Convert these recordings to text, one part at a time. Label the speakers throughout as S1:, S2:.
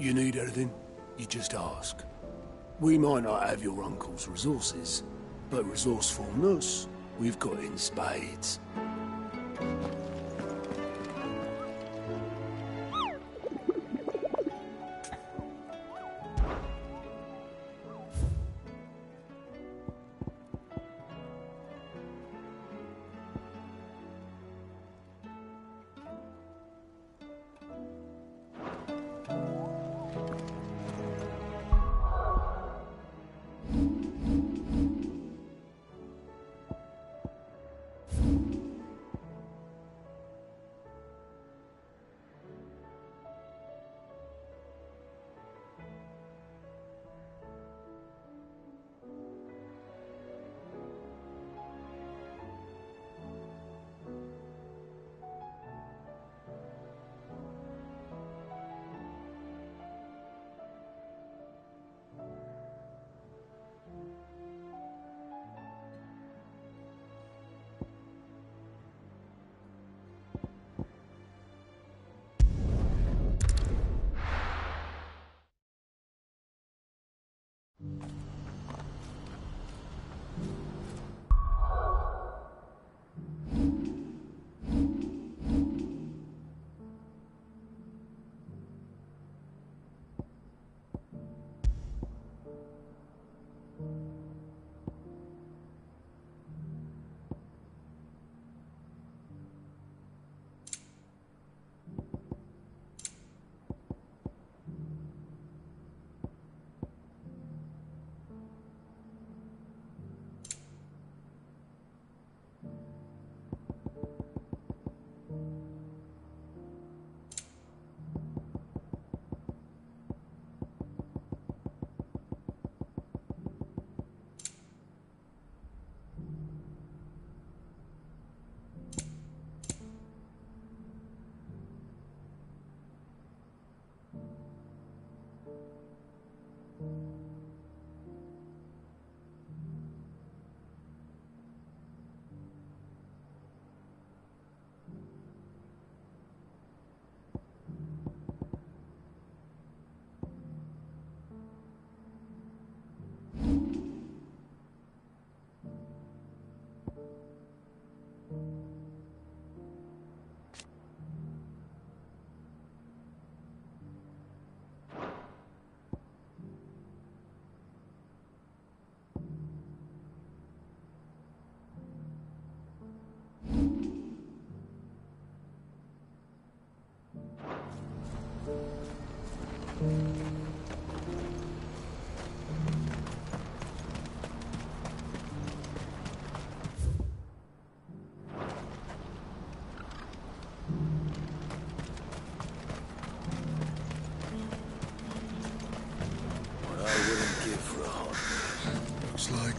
S1: You need anything, you just ask. We might not have your uncle's resources, but resourcefulness, we've got in spades.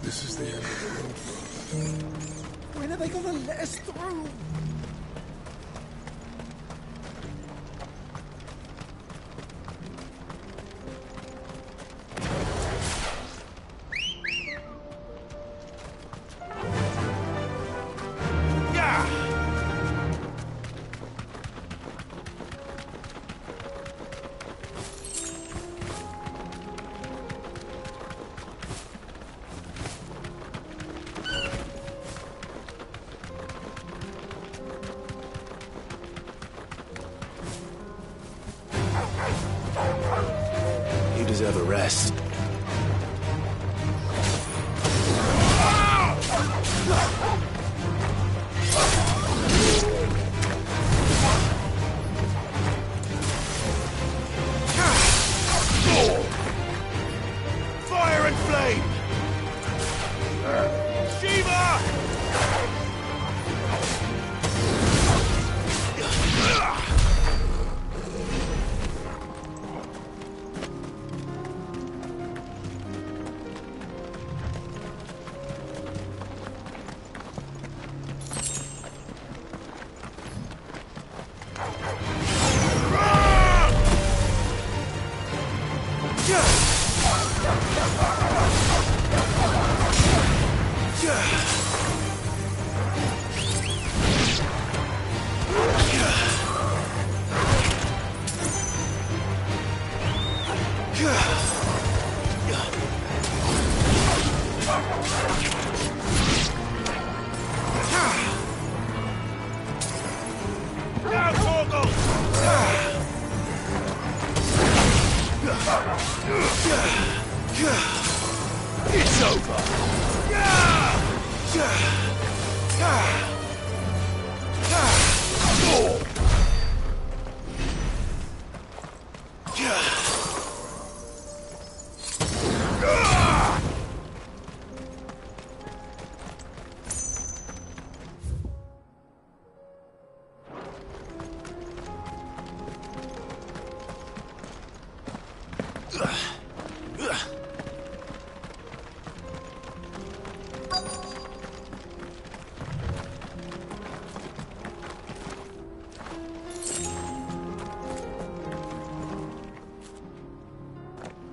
S2: This is the end of the road for us.
S3: When are they gonna let us through?
S1: You deserve a rest.
S3: Fire and flame! Shiva!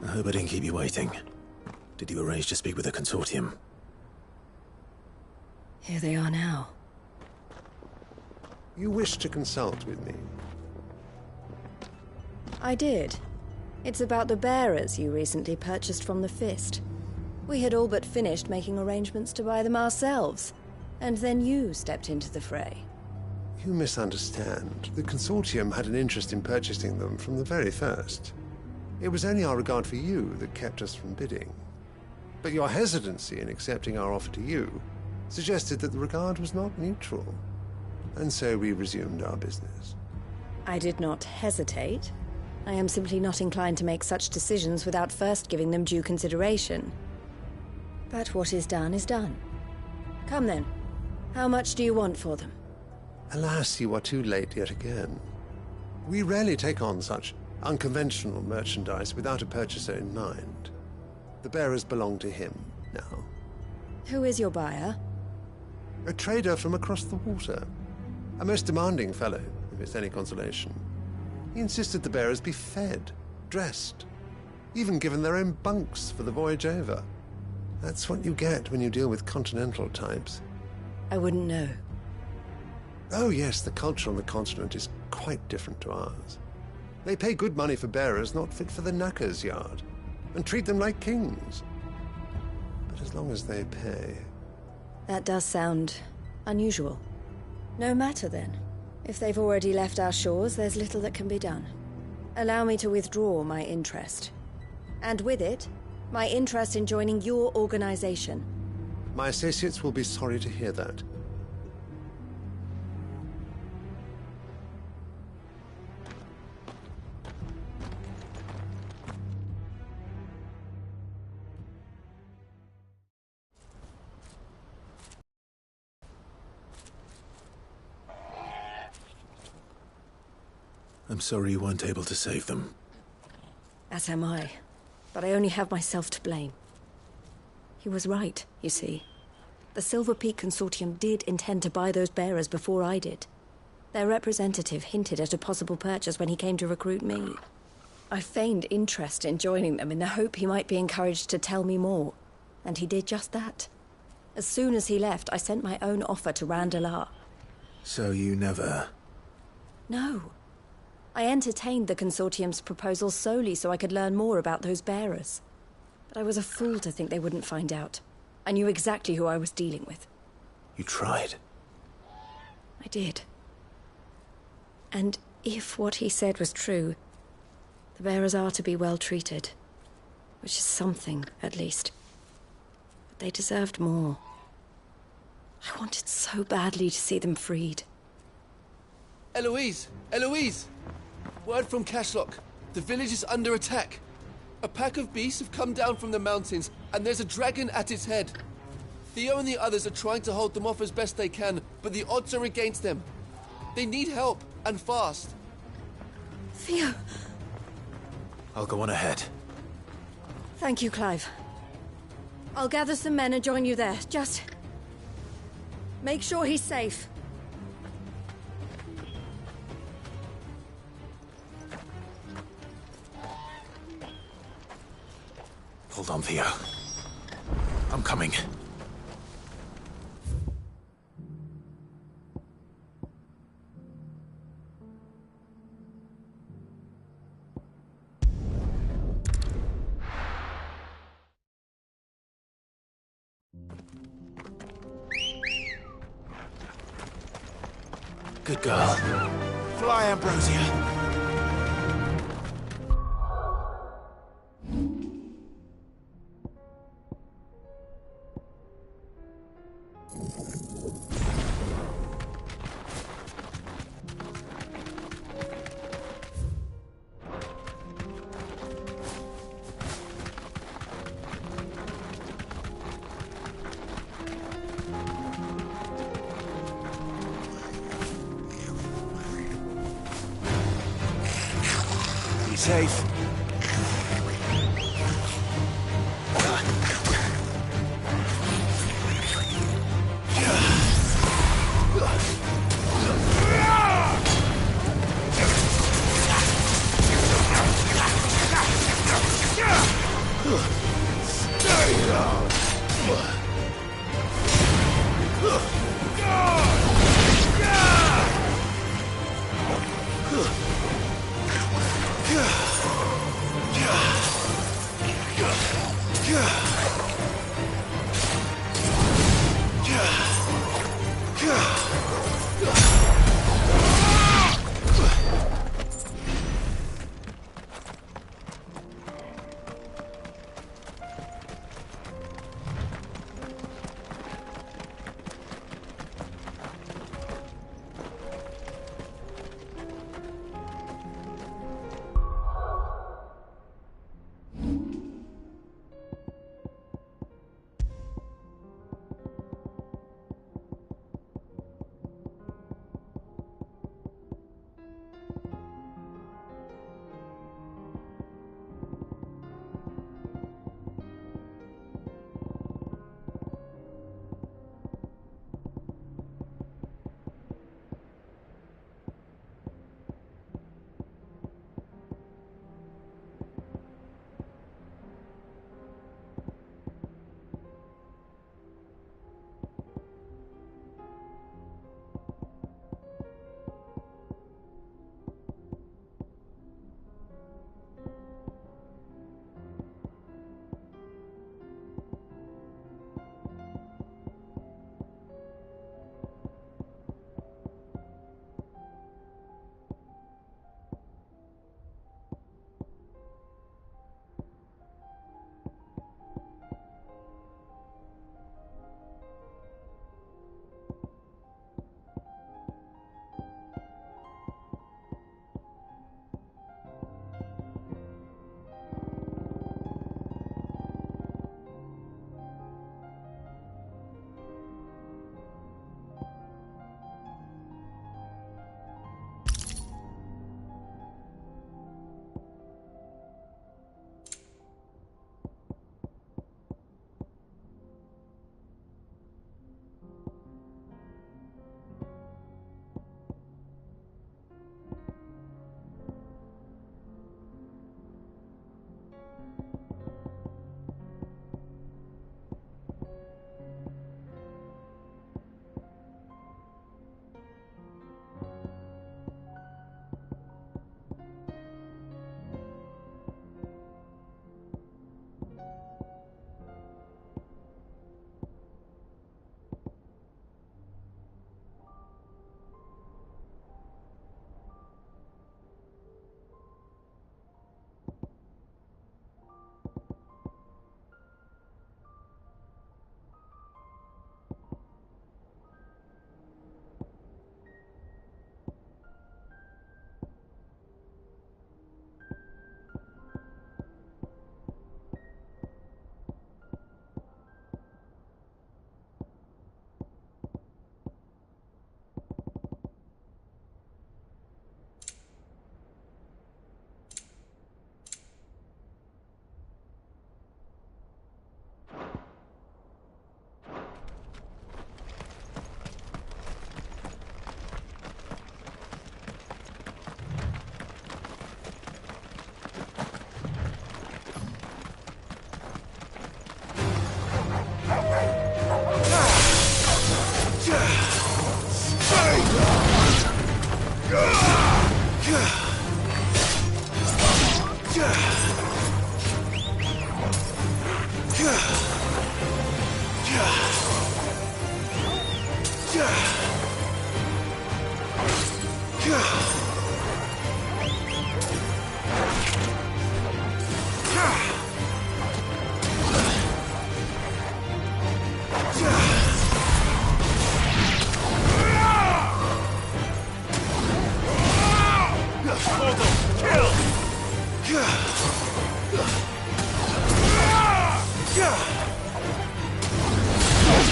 S4: I hope I didn't keep you waiting. Did you arrange to speak with the consortium?
S5: Here they are now.
S6: You wish to consult with me?
S5: I did. It's about the bearers you recently purchased from the Fist. We had all but finished making arrangements to buy them ourselves, and then you stepped into the fray.
S6: You misunderstand. The consortium had an interest in purchasing them from the very first. It was only our regard for you that kept us from bidding. But your hesitancy in accepting our offer to you suggested that the regard was not mutual. And so we resumed our business.
S5: I did not hesitate. I am simply not inclined to make such decisions without first giving them due consideration. But what is done is done. Come then. How much do you want for them?
S6: Alas, you are too late yet again. We rarely take on such unconventional merchandise without a purchaser in mind. The bearers belong to him now.
S5: Who is your buyer?
S6: A trader from across the water. A most demanding fellow, if it's any consolation. He insisted the bearers be fed, dressed, even given their own bunks for the voyage over. That's what you get when you deal with continental types.
S5: I wouldn't know.
S6: Oh yes, the culture on the continent is quite different to ours. They pay good money for bearers not fit for the knacker's yard, and treat them like kings. But as long as they pay...
S5: That does sound unusual. No matter then. If they've already left our shores, there's little that can be done. Allow me to withdraw my interest. And with it, my interest in joining your organization.
S6: My associates will be sorry to hear that.
S4: I'm sorry you weren't able to save them.
S5: As am I. But I only have myself to blame. He was right, you see. The Silver Peak Consortium did intend to buy those bearers before I did. Their representative hinted at a possible purchase when he came to recruit me. I feigned interest in joining them in the hope he might be encouraged to tell me more. And he did just that. As soon as he left, I sent my own offer to Randalar.
S4: So you never...
S5: No. I entertained the Consortium's proposal solely so I could learn more about those bearers. But I was a fool to think they wouldn't find out. I knew exactly who I was dealing with.
S4: You tried.
S5: I did. And if what he said was true, the bearers are to be well treated. Which is something, at least. But they deserved more. I wanted so badly to see them freed.
S3: Eloise! Eloise! Word from Cashlock. The village is under attack. A pack of beasts have come down from the mountains, and there's a dragon at its head. Theo and the others are trying to hold them off as best they can, but the odds are against them. They need help, and fast.
S5: Theo!
S4: I'll go on ahead.
S5: Thank you, Clive. I'll gather some men and join you there. Just... make sure he's safe.
S4: Hold on, Theo. I'm coming. Good girl. Fly, Ambrosia.
S1: safe.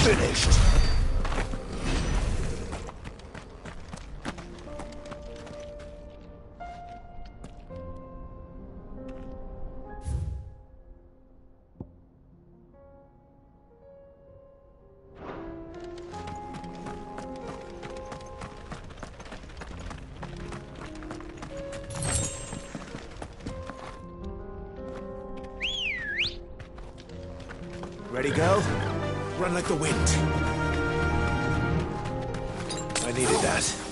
S1: Finished.
S4: Steady, girl. Run like the wind. I needed that.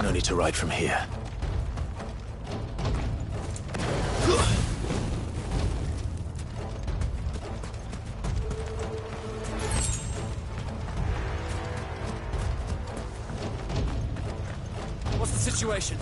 S4: No need to ride from here.
S3: What's the situation?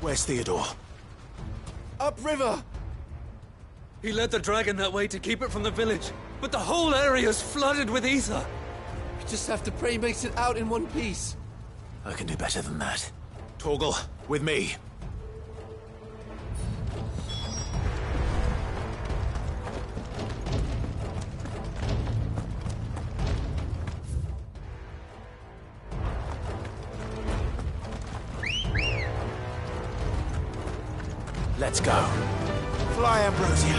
S4: Where's Theodore?
S3: Upriver!
S7: He led the dragon that way to keep it from the village, but the whole area's flooded with ether.
S3: We just have to pray he makes it out in one piece.
S4: I can do better than that. Torgal, with me. Let's go. Fly, Ambrosia.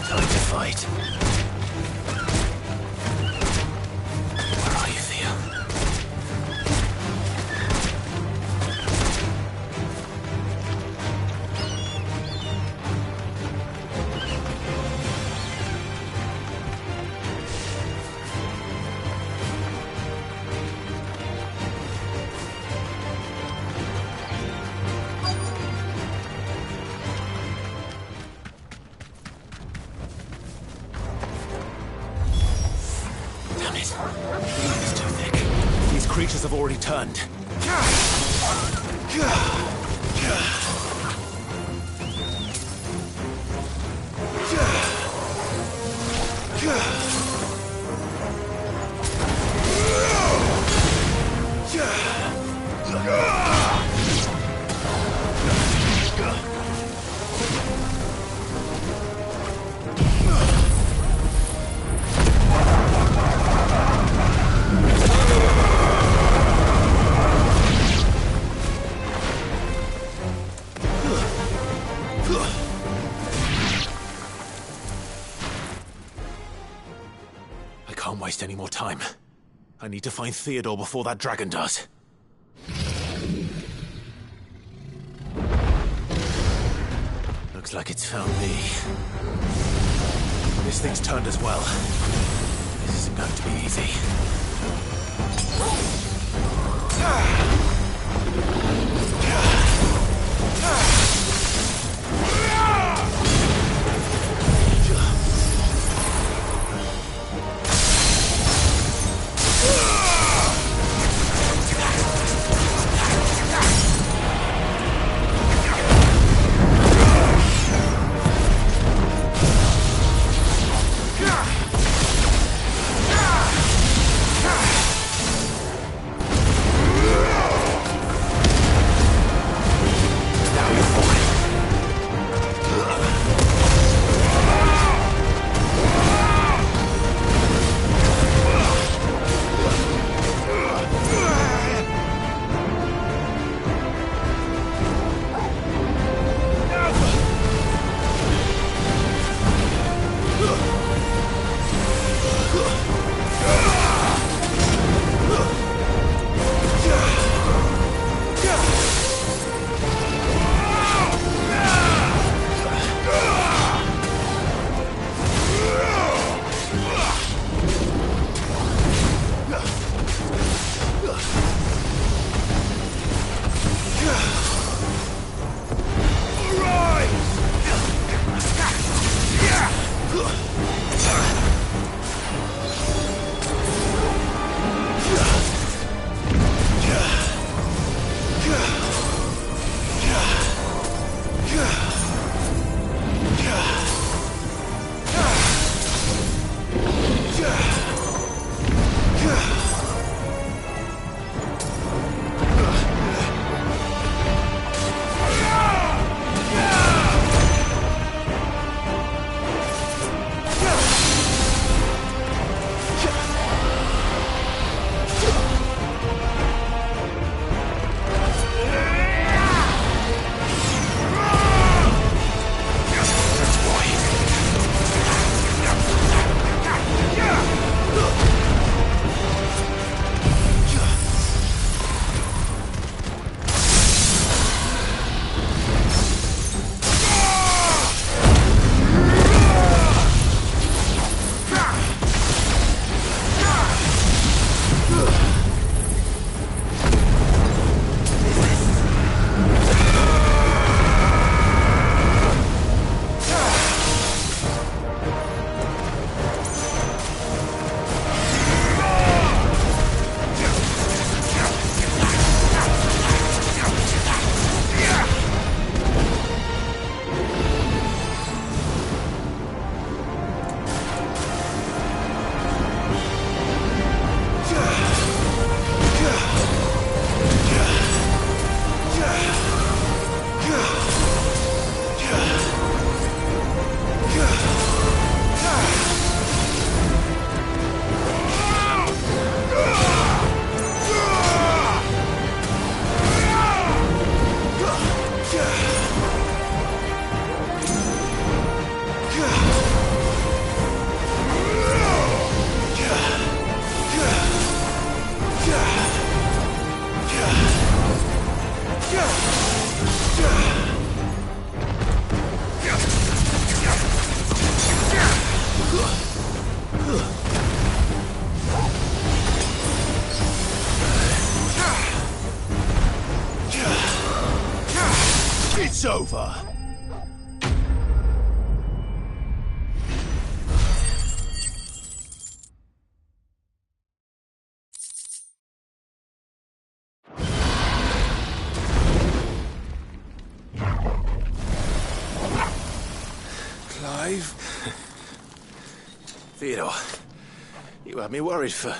S4: Time to fight. Where are you, Theo? Damn it. The wind is too thick. These creatures have already turned. I can't waste any more time. I need to find Theodore before that dragon does. Looks like it's found me. This thing's turned as well. This isn't going to be easy.
S1: It's over.
S4: Clive? Theodore, you had me worried for...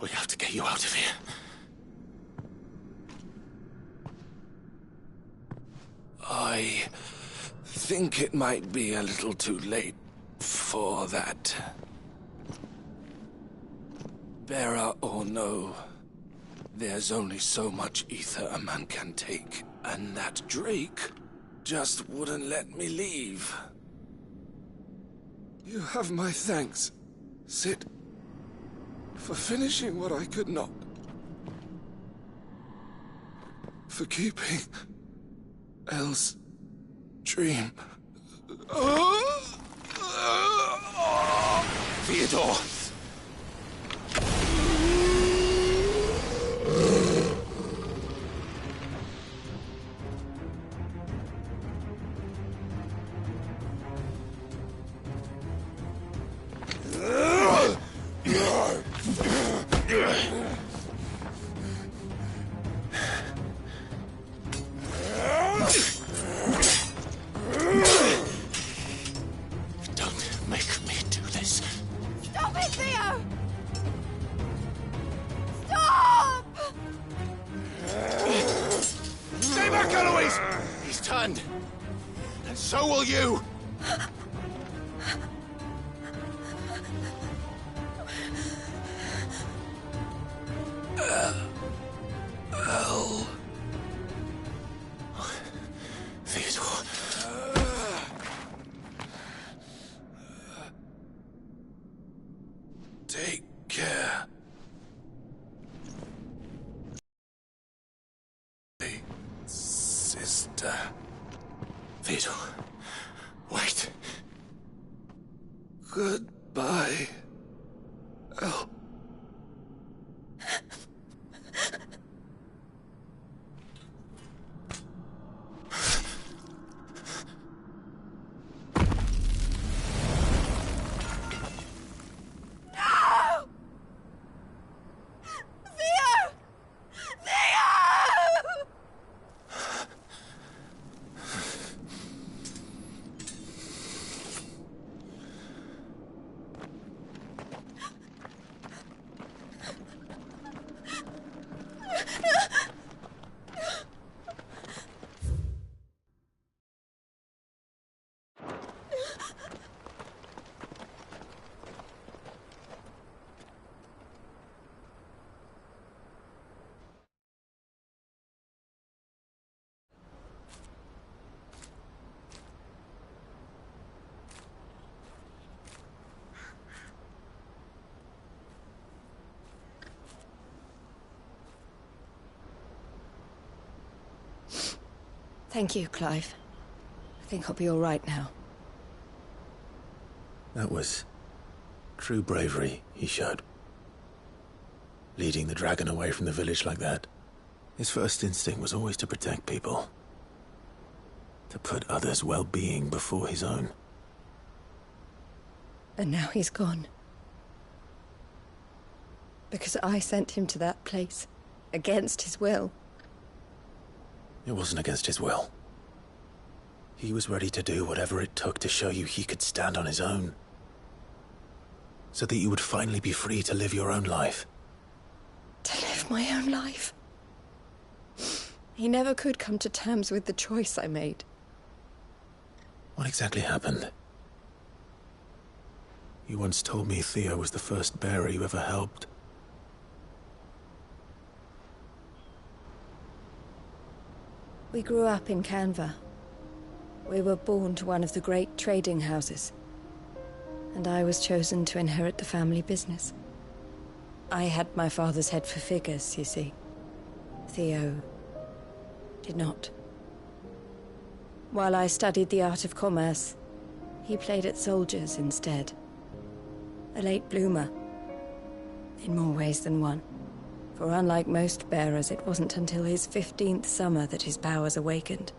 S4: We have to get you out of here.
S2: I think it might be a little too late for that. Bearer or no, there's only so much ether a man can take, and that Drake just wouldn't let me leave. You have my thanks, Sid, for finishing what I could not. For keeping Elle's dream.
S4: Theodore! Don't make me do this.
S8: Stop it, Theo! Stop!
S4: Stay back, Eloise! He's turned. And so will you!
S2: Elle.
S4: Theodore.
S2: Take care. Sister.
S4: Theodore. Wait.
S2: Goodbye, Elle.
S5: Thank you, Clive. I think I'll be all right now.
S4: That was true bravery he showed. Leading the dragon away from the village like that. His first instinct was always to protect people. To put others' well-being before his own.
S5: And now he's gone. Because I sent him to that place, against his will.
S4: It wasn't against his will. He was ready to do whatever it took to show you he could stand on his own. So that you would finally be free to live your own life.
S5: To live my own life? He never could come to terms with the choice I made.
S4: What exactly happened? You once told me Theo was the first bearer you ever helped.
S5: We grew up in Canva. We were born to one of the great trading houses. And I was chosen to inherit the family business. I had my father's head for figures, you see. Theo did not. While I studied the art of commerce, he played at soldiers instead. A late bloomer. In more ways than one. For unlike most bearers, it wasn't until his 15th summer that his powers awakened.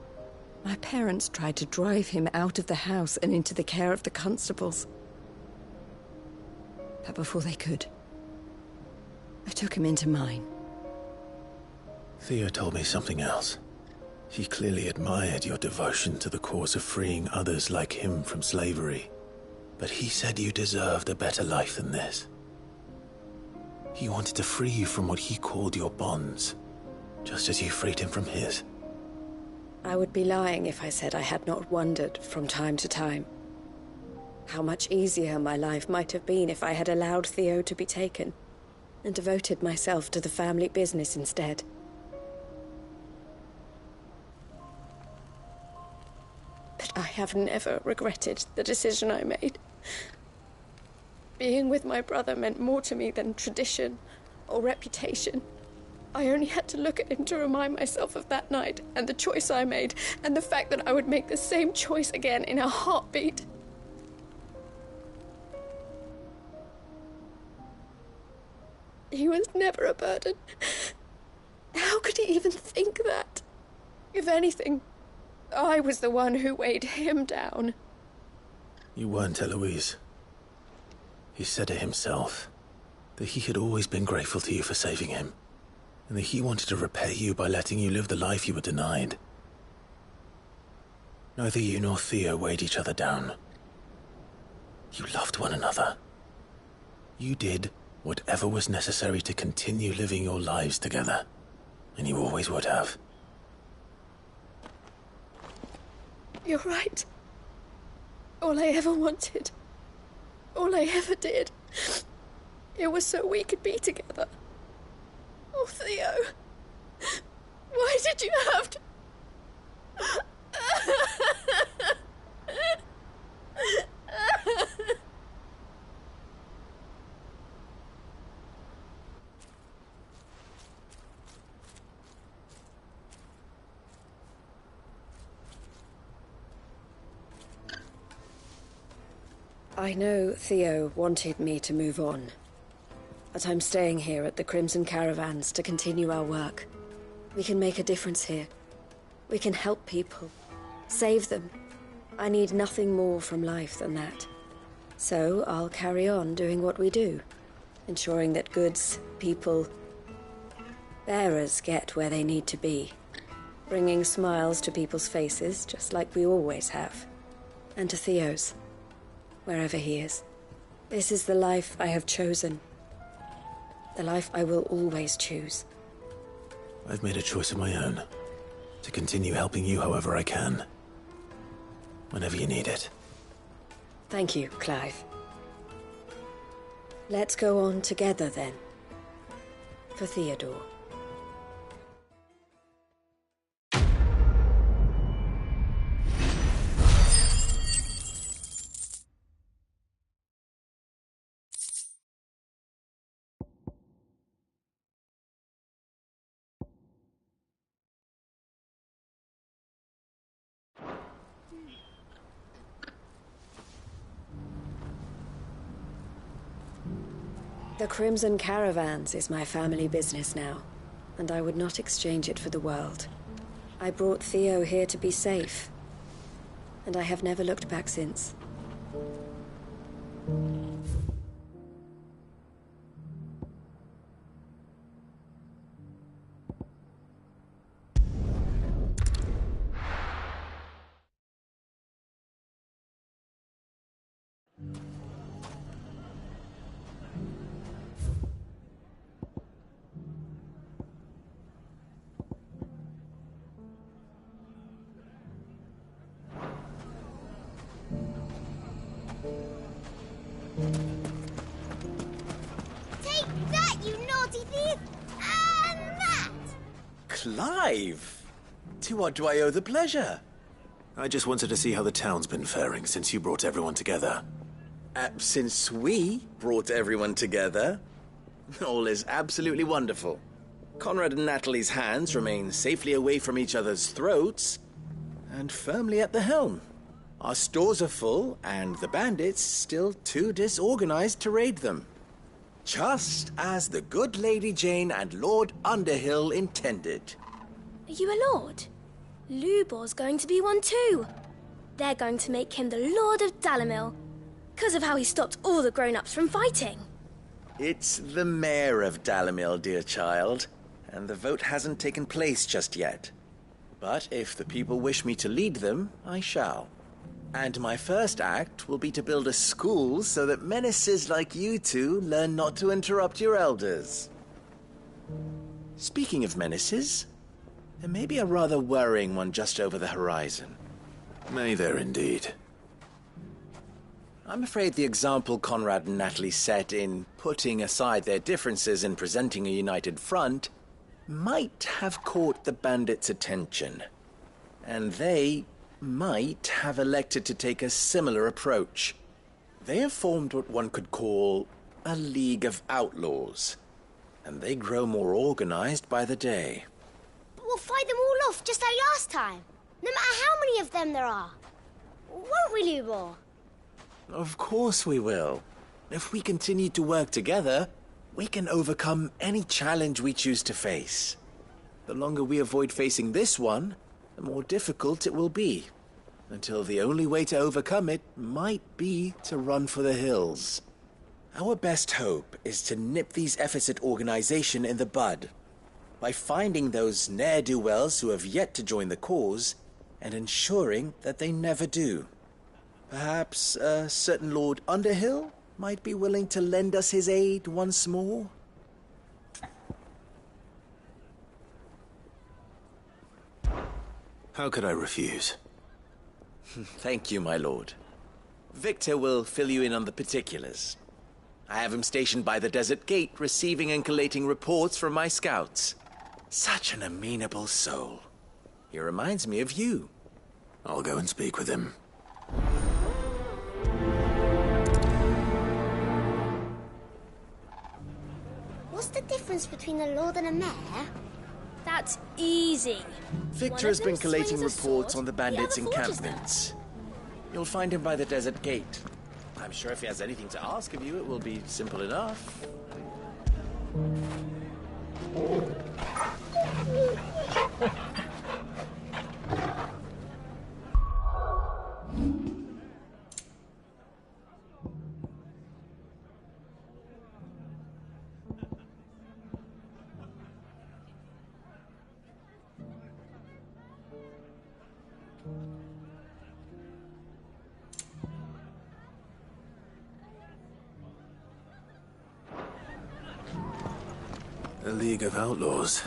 S5: My parents tried to drive him out of the house and into the care of the constables. But before they could, I took him into mine.
S4: Theo told me something else. He clearly admired your devotion to the cause of freeing others like him from slavery. But he said you deserved a better life than this. He wanted to free you from what he called your bonds, just as you freed him from his.
S5: I would be lying if I said I had not wondered from time to time how much easier my life might have been if I had allowed Theo to be taken and devoted myself to the family business instead. But I have never regretted the decision I made. Being with my brother meant more to me than tradition or reputation. I only had to look at him to remind myself of that night and the choice I made and the fact that I would make the same choice again in a heartbeat. He was never a burden. How could he even think that? If anything, I was the one who weighed him down.
S4: You weren't, Eloise. He said it himself, that he had always been grateful to you for saving him, and that he wanted to repay you by letting you live the life you were denied. Neither you nor Theo weighed each other down. You loved one another. You did whatever was necessary to continue living your lives together, and you always would have.
S5: You're right. All I ever wanted, all I ever did, it was so we could be together. Oh, Theo, why did you have to... I know Theo wanted me to move on, but I'm staying here at the Crimson Caravans to continue our work. We can make a difference here. We can help people, save them. I need nothing more from life than that. So I'll carry on doing what we do, ensuring that goods, people, bearers get where they need to be, bringing smiles to people's faces just like we always have, and to Theo's. Wherever he is. This is the life I have chosen. The life I will always choose.
S4: I've made a choice of my own. To continue helping you however I can. Whenever you need it.
S5: Thank you, Clive. Let's go on together then. For Theodore. The Crimson Caravans is my family business now, and I would not exchange it for the world. I brought Theo here to be safe, and I have never looked back since.
S8: Take that, you naughty thief! And that!
S9: Clive! To what do I owe the pleasure?
S4: I just wanted to see how the town's been faring since you brought everyone together.
S9: Since we brought everyone together, all is absolutely wonderful. Conrad and Natalie's hands remain safely away from each other's throats, and firmly at the helm. Our stores are full, and the bandits still too disorganized to raid them. Just as the good Lady Jane and Lord Underhill intended.
S8: Are you a lord? Lubor's going to be one too. They're going to make him the Lord of Dalimil, because of how he stopped all the grown-ups from fighting.
S9: It's the mayor of Dalimil, dear child, and the vote hasn't taken place just yet. But if the people wish me to lead them, I shall. And my first act will be to build a school so that menaces like you two learn not to interrupt your elders. Speaking of menaces, there may be a rather worrying one just over the horizon.
S4: May there indeed.
S9: I'm afraid the example Conrad and Natalie set in putting aside their differences and presenting a united front might have caught the bandits' attention. And they might have elected to take a similar approach. They have formed what one could call a League of Outlaws, and they grow more organized by the day.
S8: But we'll fight them all off just like last time, no matter how many of them there are. Won't we, Lubor?
S9: Of course we will. If we continue to work together, we can overcome any challenge we choose to face. The longer we avoid facing this one, the more difficult it will be, until the only way to overcome it might be to run for the hills. Our best hope is to nip these efforts at organization in the bud, by finding those ne'er-do-wells who have yet to join the cause, and ensuring that they never do. Perhaps a certain Lord Underhill might be willing to lend us his aid once more?
S4: How could I refuse?
S9: Thank you, my lord. Victor will fill you in on the particulars. I have him stationed by the desert gate, receiving and collating reports from my scouts. Such an amenable soul. He reminds me of you.
S4: I'll go and speak with him.
S8: What's the difference between a lord and a mayor? That's easy.
S9: Victor has been collating reports on the bandits' encampments. You'll find him by the desert gate. I'm sure if he has anything to ask of you, it will be simple enough.
S4: A League of Outlaws.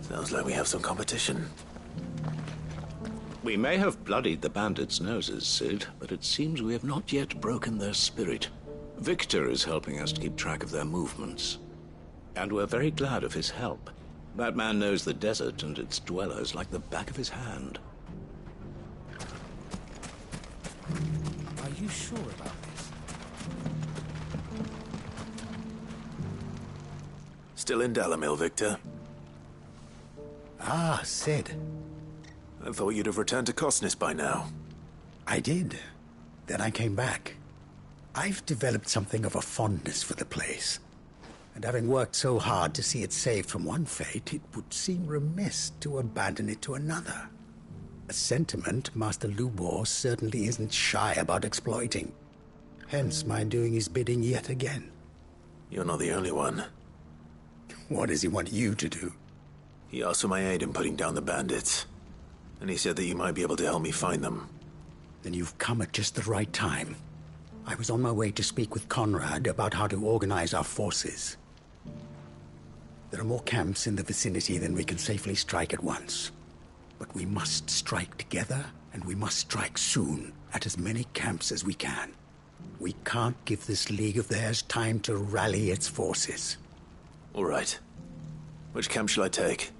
S4: Sounds like we have some competition.
S10: We may have bloodied the bandits' noses, Sid, but it seems we have not yet broken their spirit. Victor is helping us to keep track of their movements. And we're very glad of his help. That man knows the desert and its dwellers like the back of his hand.
S3: Are you sure about this?
S4: Still in Dalimil, Victor?
S11: Ah, Sid.
S4: I thought you'd have returned to Cosnis by now.
S11: I did. Then I came back. I've developed something of a fondness for the place. And having worked so hard to see it saved from one fate, it would seem remiss to abandon it to another. A sentiment Master Lubor certainly isn't shy about exploiting. Hence my doing his bidding yet again.
S4: You're not the only one.
S11: What does he want you to do?
S4: He asked for my aid in putting down the bandits. And he said that you might be able to help me find them.
S11: Then you've come at just the right time. I was on my way to speak with Conrad about how to organize our forces. There are more camps in the vicinity than we can safely strike at once. But we must strike together, and we must strike soon at as many camps as we can. We can't give this league of theirs time to rally its forces.
S4: All right. Which camp shall I take?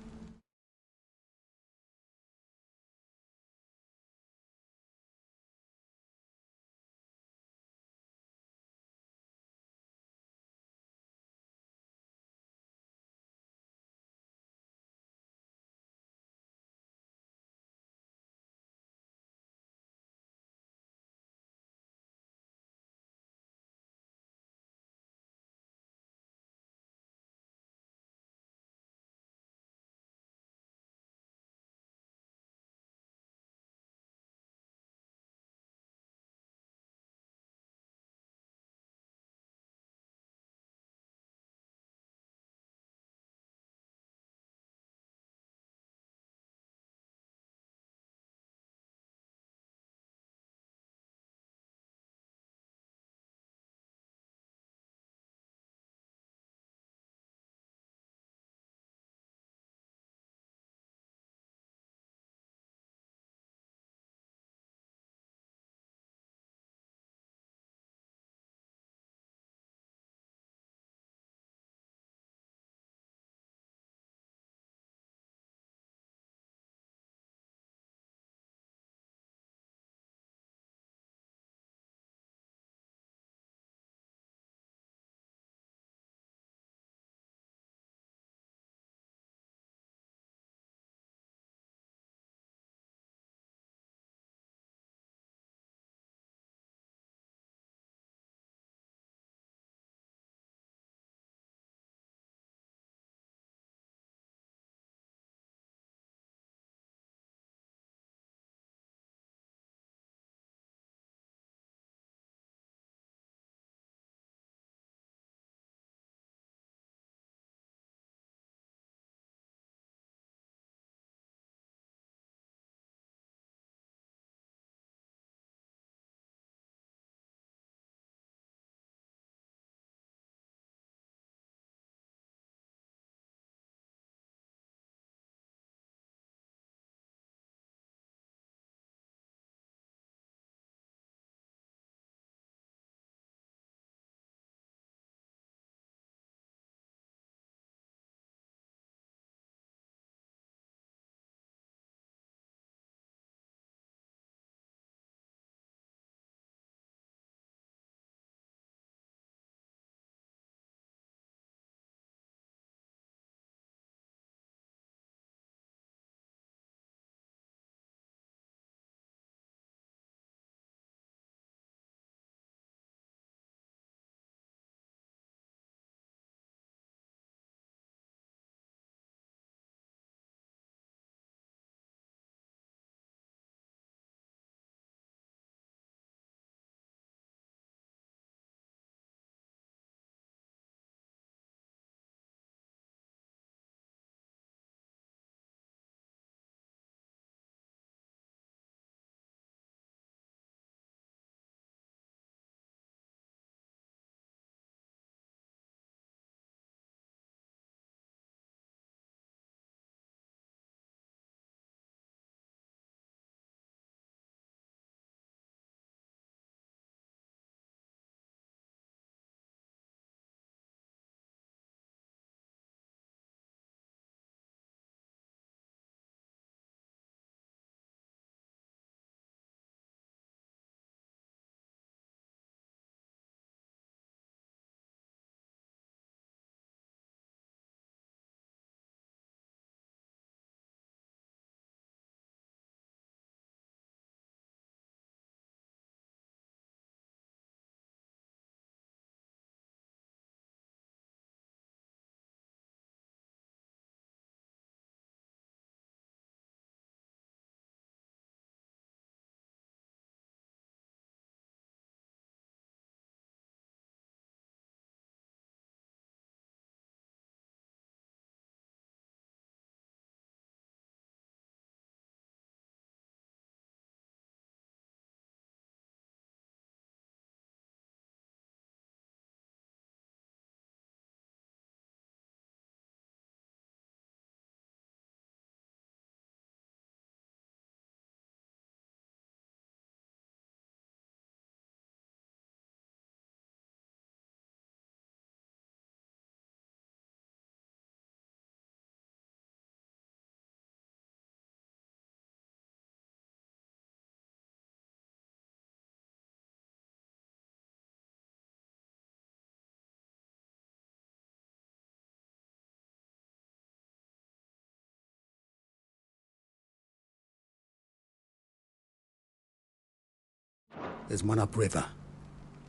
S11: There's one upriver.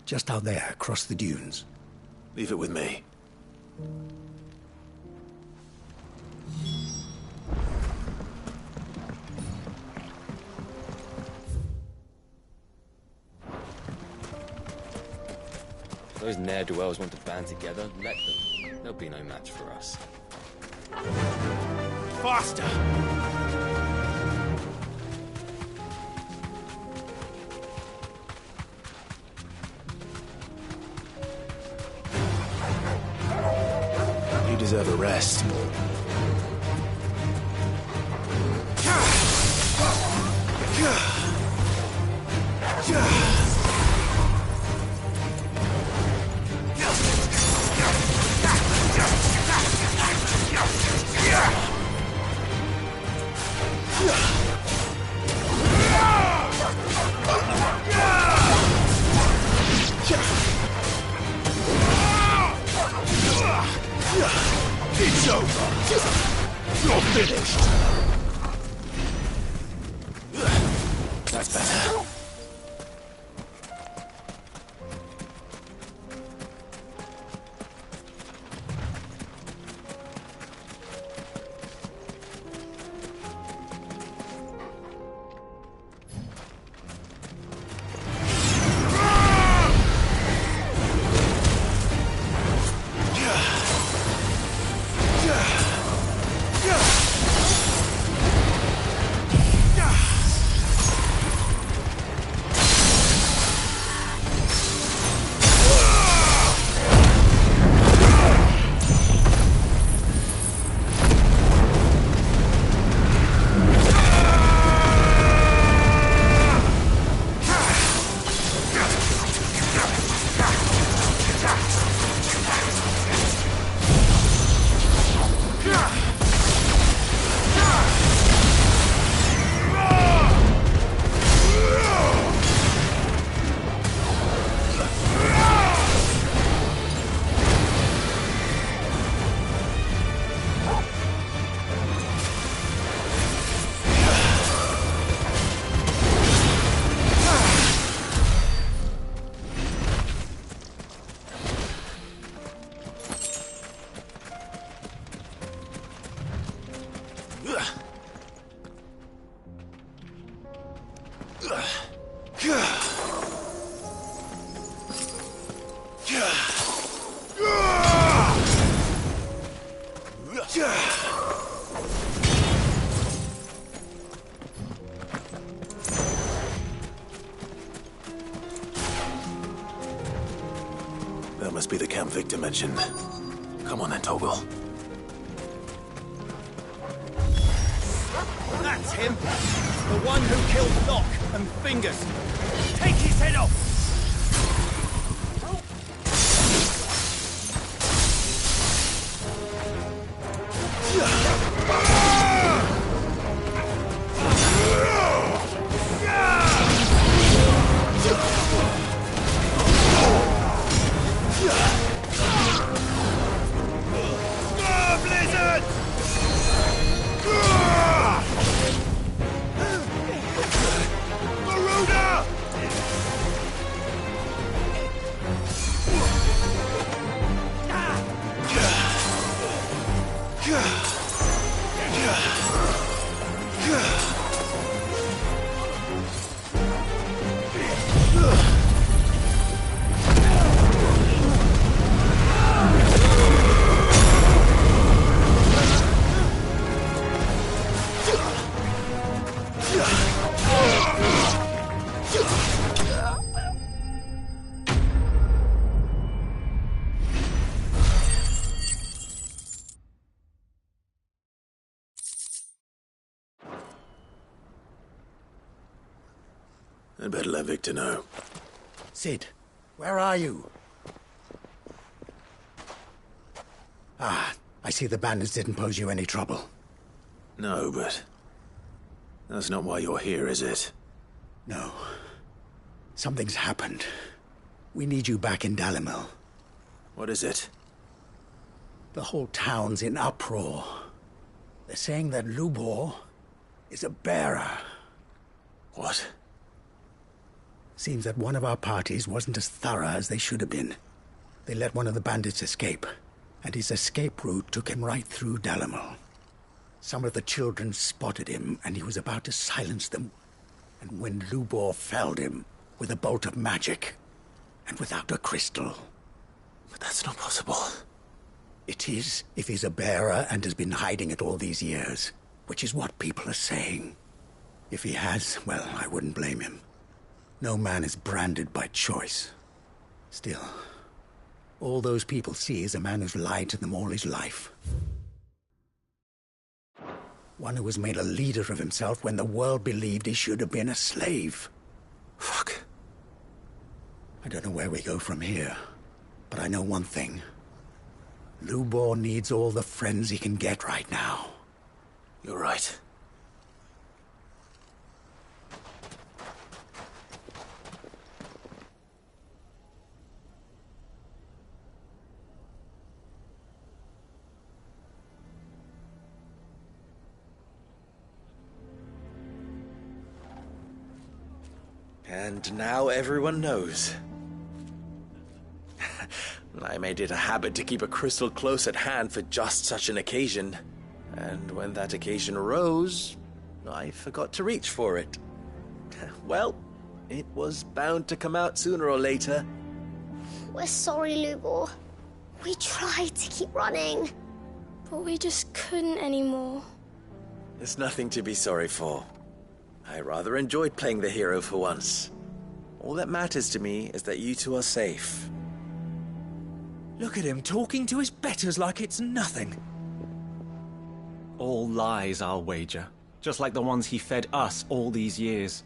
S11: Just out there, across the dunes.
S4: Leave it with me.
S12: Those ne'er-do-wells want to band together, let them. They'll be no match for us.
S1: Faster!
S4: You deserve a rest.
S1: It's over! You're finished!
S4: That's better. That must be the camp Victor mentioned. Come on then, Toggle.
S13: That's him! The one who killed Locke and Fingers! Take his head off!
S4: I'd better let Victor know.
S11: Sid, where are you? Ah, I see the bandits didn't pose you any trouble.
S4: No, but that's not why you're here, is it?
S11: No. Something's happened. We need you back in Dalimil.
S4: What is it?
S11: The whole town's in uproar. They're saying that Lubor is a bearer.
S4: What?
S11: Seems that one of our parties wasn't as thorough as they should have been. They let one of the bandits escape, and his escape route took him right through Dalimil. Some of the children spotted him, and he was about to silence them. And when Lubor felled him with a bolt of magic, and without a crystal.
S4: But that's not possible.
S11: It is, if he's a bearer and has been hiding it all these years, which is what people are saying. If he has, well, I wouldn't blame him. No man is branded by choice. Still, all those people see is a man who's lied to them all his life. One who has made a leader of himself when the world believed he should have been a slave.
S4: Fuck.
S11: I don't know where we go from here, but I know one thing. Lubor needs all the friends he can get right now.
S4: You're right.
S9: And now everyone knows. I made it a habit to keep a crystal close at hand for just such an occasion. And when that occasion arose, I forgot to reach for it. Well, it was bound to come out sooner or later.
S8: We're sorry, Lubor. We tried to keep running, but we just couldn't anymore.
S9: There's nothing to be sorry for. I rather enjoyed playing the hero for once. All that matters to me is that you two are safe.
S13: Look at him talking to his betters like it's nothing. All lies, I'll wager. Just like the ones he fed us all these years.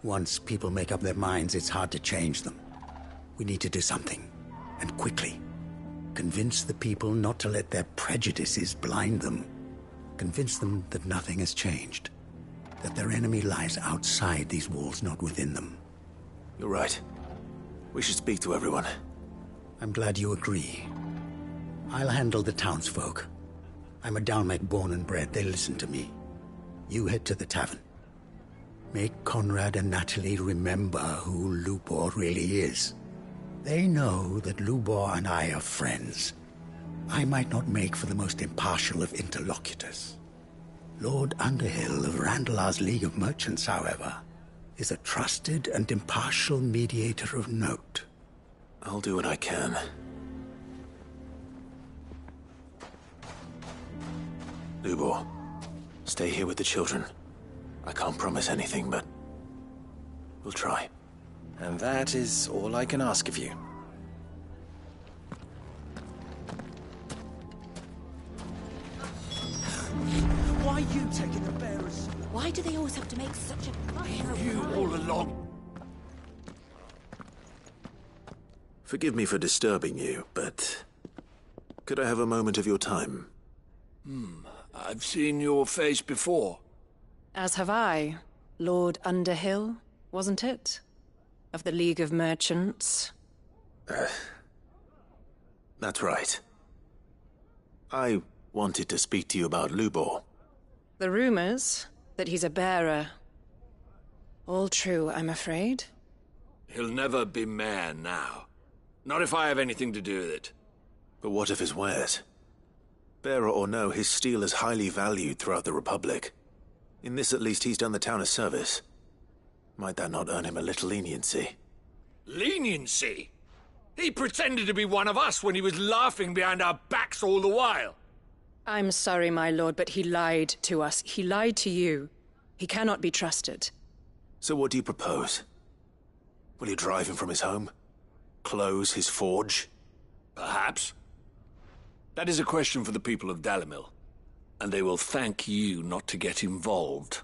S11: Once people make up their minds, it's hard to change them. We need to do something, and quickly. Convince the people not to let their prejudices blind them. Convince them that nothing has changed. That their enemy lies outside these walls, not within them.
S4: You're right. We should speak to everyone.
S11: I'm glad you agree. I'll handle the townsfolk. I'm a Dalmek born and bred. They listen to me. You head to the tavern. Make Conrad and Natalie remember who Lubor really is. They know that Lubor and I are friends. I might not make for the most impartial of interlocutors. Lord Underhill of Randalar's League of Merchants, however, is a trusted and impartial mediator of note.
S4: I'll do what I can. Lubor, stay here with the children. I can't promise anything, but we'll try.
S9: And that is all I can ask of you.
S13: Why are you taking the bearers?
S5: Why do they always have to make such a fuss?
S1: You all along.
S4: Forgive me for disturbing you, but could I have a moment of your time?
S1: I've seen your face before.
S14: As have I. Lord Underhill, wasn't it? Of the League of Merchants.
S4: That's right. I wanted to speak to you about Lubor.
S14: The rumors that he's a bearer. All true, I'm afraid.
S1: He'll never be mayor now. Not if I have anything to do with it.
S4: But what of his wares? Bearer or no, his steel is highly valued throughout the Republic. In this, at least, he's done the town a service. Might that not earn him a little leniency?
S1: Leniency? He pretended to be one of us when he was laughing behind our backs all the while.
S14: I'm sorry, my lord, but he lied to us. He lied to you. He cannot be trusted.
S4: So what do you propose? Will you drive him from his home? Close his forge?
S1: Perhaps. That is a question for the people of Dalimil, and they will thank you not to get involved.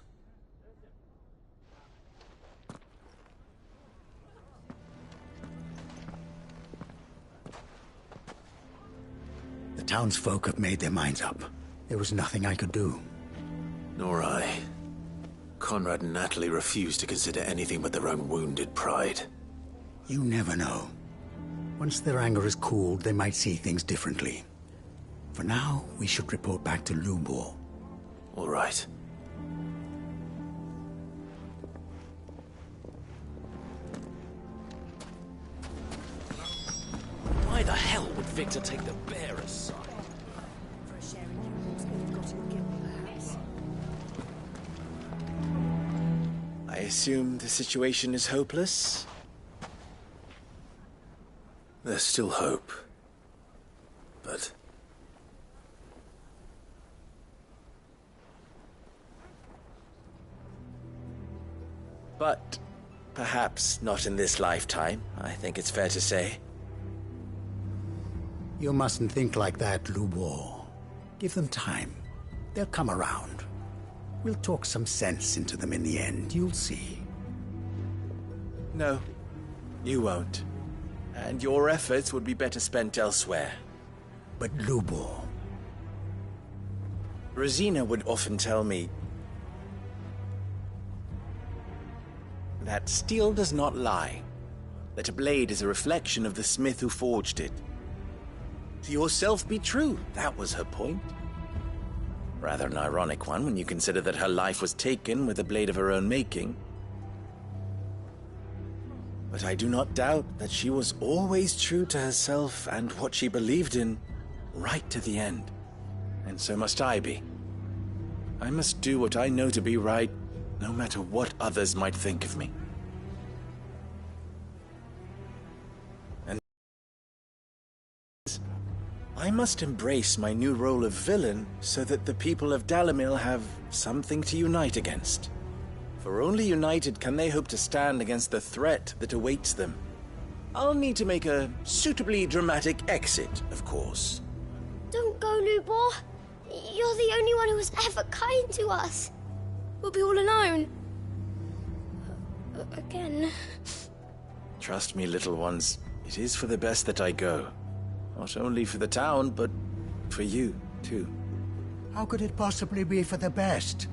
S11: The townsfolk have made their minds up. There was nothing I could do.
S4: Nor I. Conrad and Natalie refused to consider anything but their own wounded pride.
S11: You never know. Once their anger is cooled, they might see things differently. For now, we should report back to Lubor.
S4: All right.
S2: Victor take the bearer's side.
S5: For a sharing Lubor you've got your guilt, perhaps.
S9: I assume the situation is hopeless?
S4: There's still hope. But...
S9: But perhaps not in this lifetime, I think it's fair to say.
S11: You mustn't think like that, Lubor. Give them time. They'll come around. We'll talk some sense into them in the end, you'll see.
S9: No, you won't. And your efforts would be better spent elsewhere.
S11: But Lubor...
S9: Rosina would often tell me that steel does not lie, that a blade is a reflection of the smith who forged it. To yourself be true, that was her point. Rather an ironic one when you consider that her life was taken with a blade of her own making. But I do not doubt that she was always true to herself and what she believed in, right to the end. And so must I be. I must do what I know to be right, no matter what others might think of me. And I must embrace my new role of villain so that the people of Dalimil have something to unite against. For only united can they hope to stand against the threat that awaits them. I'll need to make a suitably dramatic exit, of course.
S8: Don't go, Lubor. You're the only one who was ever kind to us. We'll be all alone. Again.
S9: Trust me, little ones. It is for the best that I go. Not only for the town, but for you, too.
S11: How could it possibly be for the best?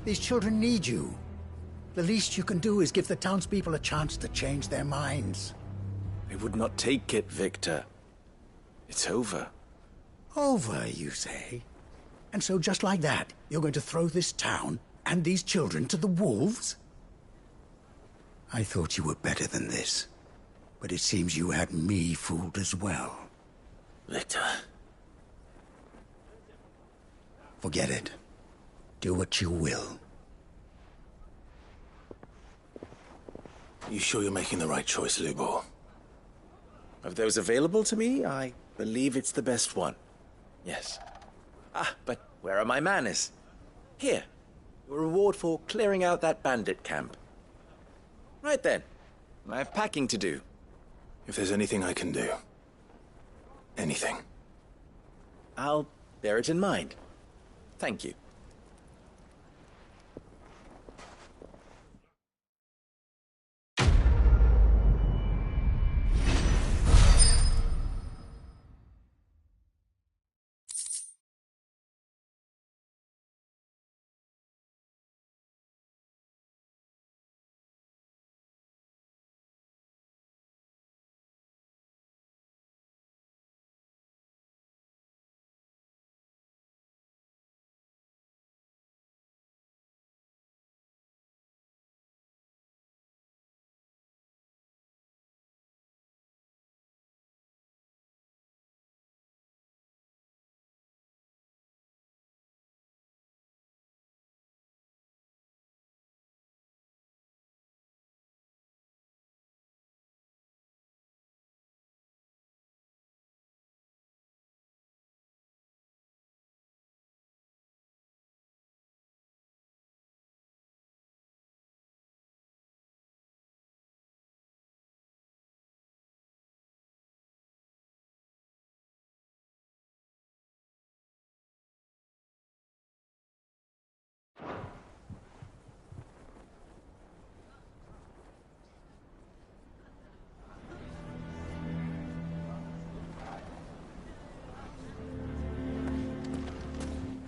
S11: These children need you. The least you can do is give the townspeople a chance to change their minds.
S9: They would not take it, Victor. It's over.
S11: Over, you say? And so just like that, you're going to throw this town and these children to the wolves? I thought you were better than this. But it seems you had me fooled as well.
S4: Victor.
S11: Forget it. Do what you will.
S4: You sure you're making the right choice, Lubor?
S9: Of those available to me, I believe it's the best one. Yes. Ah, but where are my manners? Here. Your reward for clearing out that bandit camp. Right then. I have packing to do.
S4: If there's anything I can do. Anything.
S9: I'll bear it in mind. Thank you.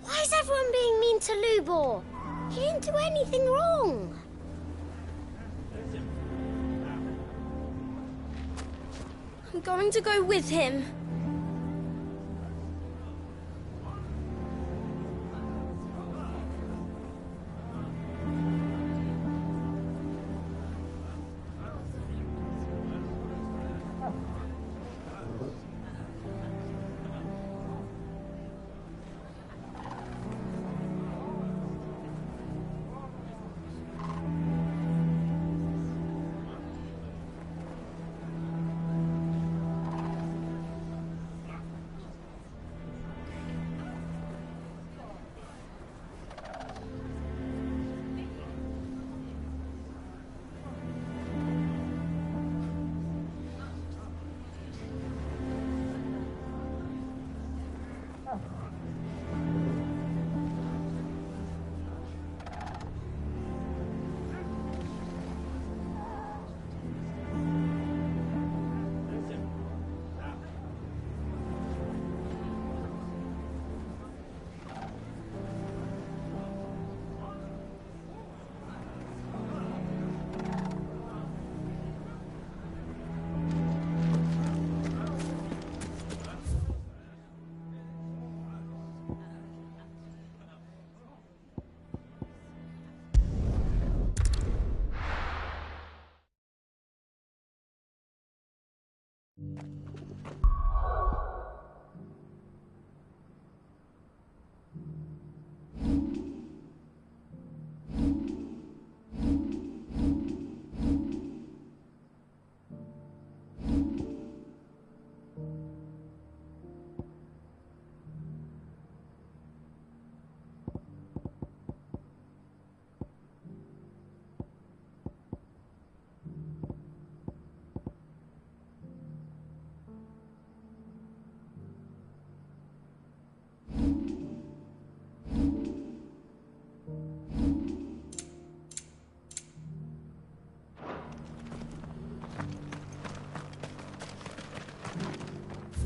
S8: Why is everyone being mean to Lubor? He didn't do anything wrong. I'm going to go with him.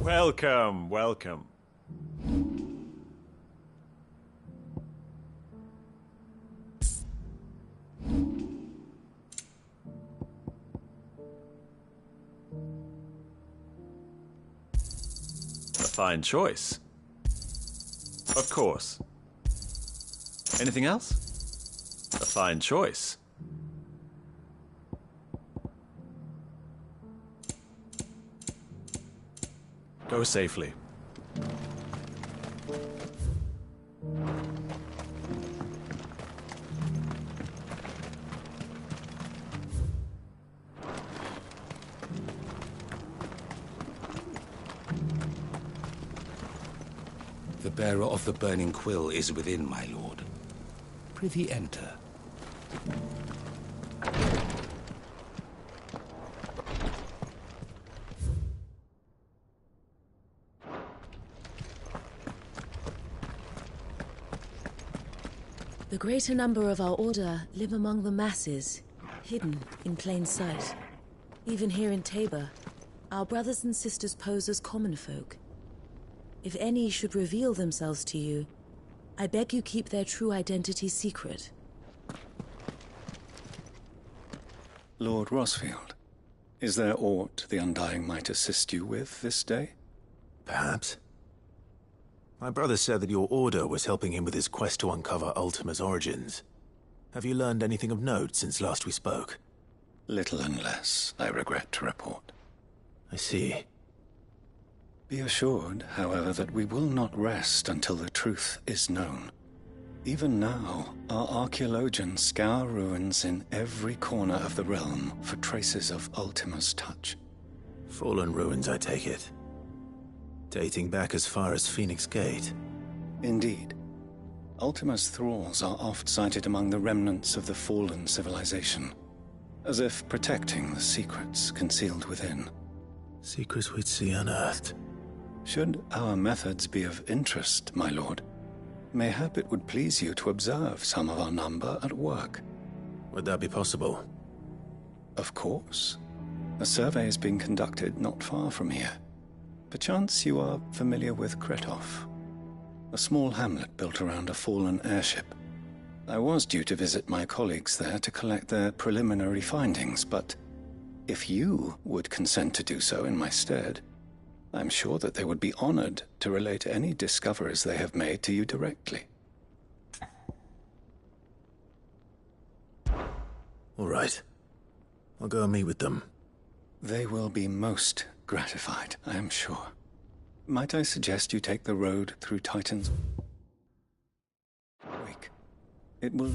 S15: Welcome, welcome. A fine choice. Of course. Anything else? A fine choice. Go safely.
S2: The bearer of the burning quill is within, my lord. Prithee enter.
S16: The greater number of our order live among the masses, hidden in plain sight. Even here in Tabor, our brothers and sisters pose as common folk. If any should reveal themselves to you, I beg you keep their true identity secret.
S17: Lord Rosfield, is there aught the Undying might assist you with this day?
S4: Perhaps. My brother said that your order was helping him with his quest to uncover Ultima's origins. Have you learned anything of note since last we spoke?
S17: Little and less, I regret to report.
S4: I see.
S17: Be assured, however, that we will not rest until the truth is known. Even now, our archaeologians scour ruins in every corner of the realm for traces of Ultima's touch.
S4: Fallen ruins, I take it. Dating back as far as Phoenix Gate.
S17: Indeed. Ultima's thralls are oft sighted among the remnants of the fallen civilization, as if protecting the secrets concealed within.
S4: Secrets we'd see unearthed.
S17: Should our methods be of interest, my lord, mayhap it would please you to observe some of our number at work.
S4: Would that be possible?
S17: Of course. A survey is being conducted not far from here. Perchance you are familiar with Kretov, a small hamlet built around a fallen airship. I was due to visit my colleagues there to collect their preliminary findings, but if you would consent to do so in my stead, I'm sure that they would be honored to relate any discoveries they have made to you directly.
S4: All right. I'll go and meet with them.
S17: They will be most gratified, I am sure. Might I suggest you take the road through Titan's wake? It will...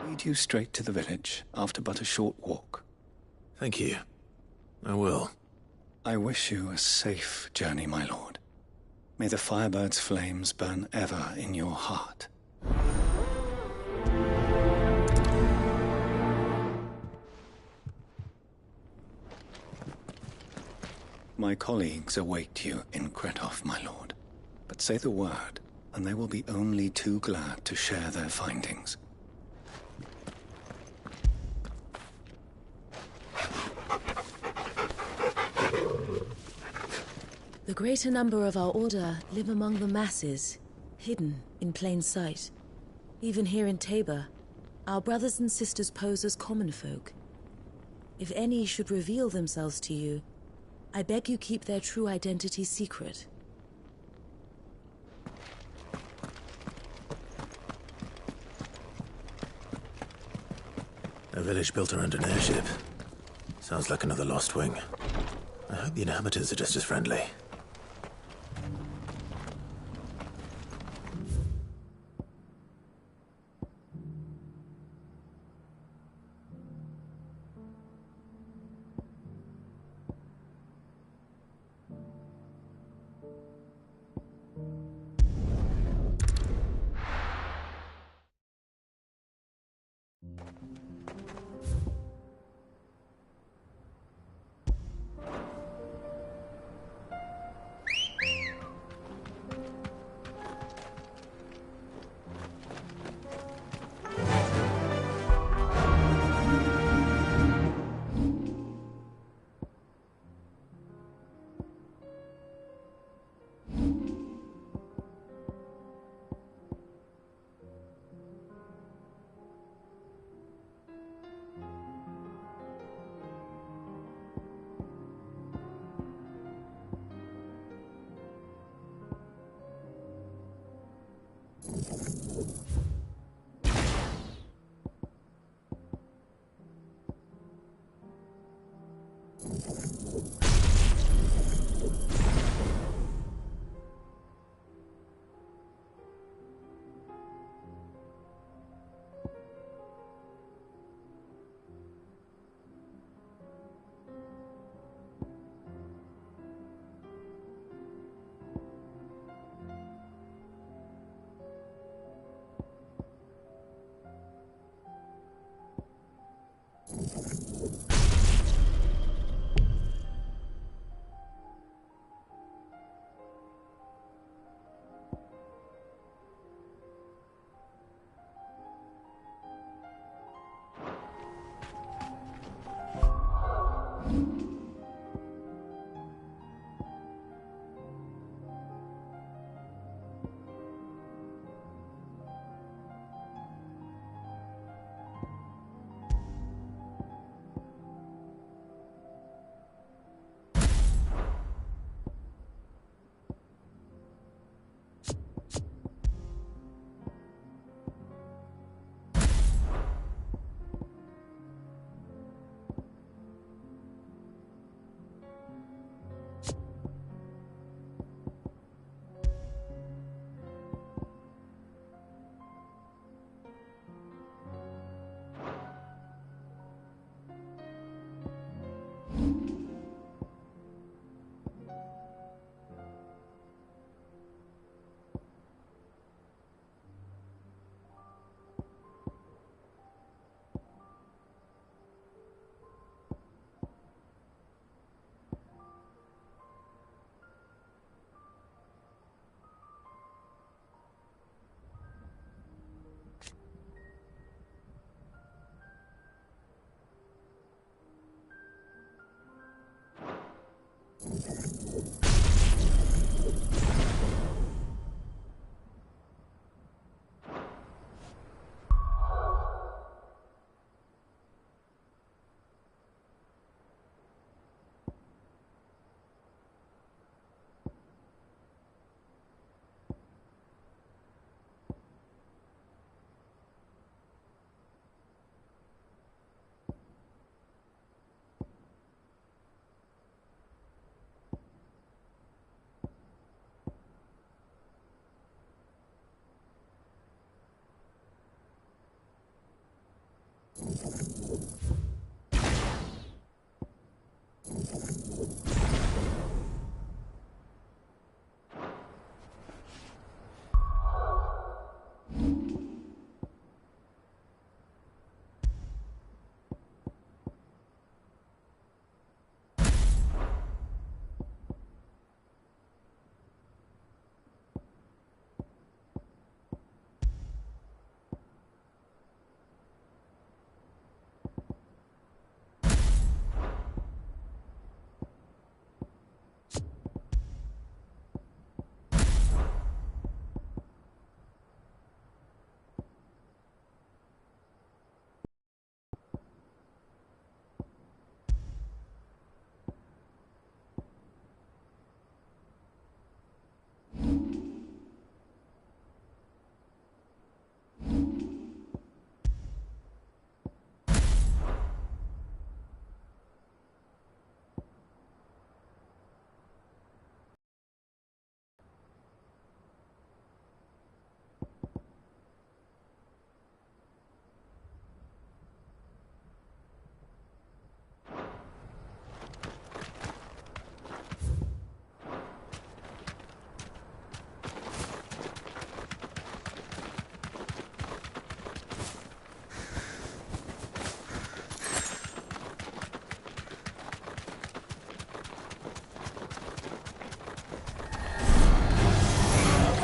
S17: lead you straight to the village after but a short walk.
S4: Thank you. I will.
S17: I wish you a safe journey, my lord. May the Firebird's flames burn ever in your heart. My colleagues await you in Kretov, my lord. But say the word, and they will be only too glad to share their findings.
S16: The greater number of our order live among the masses, hidden in plain sight. Even here in Tabor, our brothers and sisters pose as common folk. If any should reveal themselves to you, I beg you keep their true identity secret.
S4: A village built around an airship. Sounds like another Lost Wing. I hope the inhabitants are just as friendly.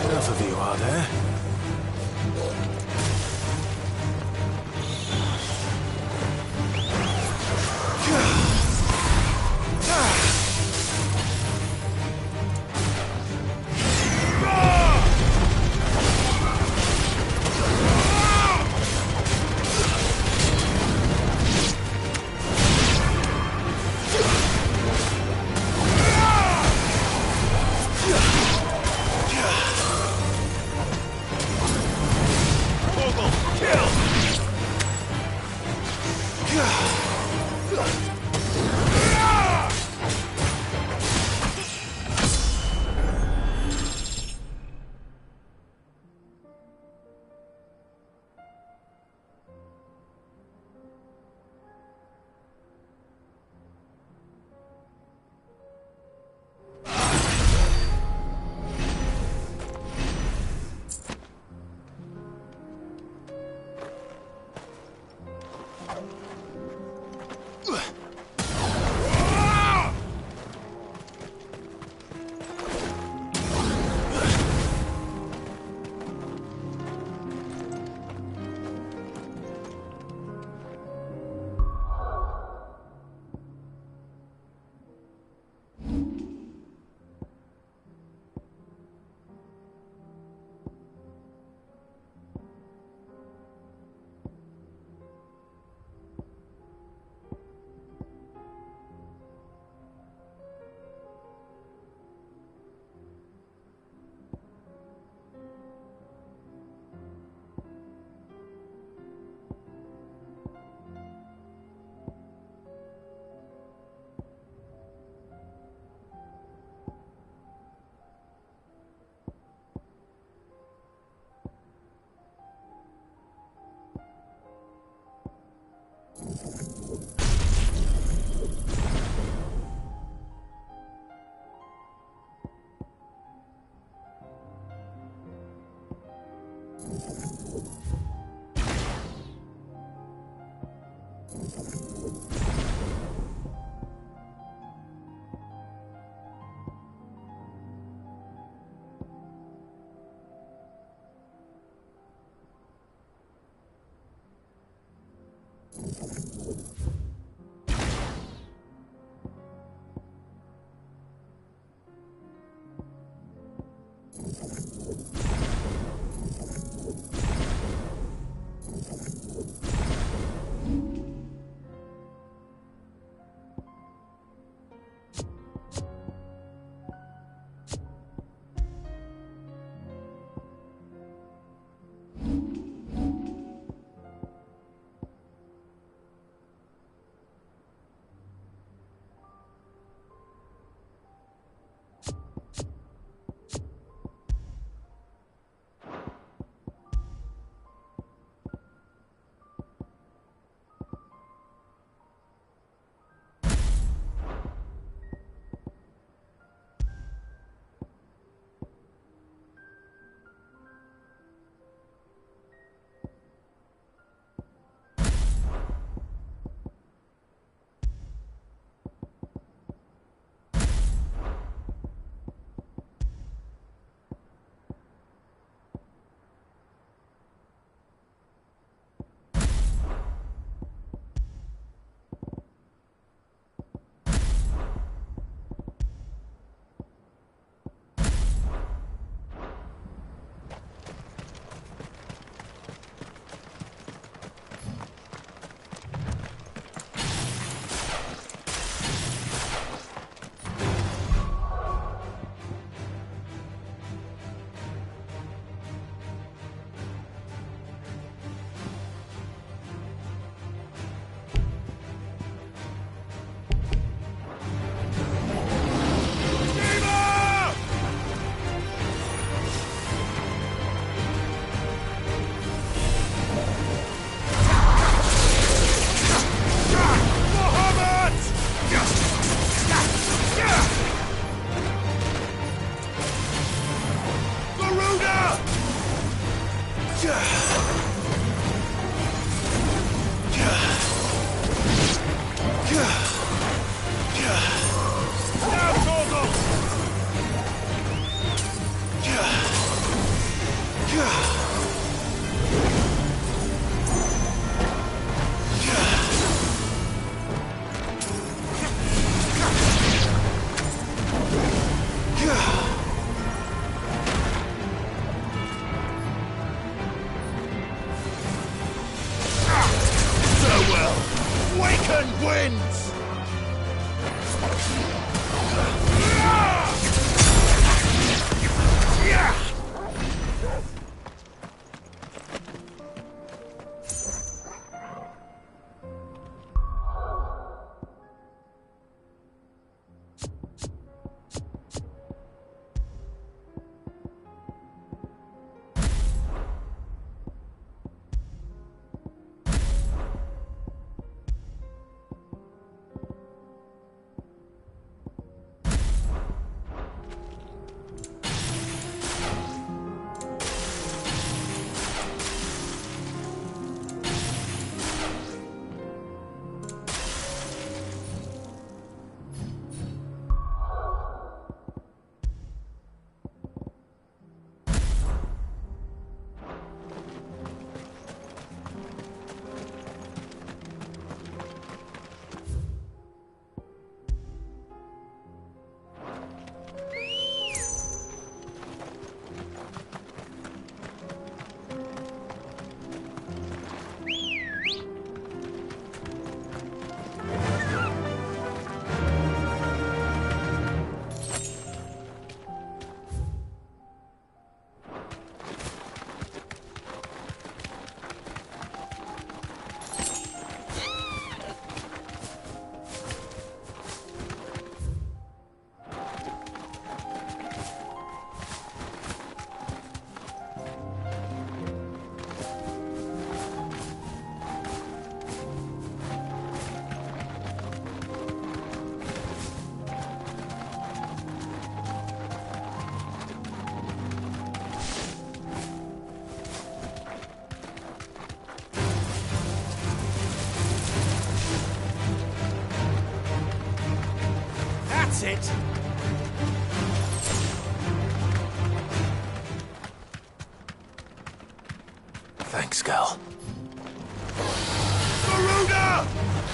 S4: Enough of you, are there?
S13: That's it!
S4: Thanks, Gal.
S13: Garuda!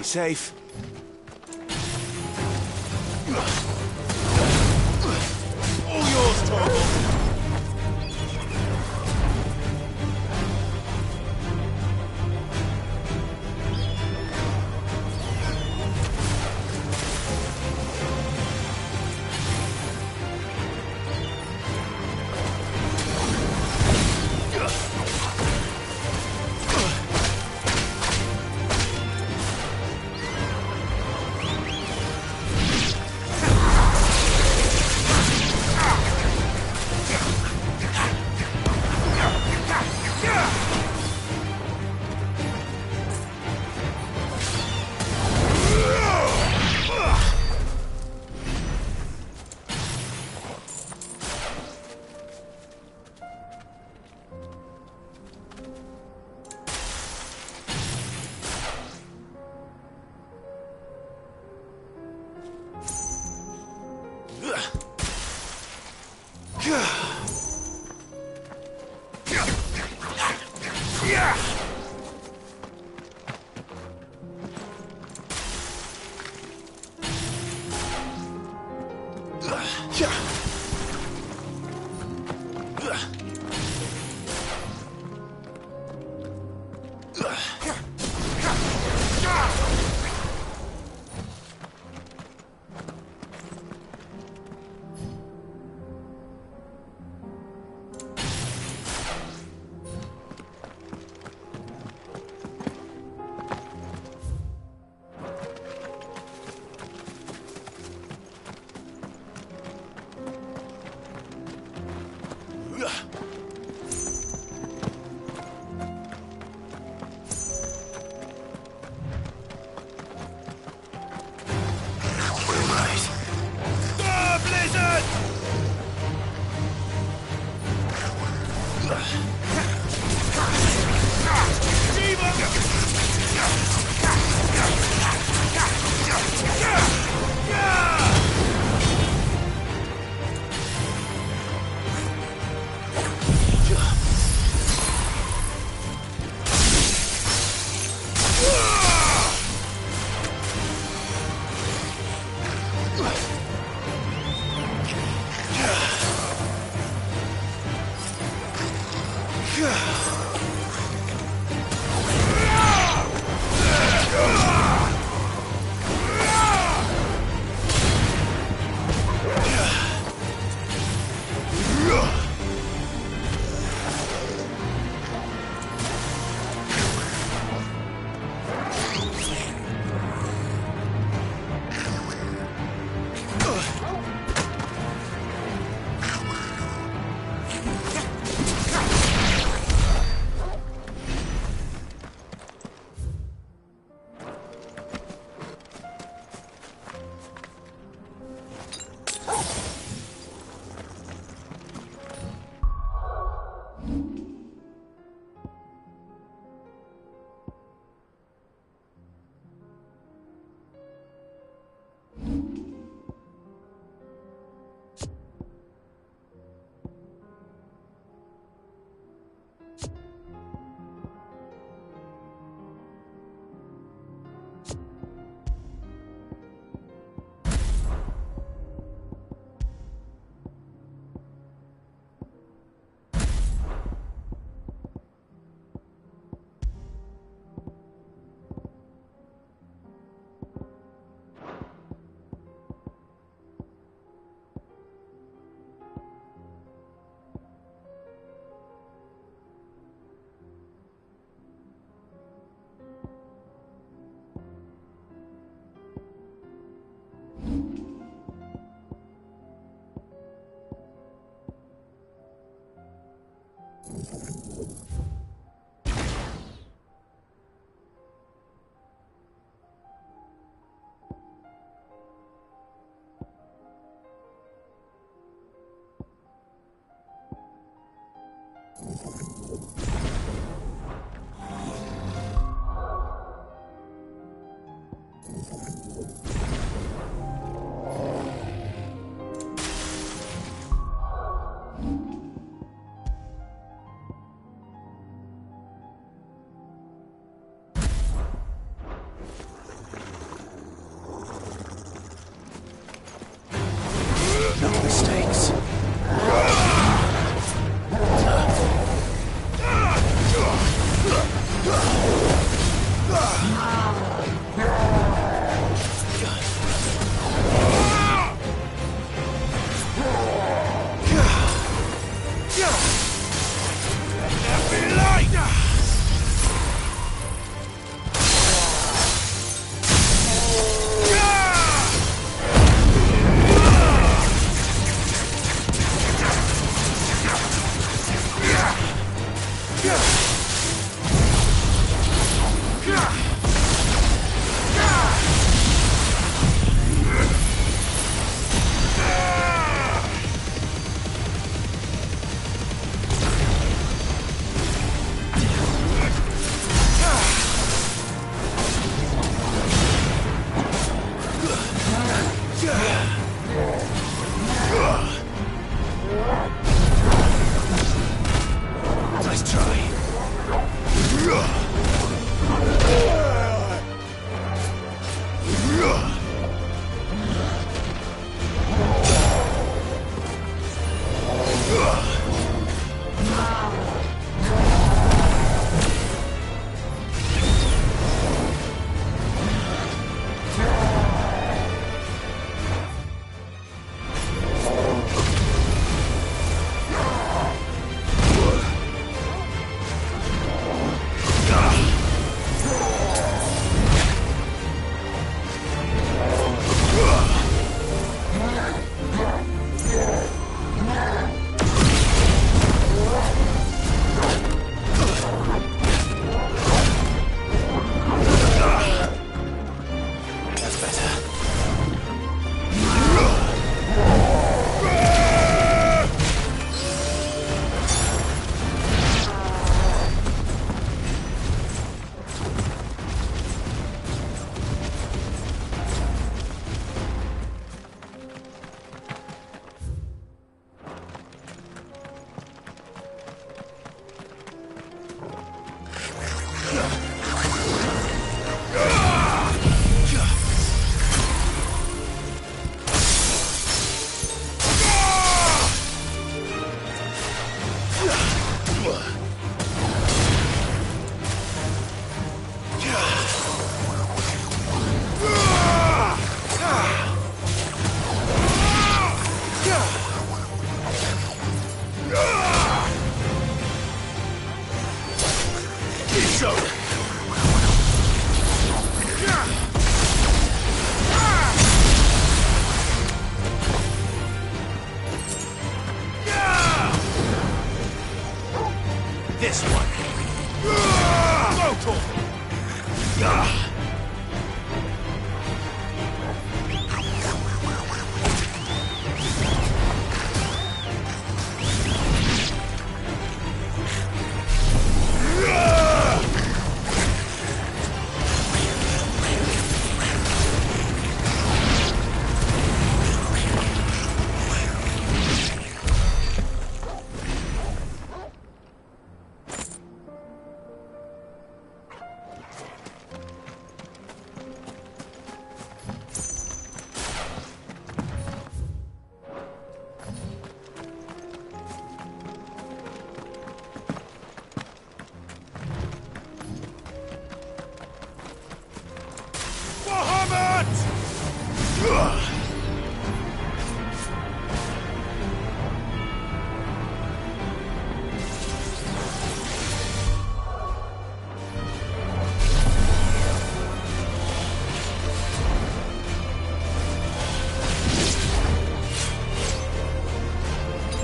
S9: safe.
S1: All yours, Torvald.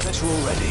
S1: Better already.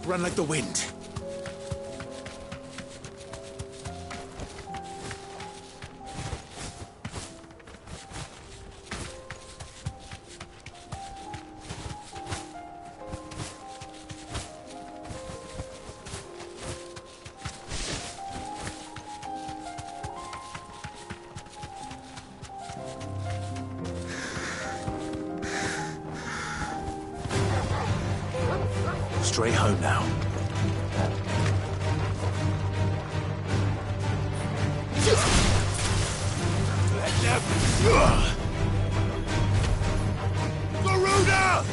S4: Run like the wind. Straight home now.
S1: Garuda!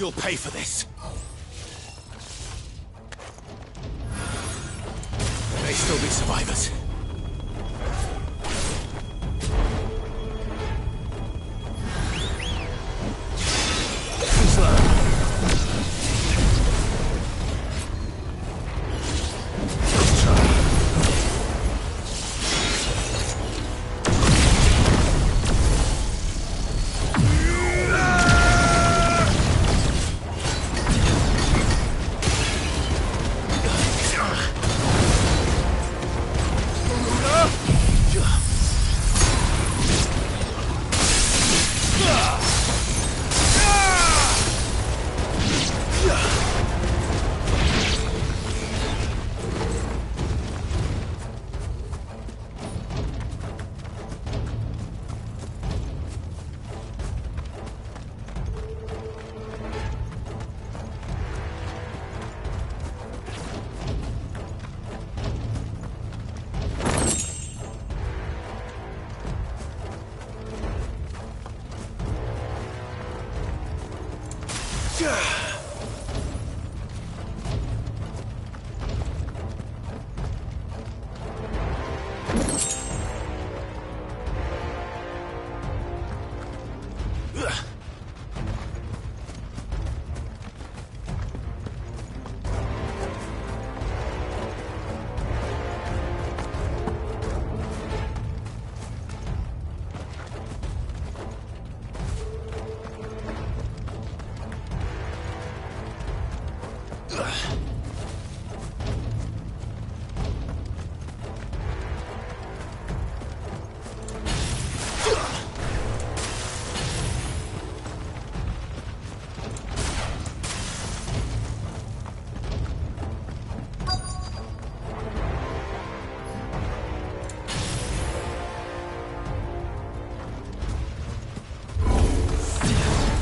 S13: You'll pay for this. May still be survivors. Too slow.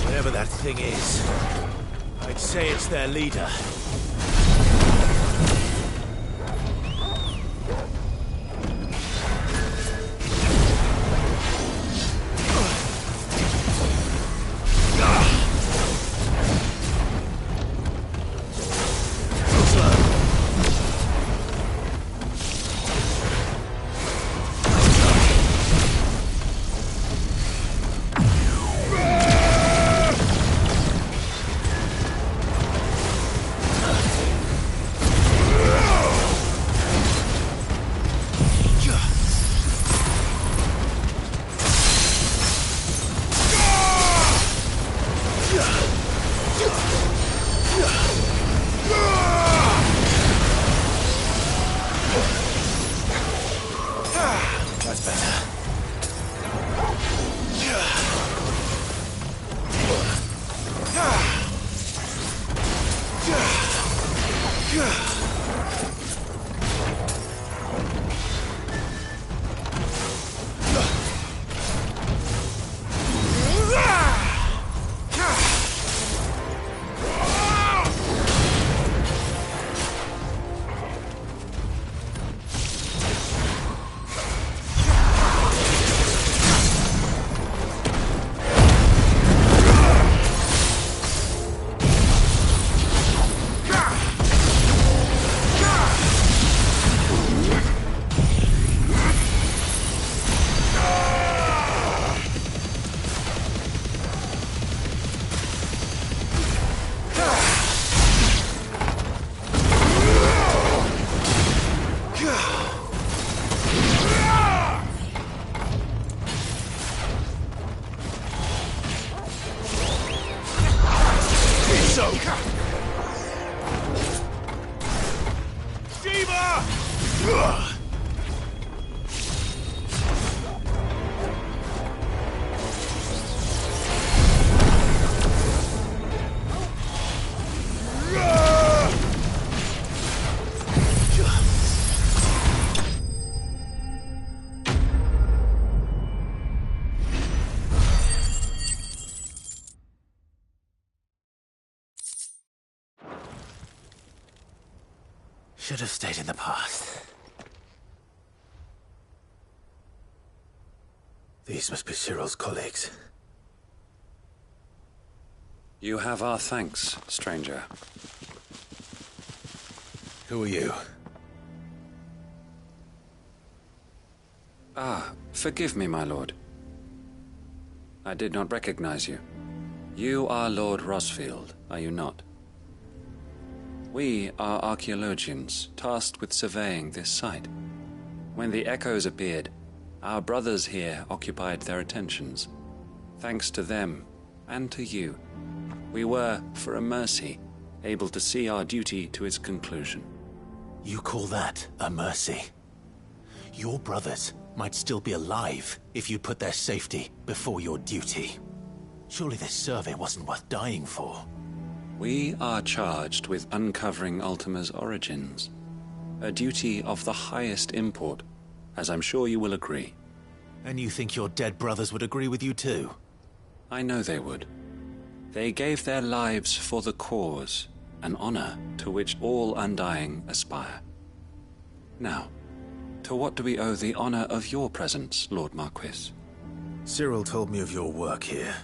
S4: Whatever that thing is, I'd say it's their leader. That's better. Should have stayed in the past. These must be Cyril's colleagues.
S18: You have our thanks, stranger.
S4: Who are you?
S18: Ah, forgive me, my lord. I did not recognize you. You are Lord Rosfield, are you not? We are archaeologians, tasked with surveying this site. When the echoes appeared, our brothers here occupied their attentions. Thanks to them, and to you, we were, for a mercy, able to see our duty to its conclusion.
S4: You call that a mercy? Your brothers might still be alive if you put their safety before your duty. Surely this survey wasn't worth dying for.
S18: We are charged with uncovering Ultima's origins. A duty of the highest import, as I'm sure you will agree.
S4: And you think your dead brothers would agree with you too?
S18: I know they would. They gave their lives for the cause, an honor to which all Undying aspire. Now, to what do we owe the honor of your presence, Lord Marquis?
S4: Cyril told me of your work here,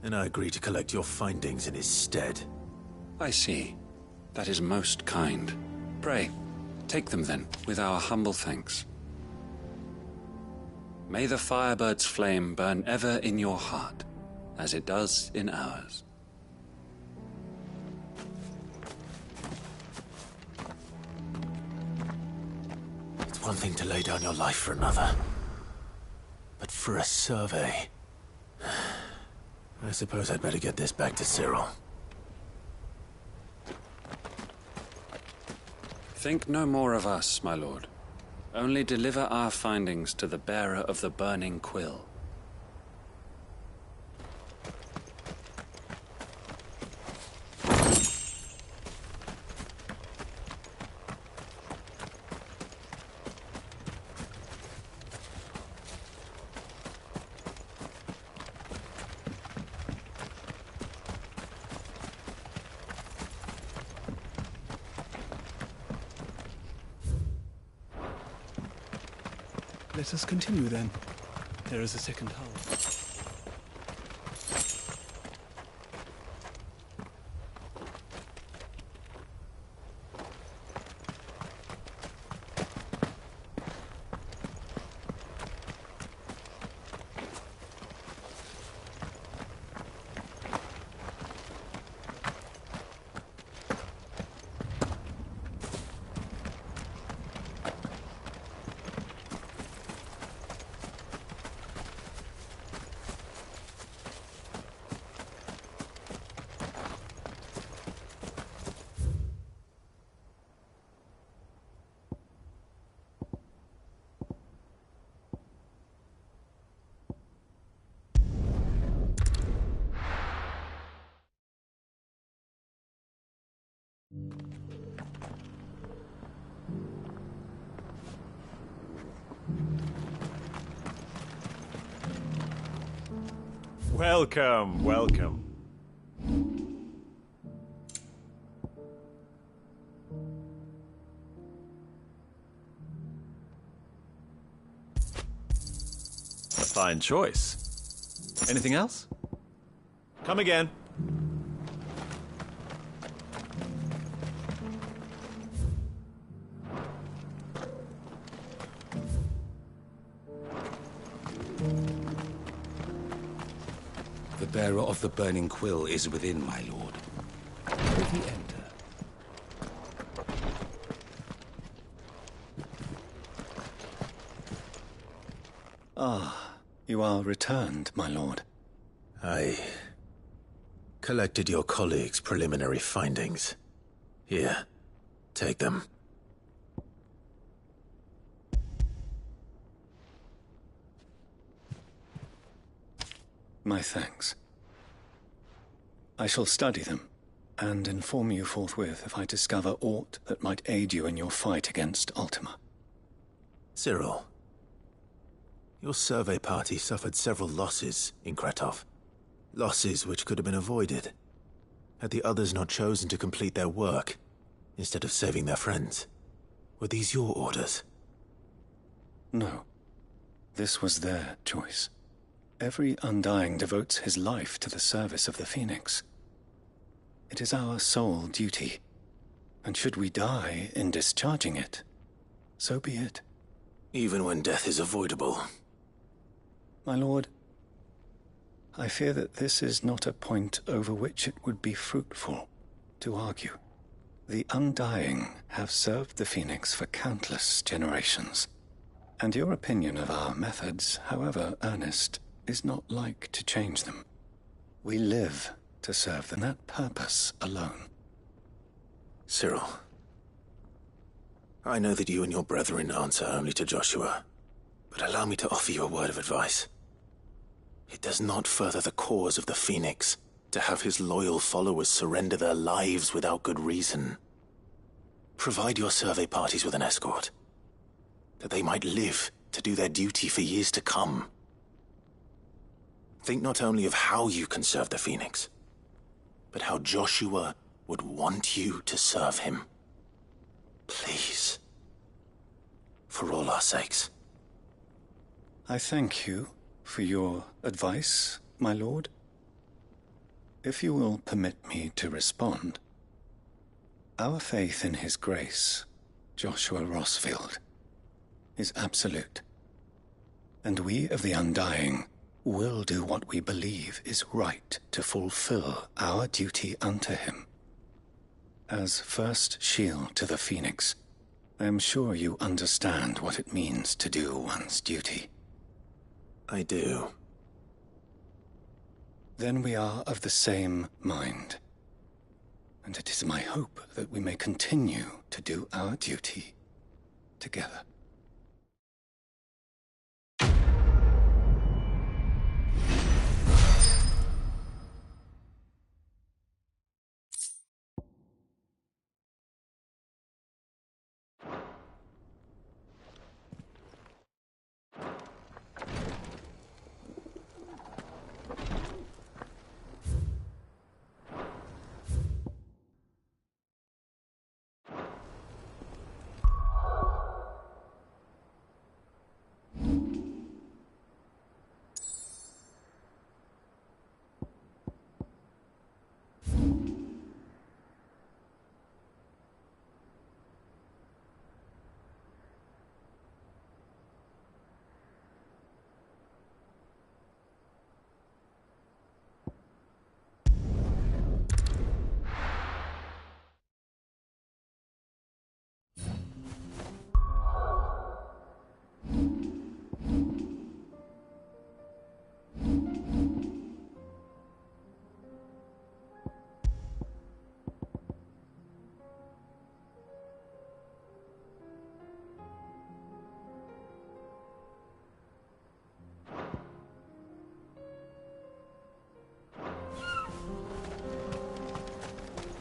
S4: and I agreed to collect your findings in his stead.
S18: I see. That is most kind. Pray, take them then, with our humble thanks. May the Firebird's flame burn ever in your heart, as it does in ours.
S4: It's one thing to lay down your life for another, but for a survey... I suppose I'd better get this back to Cyril.
S18: Think no more of us, my lord. Only deliver our findings to the bearer of the burning quill.
S3: Let us continue then. There is a second hull.
S15: Welcome, welcome. A fine choice. Anything else? Come again.
S2: The bearer of the burning quill is within, my lord.
S3: Will he enter?
S17: Ah, you are returned, my lord.
S4: I collected your colleagues' preliminary findings. Here, take them.
S17: My thanks. I shall study them, and inform you forthwith if I discover aught that might aid you in your fight against Ultima.
S4: Cyril, your survey party suffered several losses in Kretov. Losses which could have been avoided, had the others not chosen to complete their work, instead of saving their friends. Were these your orders?
S17: No. This was their choice. Every Undying devotes his life to the service of the Phoenix. It is our sole duty, and should we die in discharging it, so be it.
S4: Even when death is avoidable.
S17: My lord, I fear that this is not a point over which it would be fruitful to argue. The Undying have served the Phoenix for countless generations, and your opinion of our methods, however earnest, is not like to change them. We live to serve them, that purpose alone.
S4: Cyril, I know that you and your brethren answer only to Joshua, but allow me to offer you a word of advice. It does not further the cause of the Phoenix to have his loyal followers surrender their lives without good reason. Provide your survey parties with an escort, that they might live to do their duty for years to come. Think not only of how you can serve the Phoenix, but how Joshua would want you to serve him. Please. For all our sakes.
S17: I thank you for your advice, my lord. If you will permit me to respond, our faith in his grace, Joshua Rossfield, is absolute, and we of the Undying will do what we believe is right to fulfill our duty unto him. As first shield to the Phoenix, I am sure you understand what it means to do one's duty.
S4: I do.
S17: Then we are of the same mind, and it is my hope that we may continue to do our duty together.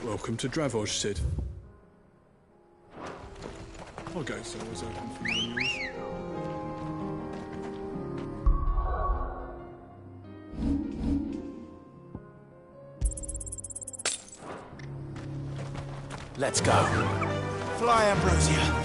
S1: Welcome to Dravoj, Sid. Our gates are always open for manuals.
S4: Let's go. Fly, Ambrosia.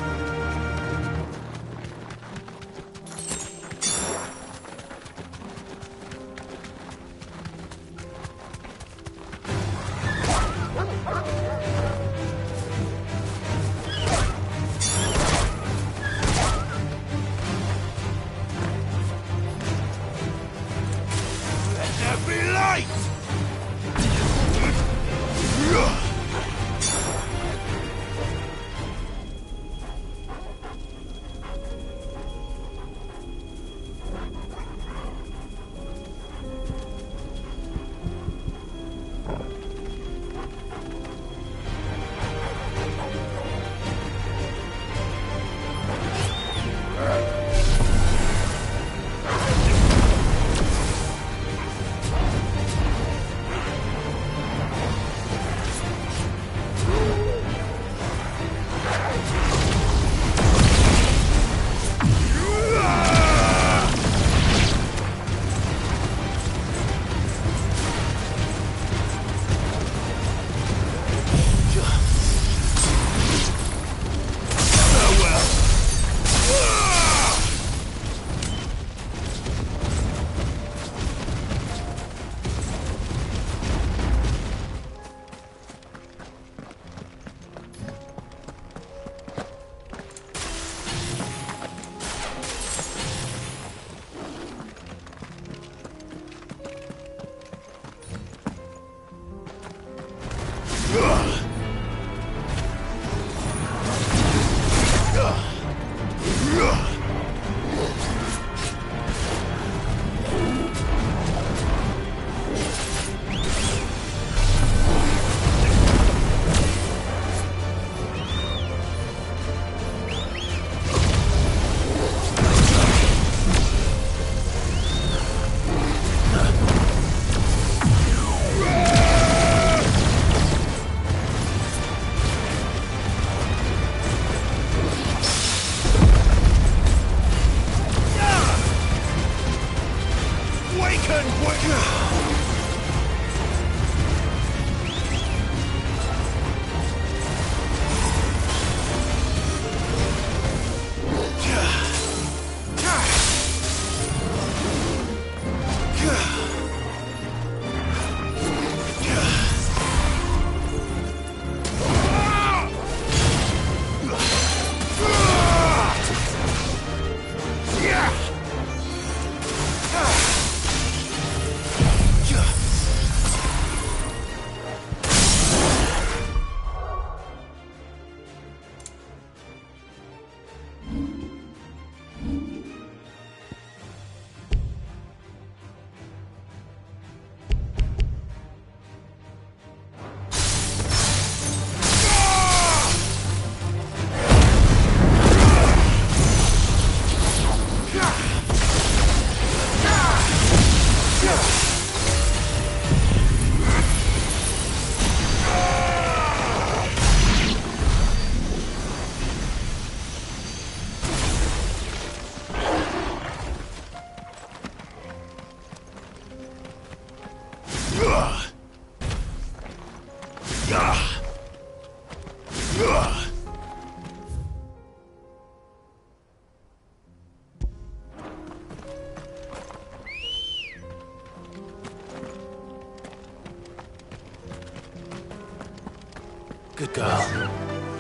S4: Good girl.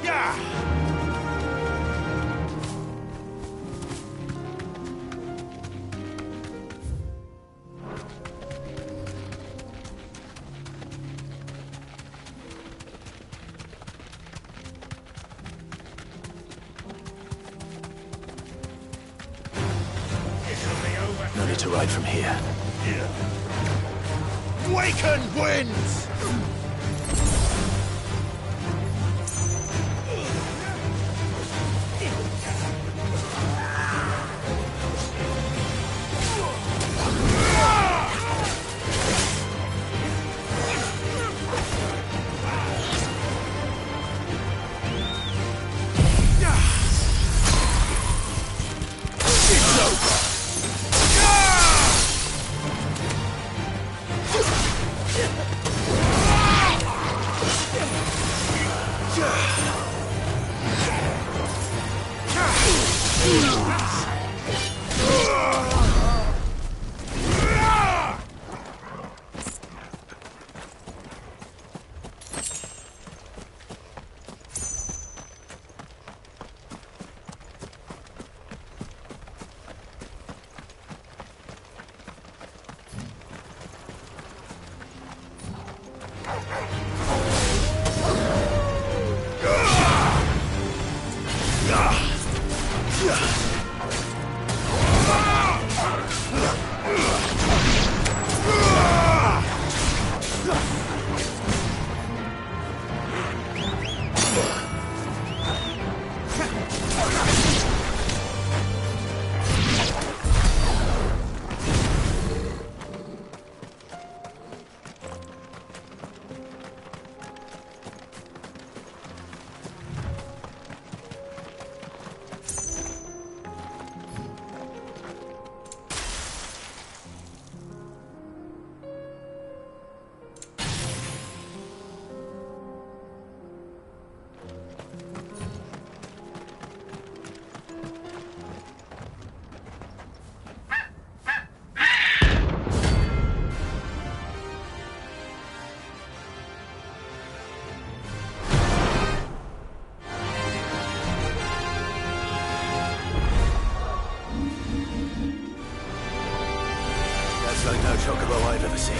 S13: Yeah!
S4: No need to ride from here.
S13: Waken winds!
S4: Like no chocobo I've ever seen.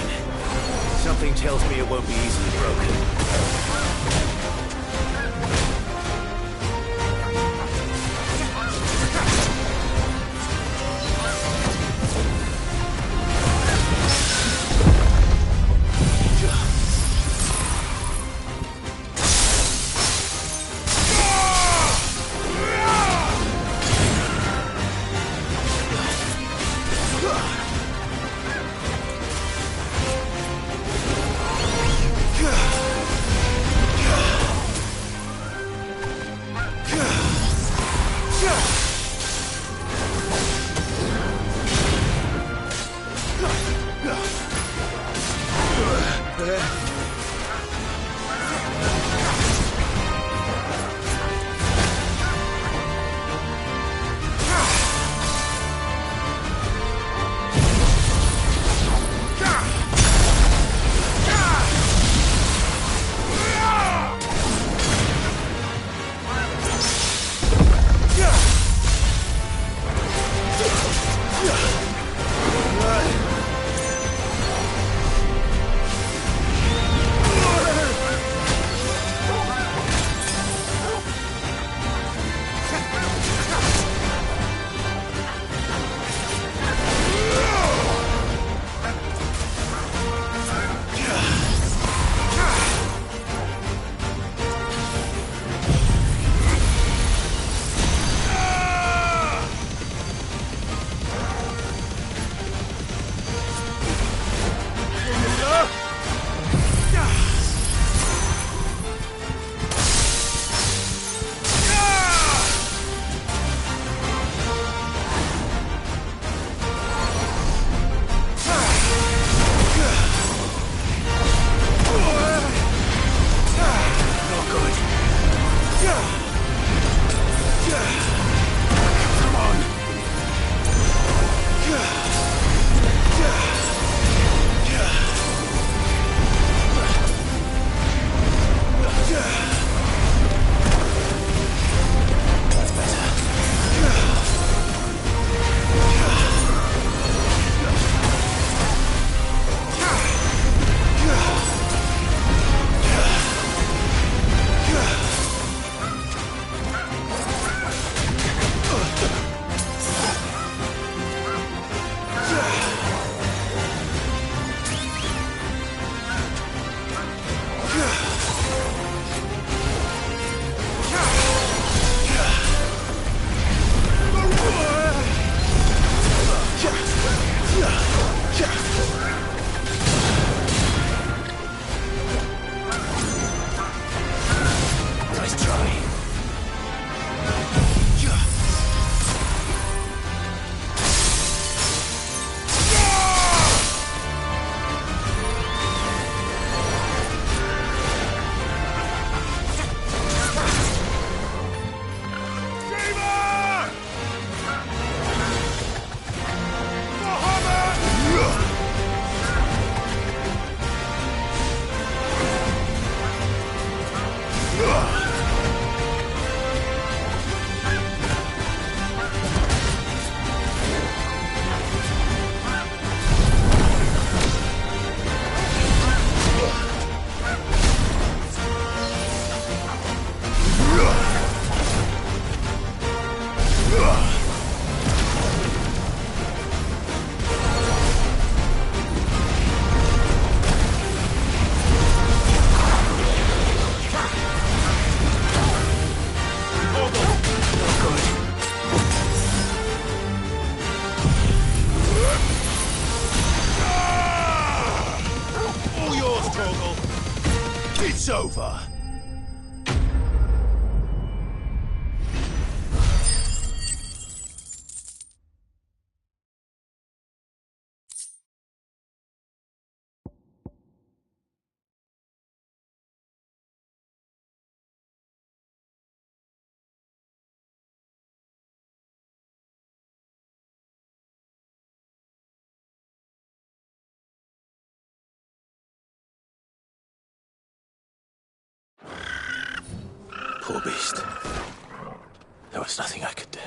S4: Something tells me it won't be easily broken.
S1: over.
S4: Poor beast. There was nothing I could do.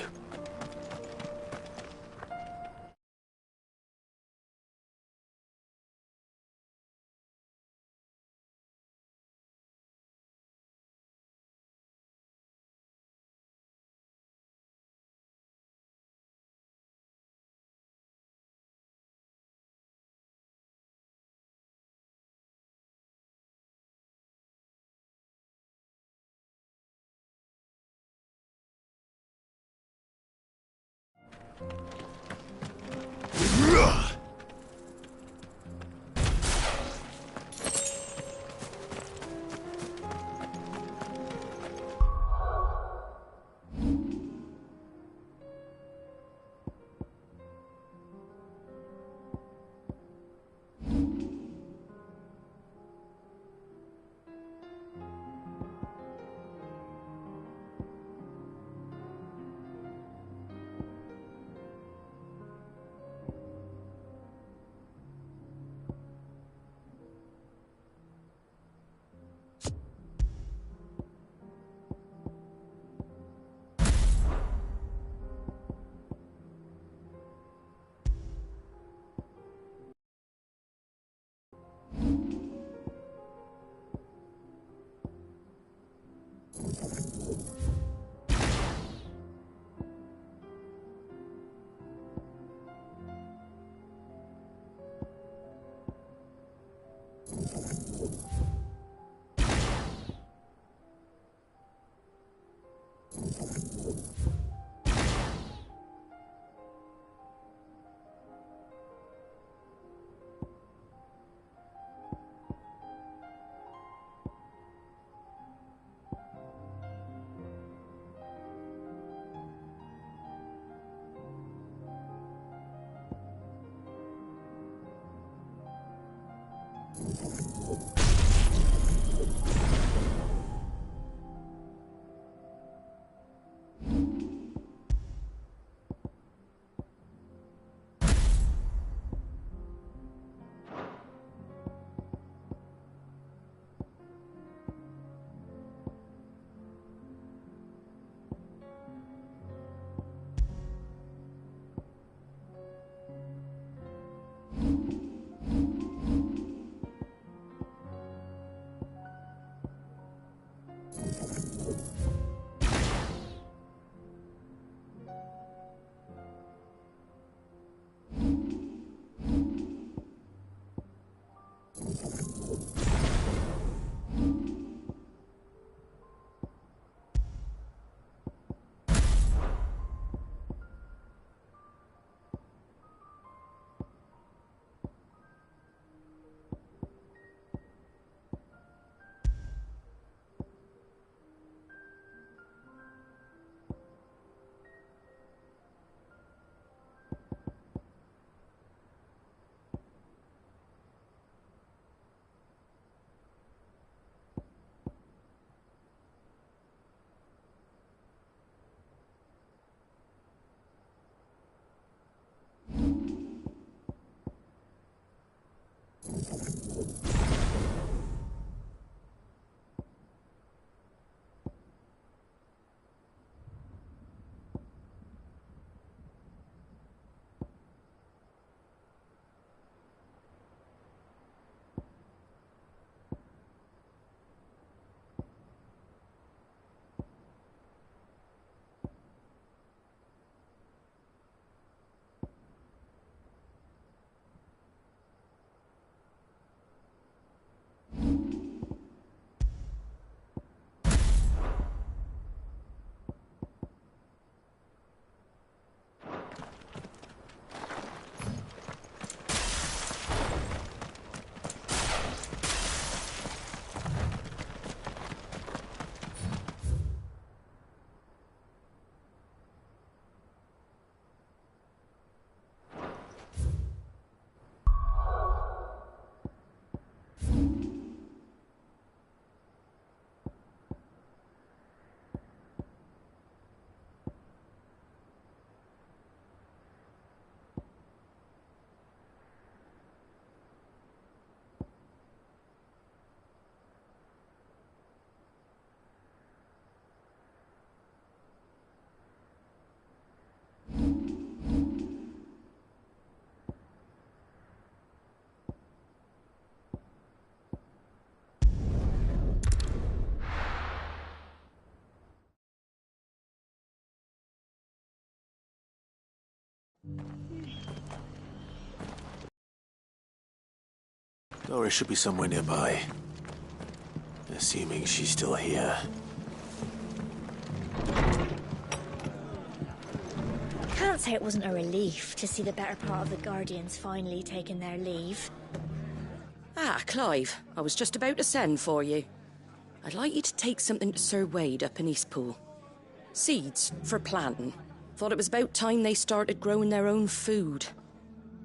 S4: Doris should be somewhere nearby. Assuming she's still here.
S19: Can't say it wasn't a relief to see the better part of the Guardians finally taking their leave.
S5: Ah, Clive, I was just about to send for you. I'd like you to take something to Sir Wade up in Eastpool. Seeds for planting. Thought it was about time they started growing their own food.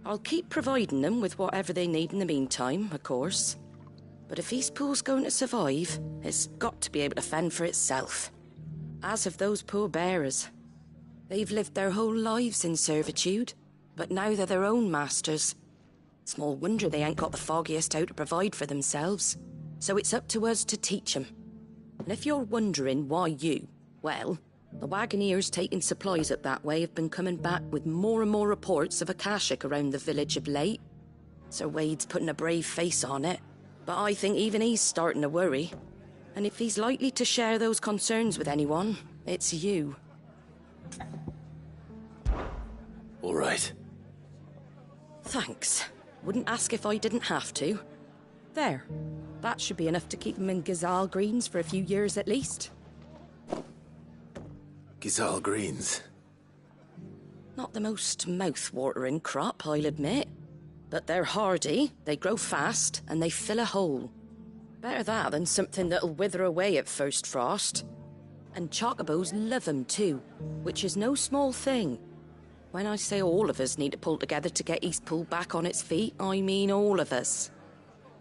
S5: I'll keep providing them with whatever they need in the meantime, of course. But if Eastpool's going to survive, it's got to be able to fend for itself. As have those poor bearers. They've lived their whole lives in servitude, but now they're their own masters. Small wonder they ain't got the foggiest how to provide for themselves. So it's up to us to teach them. And if you're wondering why you, well, the Wagoneers taking supplies up that way have been coming back with more and more reports of Akashic around the village of late. Sir Wade's putting a brave face on it, but I think even he's starting to worry. And if he's likely to share those concerns with anyone, it's you.
S4: All right.
S5: Thanks. Wouldn't ask if I didn't have to. There. That should be enough to keep them in Gazal Greens for a few years at least.
S4: Gazal Greens?
S5: Not the most mouth-watering crop, I'll admit. But they're hardy, they grow fast, and they fill a hole. Better that than something that'll wither away at first frost. And chocobos love 'em too, which is no small thing. When I say all of us need to pull together to get Eastpool back on its feet, I mean all of us.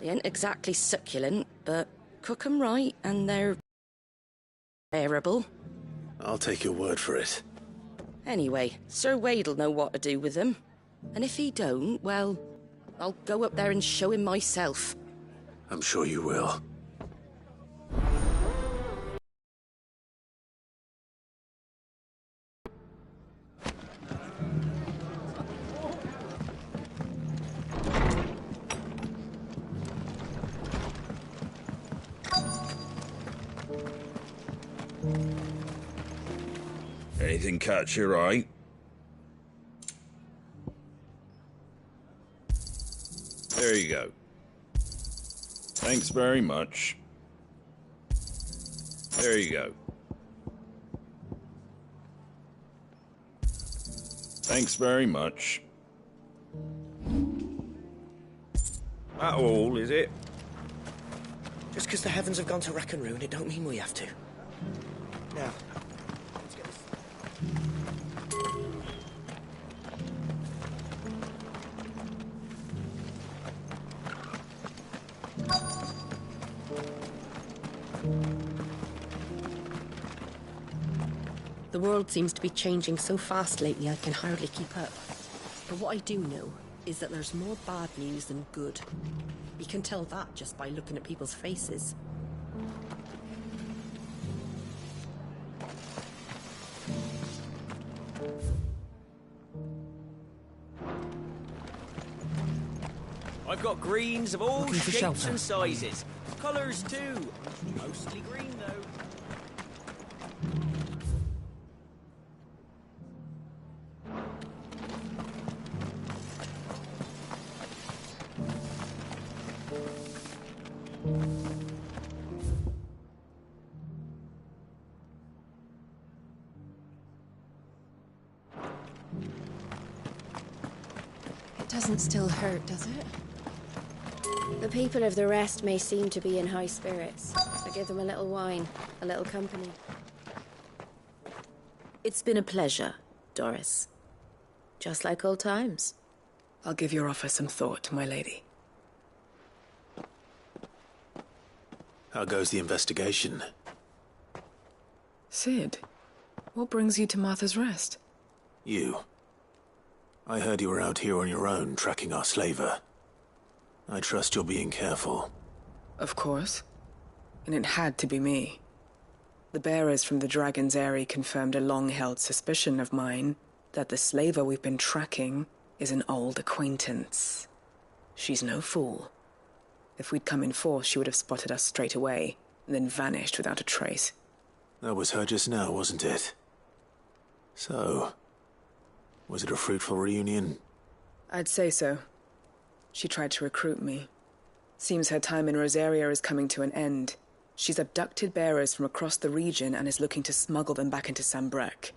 S5: They ain't exactly succulent, but cook 'em right and they're bearable.
S4: I'll take your word for it.
S5: Anyway, Sir Wade'll know what to do with them. And if he don't, well, I'll go up there and show him myself.
S4: I'm sure you will.
S2: Anything catch your eye? There you go. Thanks very much. There you go. Thanks very much. That all, is it?
S9: Just because the heavens have gone to rack and ruin, it don't mean we have to. Now, let's get this.
S20: The world seems to be changing so fast lately I can hardly keep up. But what I do know is that there's more bad news than good. You can tell that just by looking at people's faces.
S13: I've got greens of all
S20: Looking for
S13: shapes
S20: shelter.
S13: and sizes. Colours too. Mostly green though.
S20: It doesn't still hurt, does it?
S8: The people of the rest may seem to be in high spirits. I give them a little wine, a little company.
S16: It's been a pleasure, Doris. Just like old times.
S14: I'll give your offer some thought, my lady.
S4: How goes the investigation?
S14: Sid, what brings you to Martha's Rest?
S4: You. I heard you were out here on your own, tracking our slaver. I trust you're being careful.
S14: Of course. And it had to be me. The bearers from the Dragon's Eyrie confirmed a long-held suspicion of mine that the slaver we've been tracking is an old acquaintance. She's no fool. If we'd come in force, she would have spotted us straight away, and then vanished without a trace.
S4: That was her just now, wasn't it? So, Was it a fruitful reunion?
S14: I'd say so. She tried to recruit me. Seems her time in Rosaria is coming to an end. She's abducted bearers from across the region and is looking to smuggle them back into Sambrek.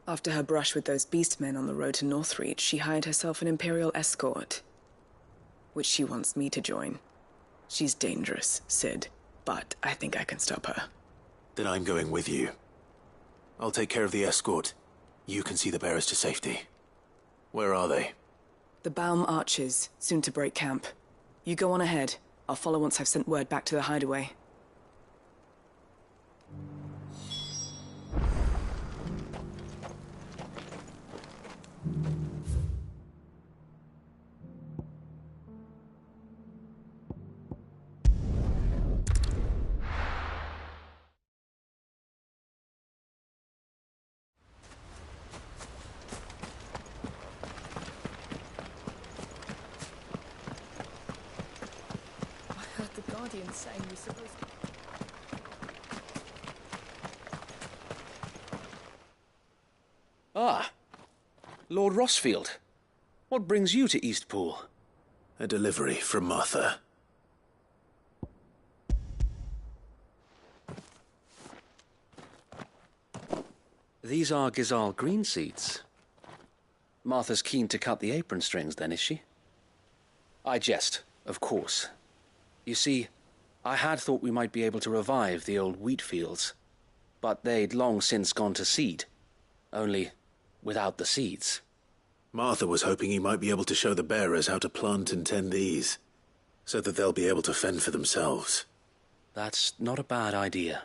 S14: After her brush with those beastmen on the road to Northreach, she hired herself an Imperial escort, which she wants me to join. She's dangerous, Sid, but I think I can stop her.
S4: Then I'm going with you. I'll take care of the escort. You can see the bearers to safety. Where are they?
S14: The Baum archers, soon to break camp. You go on ahead. I'll follow once I've sent word back to the hideaway.
S5: Saying you're supposed to...
S21: Ah, Lord Rossfield. What brings you to Eastpool?
S4: A delivery from Martha.
S21: These are Gizal green seeds. Martha's keen to cut the apron strings, then, is she? I jest, of course. You see, I had thought we might be able to revive the old wheat fields, but they'd long since gone to seed, only without the seeds.
S4: Martha was hoping he might be able to show the bearers how to plant and tend these, so that they'll be able to fend for themselves.
S21: That's not a bad idea.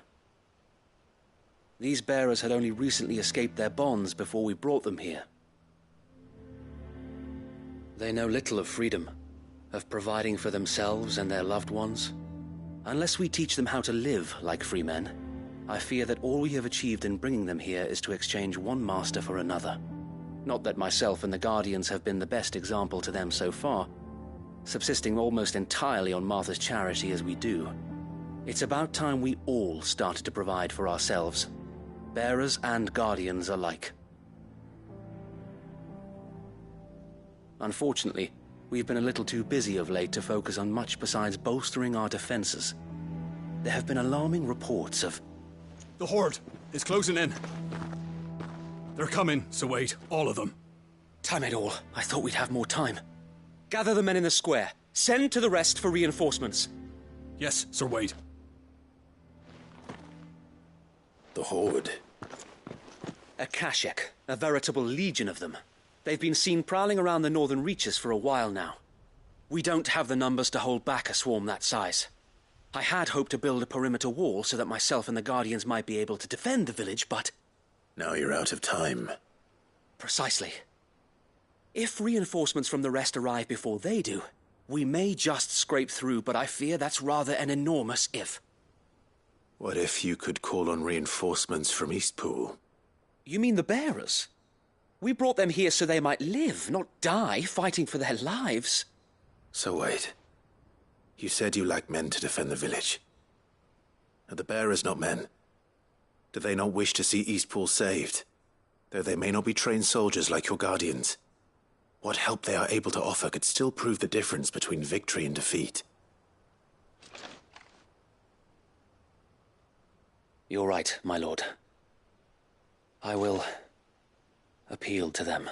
S21: These bearers had only recently escaped their bonds before we brought them here. They know little of freedom, of providing for themselves and their loved ones. Unless we teach them how to live like free men, I fear that all we have achieved in bringing them here is to exchange one master for another. Not that myself and the Guardians have been the best example to them so far, subsisting almost entirely on Martha's charity as we do. It's about time we all started to provide for ourselves, bearers and Guardians alike. Unfortunately, we've been a little too busy of late to focus on much besides bolstering our defenses. There have been alarming reports of...
S13: The Horde is closing in. They're coming, so wait, all of them.
S21: Damn it all, I thought we'd have more time. Gather the men in the square. Send to the rest for reinforcements.
S13: Yes, Sir Wade.
S4: The Horde.
S21: A Kashek, a veritable legion of them. They've been seen prowling around the northern reaches for a while now. We don't have the numbers to hold back a swarm that size. I had hoped to build a perimeter wall so that myself and the Guardians might be able to defend the village, but...
S4: Now you're out of time.
S21: Precisely. If reinforcements from the rest arrive before they do, we may just scrape through, but I fear that's rather an enormous if.
S4: What if you could call on reinforcements from Eastpool?
S21: You mean the bearers? We brought them here so they might live, not die, fighting for their lives.
S4: So wait. You said you lack men to defend the village. Are the bearers not men? Do they not wish to see Eastpool saved? Though they may not be trained soldiers like your Guardians. What help they are able to offer could still prove the difference between victory and defeat.
S21: You're right, my lord. I will appeal to them.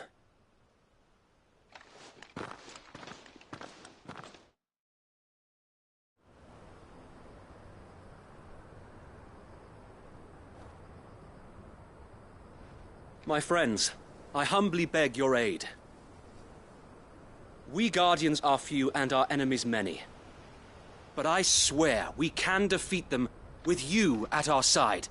S21: My friends, I humbly beg your aid. We Guardians are few and our enemies many. But I swear we can defeat them with you at our side.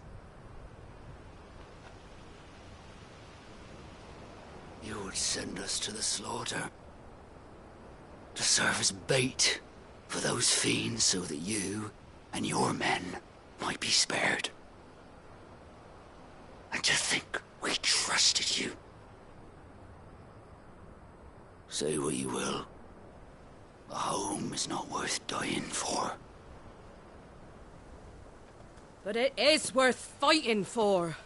S1: You would send us to the slaughter, to serve as bait for those fiends so that you and your men might be spared. And to think we trusted you. Say what you will, a home is not worth dying for.
S16: But it is worth fighting for.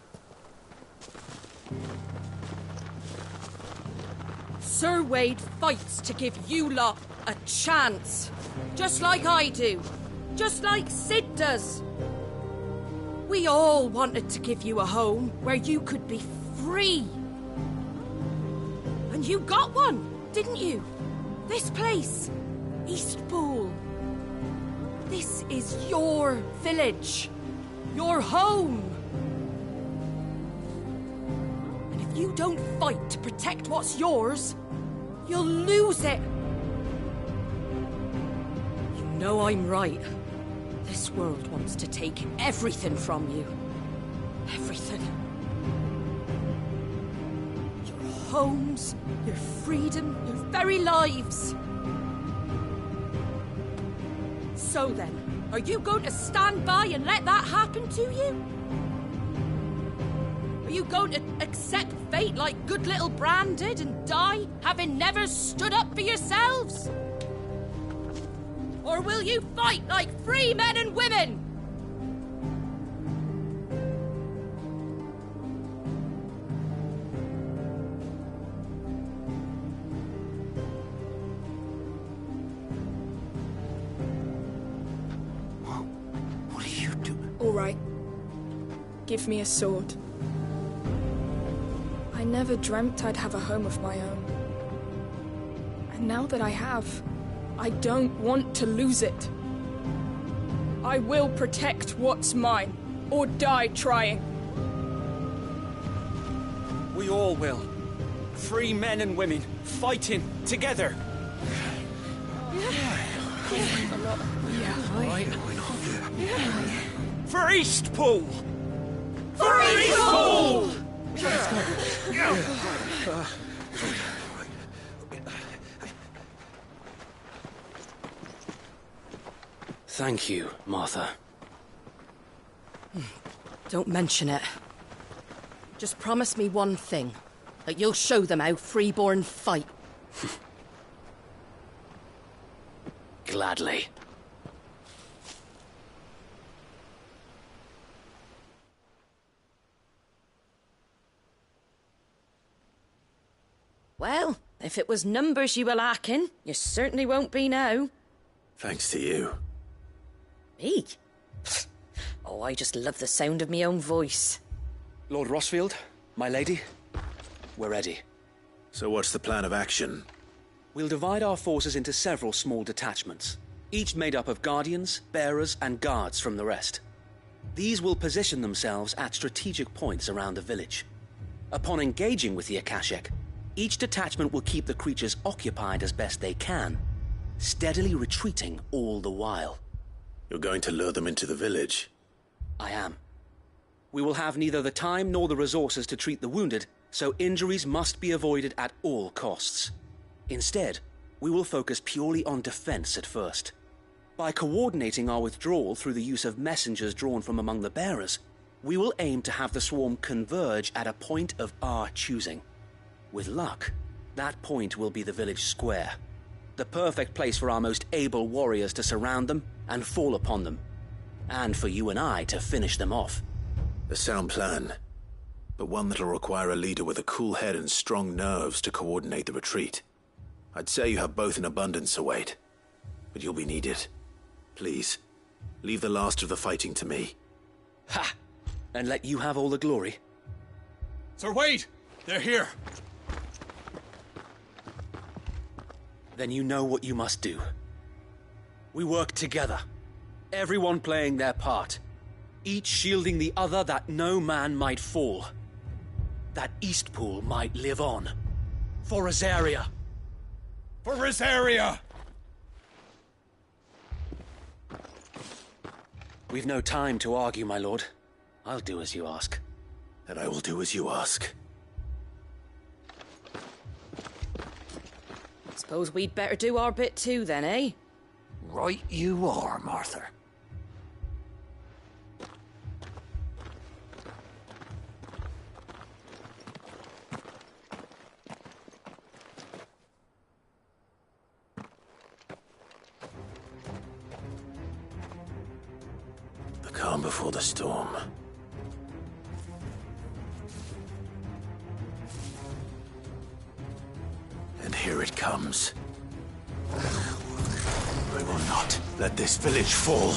S6: Sir Wade fights to give you lot a chance. Just like I do. Just like Sid does. We all wanted to give you a home where you could be free. And you got one, didn't you? This place, Eastpool. This is your village. Your home. And if you don't fight to protect what's yours, you'll lose it. You know I'm right. This world wants to take everything from you. Everything. Your homes, your freedom, your very lives. So then, are you going to stand by and let that happen to you? Are you going to accept fate like good little Bran did and die, having never stood up for yourselves? Or will you fight like free men and women?
S1: What are you doing?
S22: All right. Give me a sword. I never dreamt I'd have a home of my own. And now that I have, I don't want to lose it. I will protect what's mine, or die trying.
S13: We all will. Free men and women, fighting together. For Eastpool! For Eastpool!
S21: Thank you, Martha.
S6: Don't mention it. Just promise me one thing. That you'll show them how freeborn fight.
S21: Gladly.
S6: Well, if it was numbers you were lacking, you certainly won't be now.
S4: Thanks to you.
S6: Me? Oh, I just love the sound of my own voice.
S21: Lord Rossfield, my lady, we're ready.
S4: So what's the plan of action?
S21: We'll divide our forces into several small detachments, each made up of guardians, bearers, and guards from the rest. These will position themselves at strategic points around the village. Upon engaging with the Akashek, each detachment will keep the creatures occupied as best they can, steadily retreating all the while.
S4: You're going to lure them into the village?
S21: I am. We will have neither the time nor the resources to treat the wounded, so injuries must be avoided at all costs. Instead, we will focus purely on defense at first. By coordinating our withdrawal through the use of messengers drawn from among the bearers, we will aim to have the swarm converge at a point of our choosing. With luck, that point will be the village square, the perfect place for our most able warriors to surround them and fall upon them, and for you and I to finish them off.
S4: A sound plan, but one that'll require a leader with a cool head and strong nerves to coordinate the retreat. I'd say you have both in abundance, Sir Wade, but you'll be needed. Please, leave the last of the fighting to me.
S21: Ha! And let you have all the glory.
S13: Sir Wade! They're here!
S21: Then you know what you must do. We work together, everyone playing their part, each shielding the other that no man might fall, that Eastpool might live on. For Rosaria!
S13: For Rosaria!
S21: We've no time to argue, my lord. I'll do as you ask.
S4: And I will do as you ask.
S6: Suppose we'd better do our bit too then, eh?
S1: Right you are, Martha.
S4: The calm before the storm. And it comes. I will not let this village fall.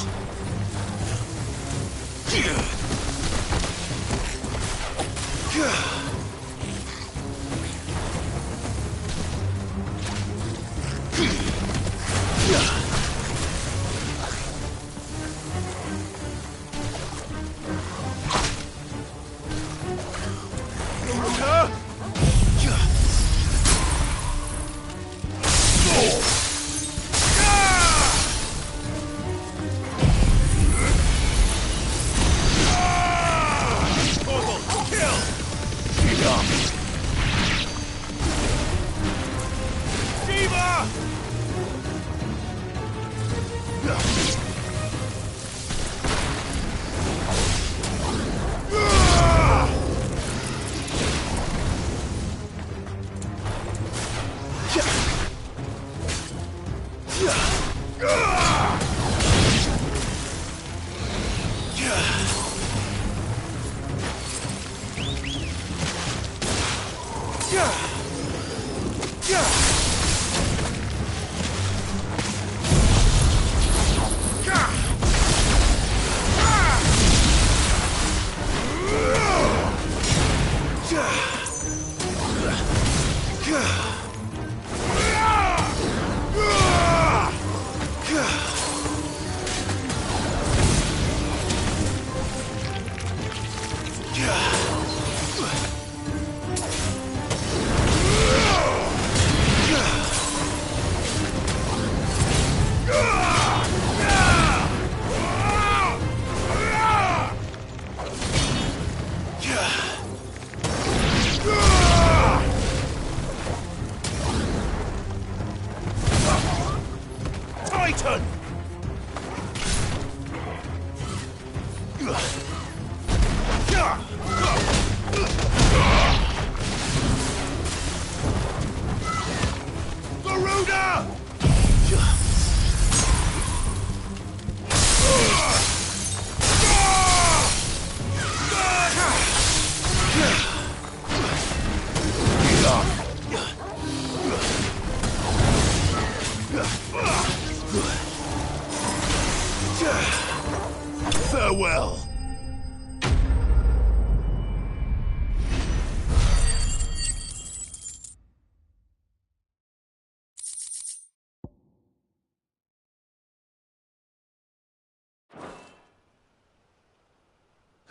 S4: Farewell.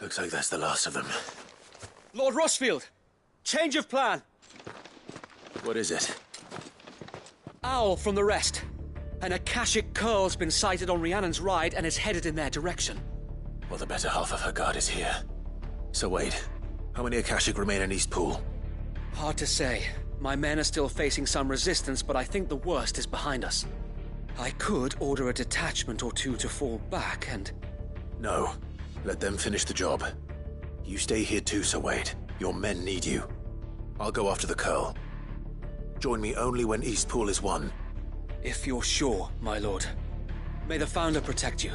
S4: Looks like that's the last of them.
S21: Lord Rossfield! Change of plan!
S4: What is it?
S21: Owl from the rest. An Akashic curl's been sighted on Rhiannon's ride and is headed in their direction.
S4: Well, the better half of her guard is here. So wait, how many Akashic remain in East Pool?
S21: Hard to say. My men are still facing some resistance, but I think the worst is behind us. I could order a detachment or two to fall back and...
S4: No. Let them finish the job. You stay here too, Sir Wade. Your men need you. I'll go after the curl. Join me only when East Pool is won.
S21: If you're sure, my lord. May the Founder protect you.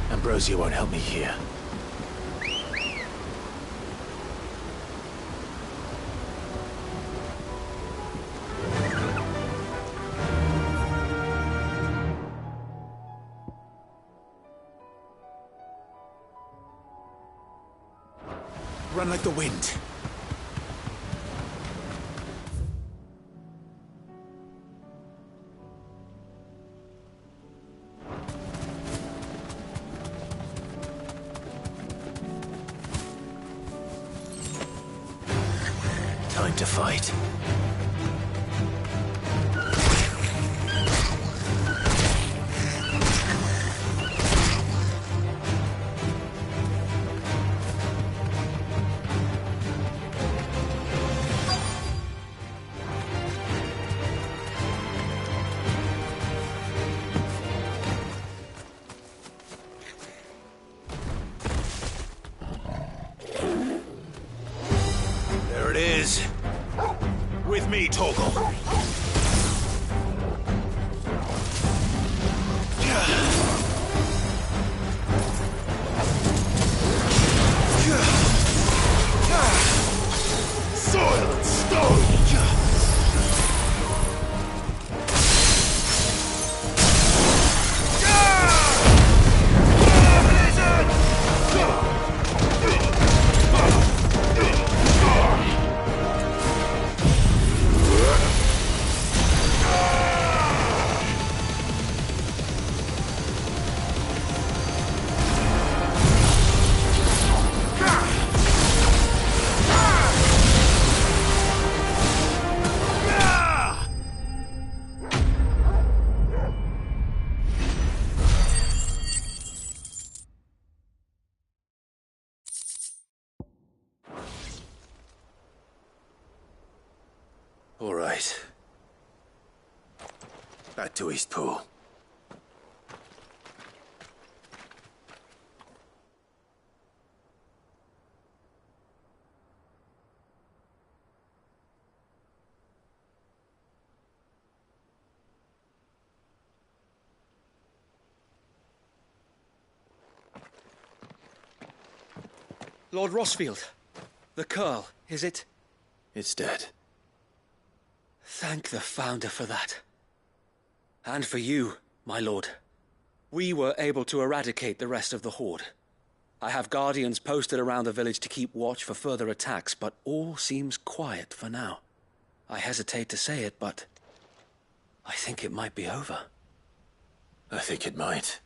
S4: Ambrosia won't help me here. Run like the wind. Time to fight. it is. With me, Torgal. Soil and stone! All right. Back to Eastpool.
S21: Lord Rossfield, the Curl, is it?
S4: It's dead.
S21: Thank the Founder for that. And for you, my lord. We were able to eradicate the rest of the Horde. I have guardians posted around the village to keep watch for further attacks, but all seems quiet for now. I hesitate to say it, but I think it might be over.
S4: I think it might.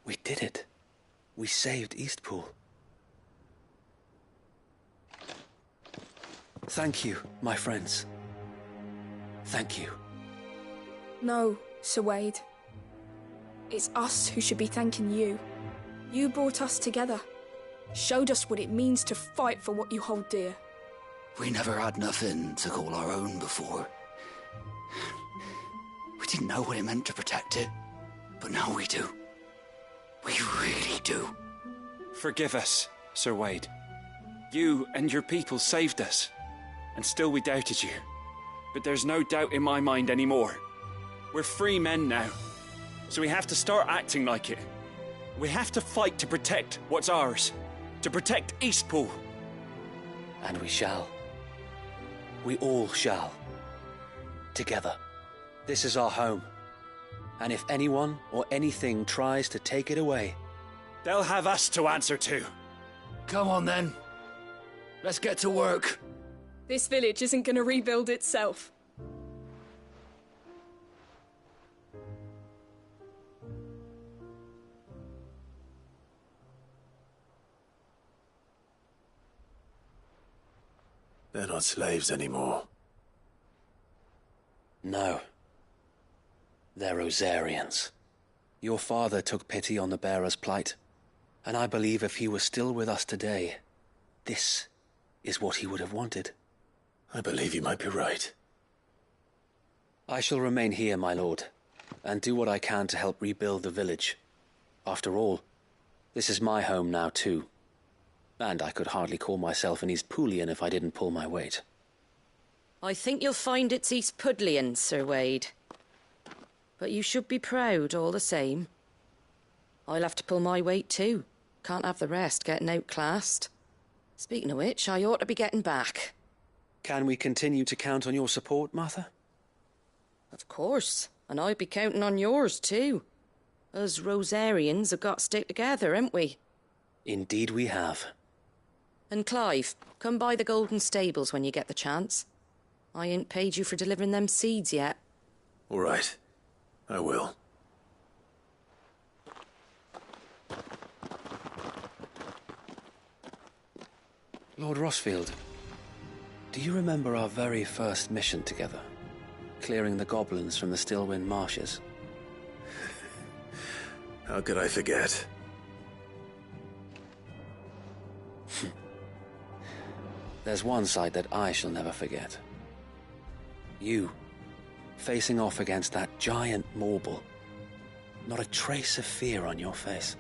S21: We did it. We saved Eastpool. Thank you, my friends. Thank you.
S22: No, Sir Wade. It's us who should be thanking you. You brought us together. Showed us what it means to fight for what you hold dear.
S1: We never had nothing to call our own before. We didn't know what it meant to protect it, but now we do. We really do.
S18: Forgive us, Sir Wade. You and your people saved us, and still we doubted you. But there's no doubt in my mind anymore. We're free men now, so we have to start acting like it. We have to fight to protect what's ours, to protect Eastpool.
S21: And we shall. We all shall. Together. This is our home. And if anyone or anything tries to take it away,
S18: they'll have us to answer to.
S1: Come on then. Let's get to work.
S22: This village isn't going to rebuild itself.
S4: They're not slaves anymore.
S21: No. They're Rosarians. Your father took pity on the bearer's plight, and I believe if he was still with us today, this is what he would have wanted.
S4: I believe you might be right.
S21: I shall remain here, my lord, and do what I can to help rebuild the village. After all, this is my home now too, and I could hardly call myself an Eastpoolian if I didn't pull my weight.
S6: I think you'll find it's Eastpudlian, Sir Wade. But you should be proud all the same. I'll have to pull my weight too. Can't have the rest getting outclassed. Speaking of which, I ought to be getting back.
S21: Can we continue to count on your support, Martha?
S6: Of course, and I'd be counting on yours too. Us Rosarians have got to stick together, haven't we?
S21: Indeed we have.
S6: And Clive, come by the Golden Stables when you get the chance. I ain't paid you for delivering them seeds yet.
S4: All right. I will.
S21: Lord Rossfield, do you remember our very first mission together? Clearing the goblins from the Stillwind Marshes?
S4: How could I forget?
S21: There's one sight that I shall never forget. You, facing off against that giant Morble. Not a trace of fear on your face.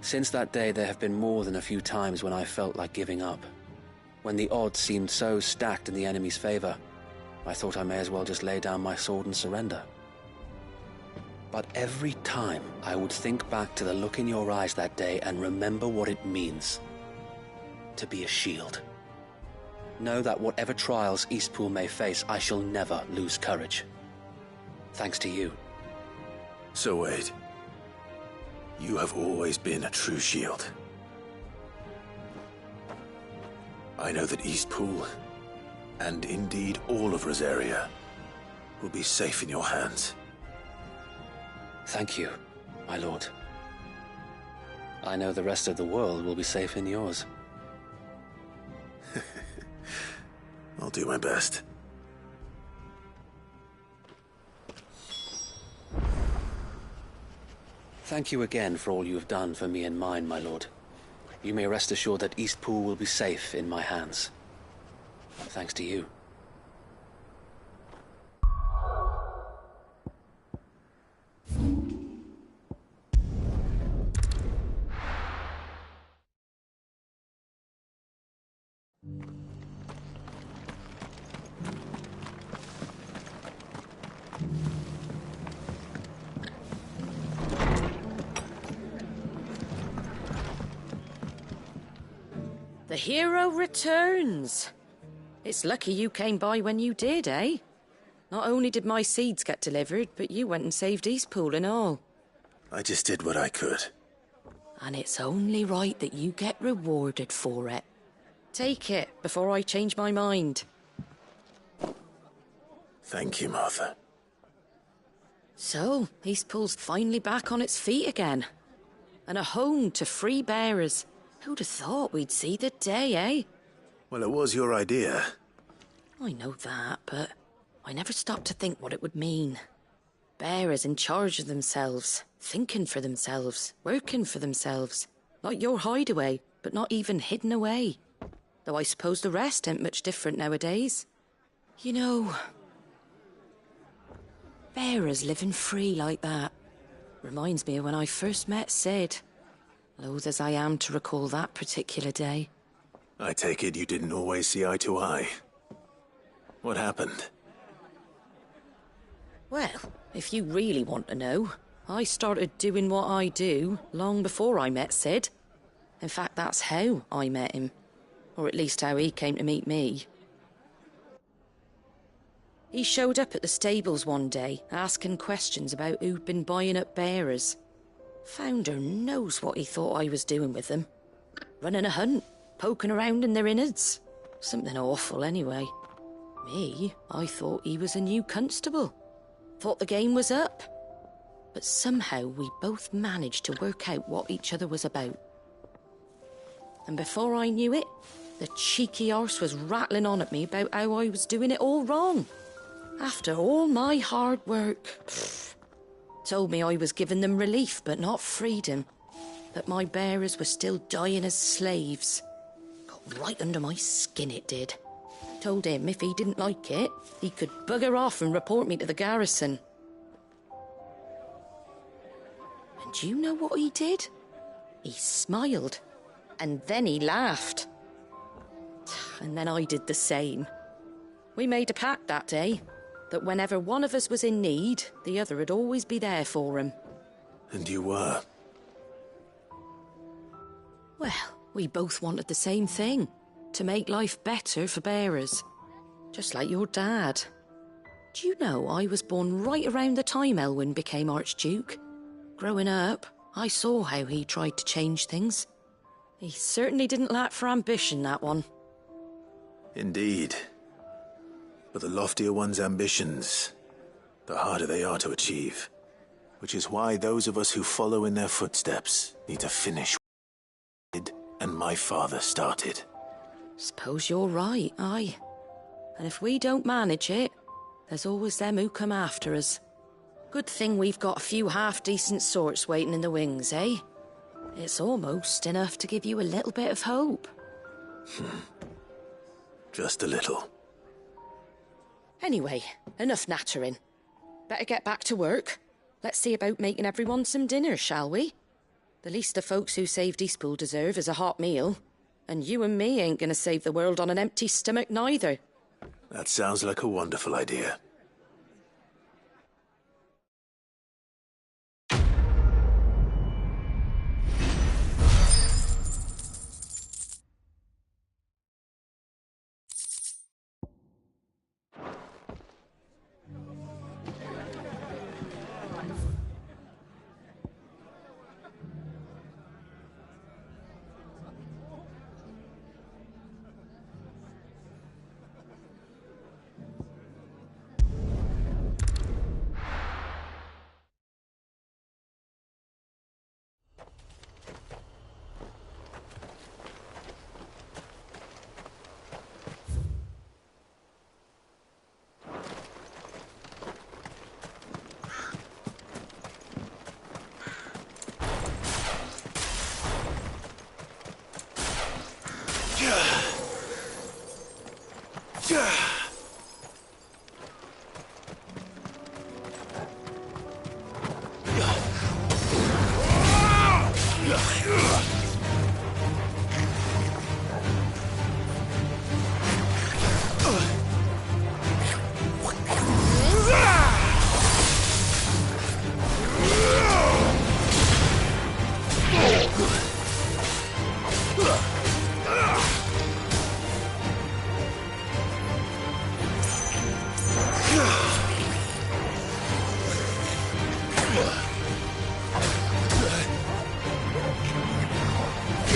S21: Since that day, there have been more than a few times when I felt like giving up. When the odds seemed so stacked in the enemy's favor, I thought I may as well just lay down my sword and surrender. But every time, I would think back to the look in your eyes that day and remember what it means to be a shield. Know that whatever trials Eastpool may face, I shall never lose courage. Thanks to you.
S4: So Wade, you have always been a true shield. I know that Eastpool, and indeed all of Rosaria, will be safe in your hands.
S21: Thank you, my lord. I know the rest of the world will be safe in yours.
S4: I'll do my best.
S21: Thank you again for all you have done for me and mine, my lord. You may rest assured that Eastpool will be safe in my hands. Thanks to you.
S6: The hero returns. It's lucky you came by when you did, eh? Not only did my seeds get delivered, but you went and saved Eastpool and all.
S4: I just did what I could.
S6: And it's only right that you get rewarded for it. Take it before I change my mind.
S4: Thank you, Martha.
S6: So, Eastpool's finally back on its feet again. And a home to free bearers. Who'd have thought we'd see the day, eh?
S4: Well, it was your idea.
S6: I know that, but I never stopped to think what it would mean. Bearers in charge of themselves, thinking for themselves, working for themselves. Like your hideaway, but not even hidden away. Though I suppose the rest ain't much different nowadays. You know, bearers living free like that reminds me of when I first met Sid. Loath as I am to recall that particular day.
S4: I take it you didn't always see eye to eye. What happened?
S6: Well, if you really want to know, I started doing what I do long before I met Sid. In fact, that's how I met him. Or at least how he came to meet me. He showed up at the stables one day, asking questions about who'd been buying up bearers. Founder knows what he thought I was doing with them. Running a hunt, poking around in their innards. Something awful, anyway. Me, I thought he was a new constable. Thought the game was up. But somehow we both managed to work out what each other was about. And before I knew it, the cheeky arse was rattling on at me about how I was doing it all wrong. After all my hard work. Told me I was giving them relief, but not freedom. That my bearers were still dying as slaves. Got right under my skin, it did. Told him if he didn't like it, he could bugger off and report me to the garrison. And do you know what he did? He smiled. And then he laughed. And then I did the same. We made a pact that day. That whenever one of us was in need, the other would always be there for him.
S4: And you were?
S6: Well, we both wanted the same thing. To make life better for bearers. Just like your dad. Do you know I was born right around the time Elwyn became Archduke? Growing up, I saw how he tried to change things. He certainly didn't lack for ambition, that one.
S4: Indeed. But the loftier one's ambitions, the harder they are to achieve. Which is why those of us who follow in their footsteps need to finish what Sid and my father started.
S6: Suppose you're right, aye. And if we don't manage it, there's always them who come after us. Good thing we've got a few half-decent sorts waiting in the wings, eh? It's almost enough to give you a little bit of hope.
S4: Just a little.
S6: Anyway, enough nattering. Better get back to work. let's see about making everyone some dinner, shall we? The least the folks who saved Eastpool deserve is a hot meal. And you and me ain't gonna save the world on an empty stomach neither.
S4: That sounds like a wonderful idea.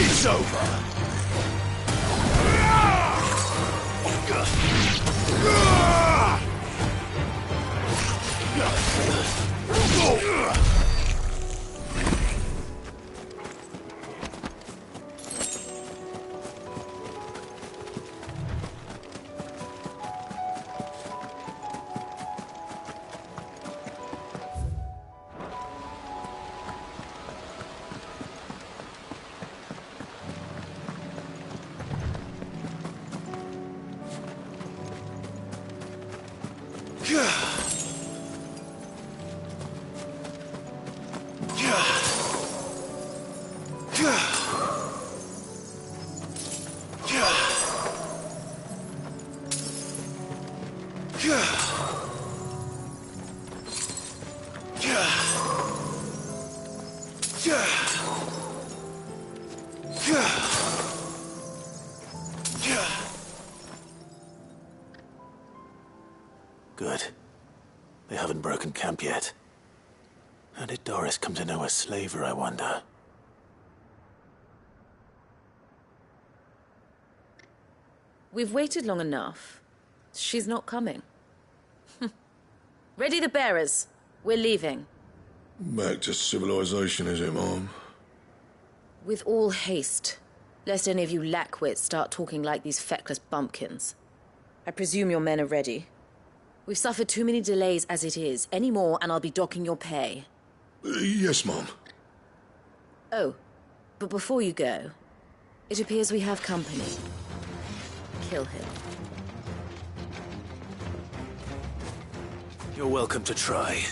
S2: It's over.
S4: Good. They haven't broken camp yet. How did Doris come to know a slaver, I wonder?
S16: We've waited long enough. She's not coming. Ready the bearers. We're leaving.
S2: Back to civilization, is it, Mom?
S16: With all haste, lest any of you lackwits start talking like these feckless bumpkins. I presume your men are ready. We've suffered too many delays as it is. Any more and I'll be docking your pay.
S2: Yes, Mom.
S16: Oh, but before you go, it appears we have company. Kill him.
S4: You're welcome to try.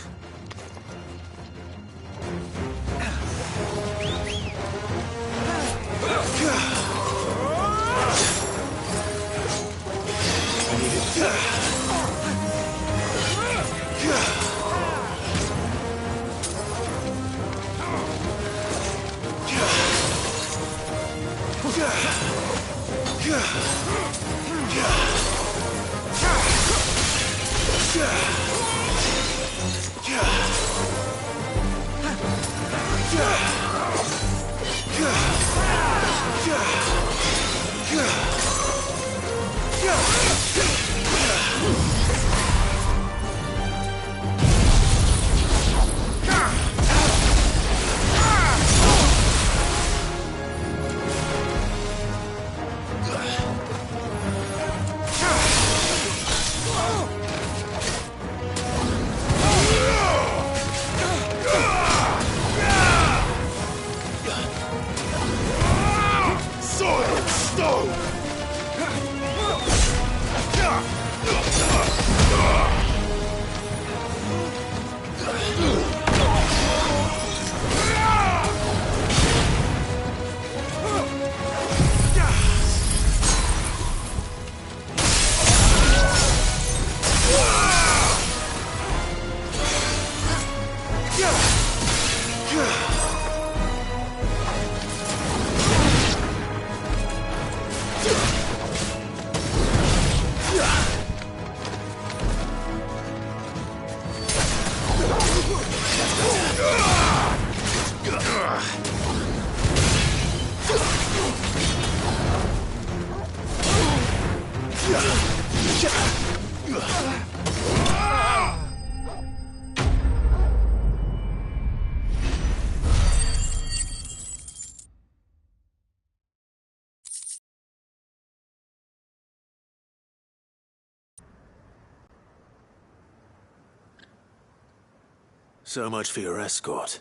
S4: So much for your escort.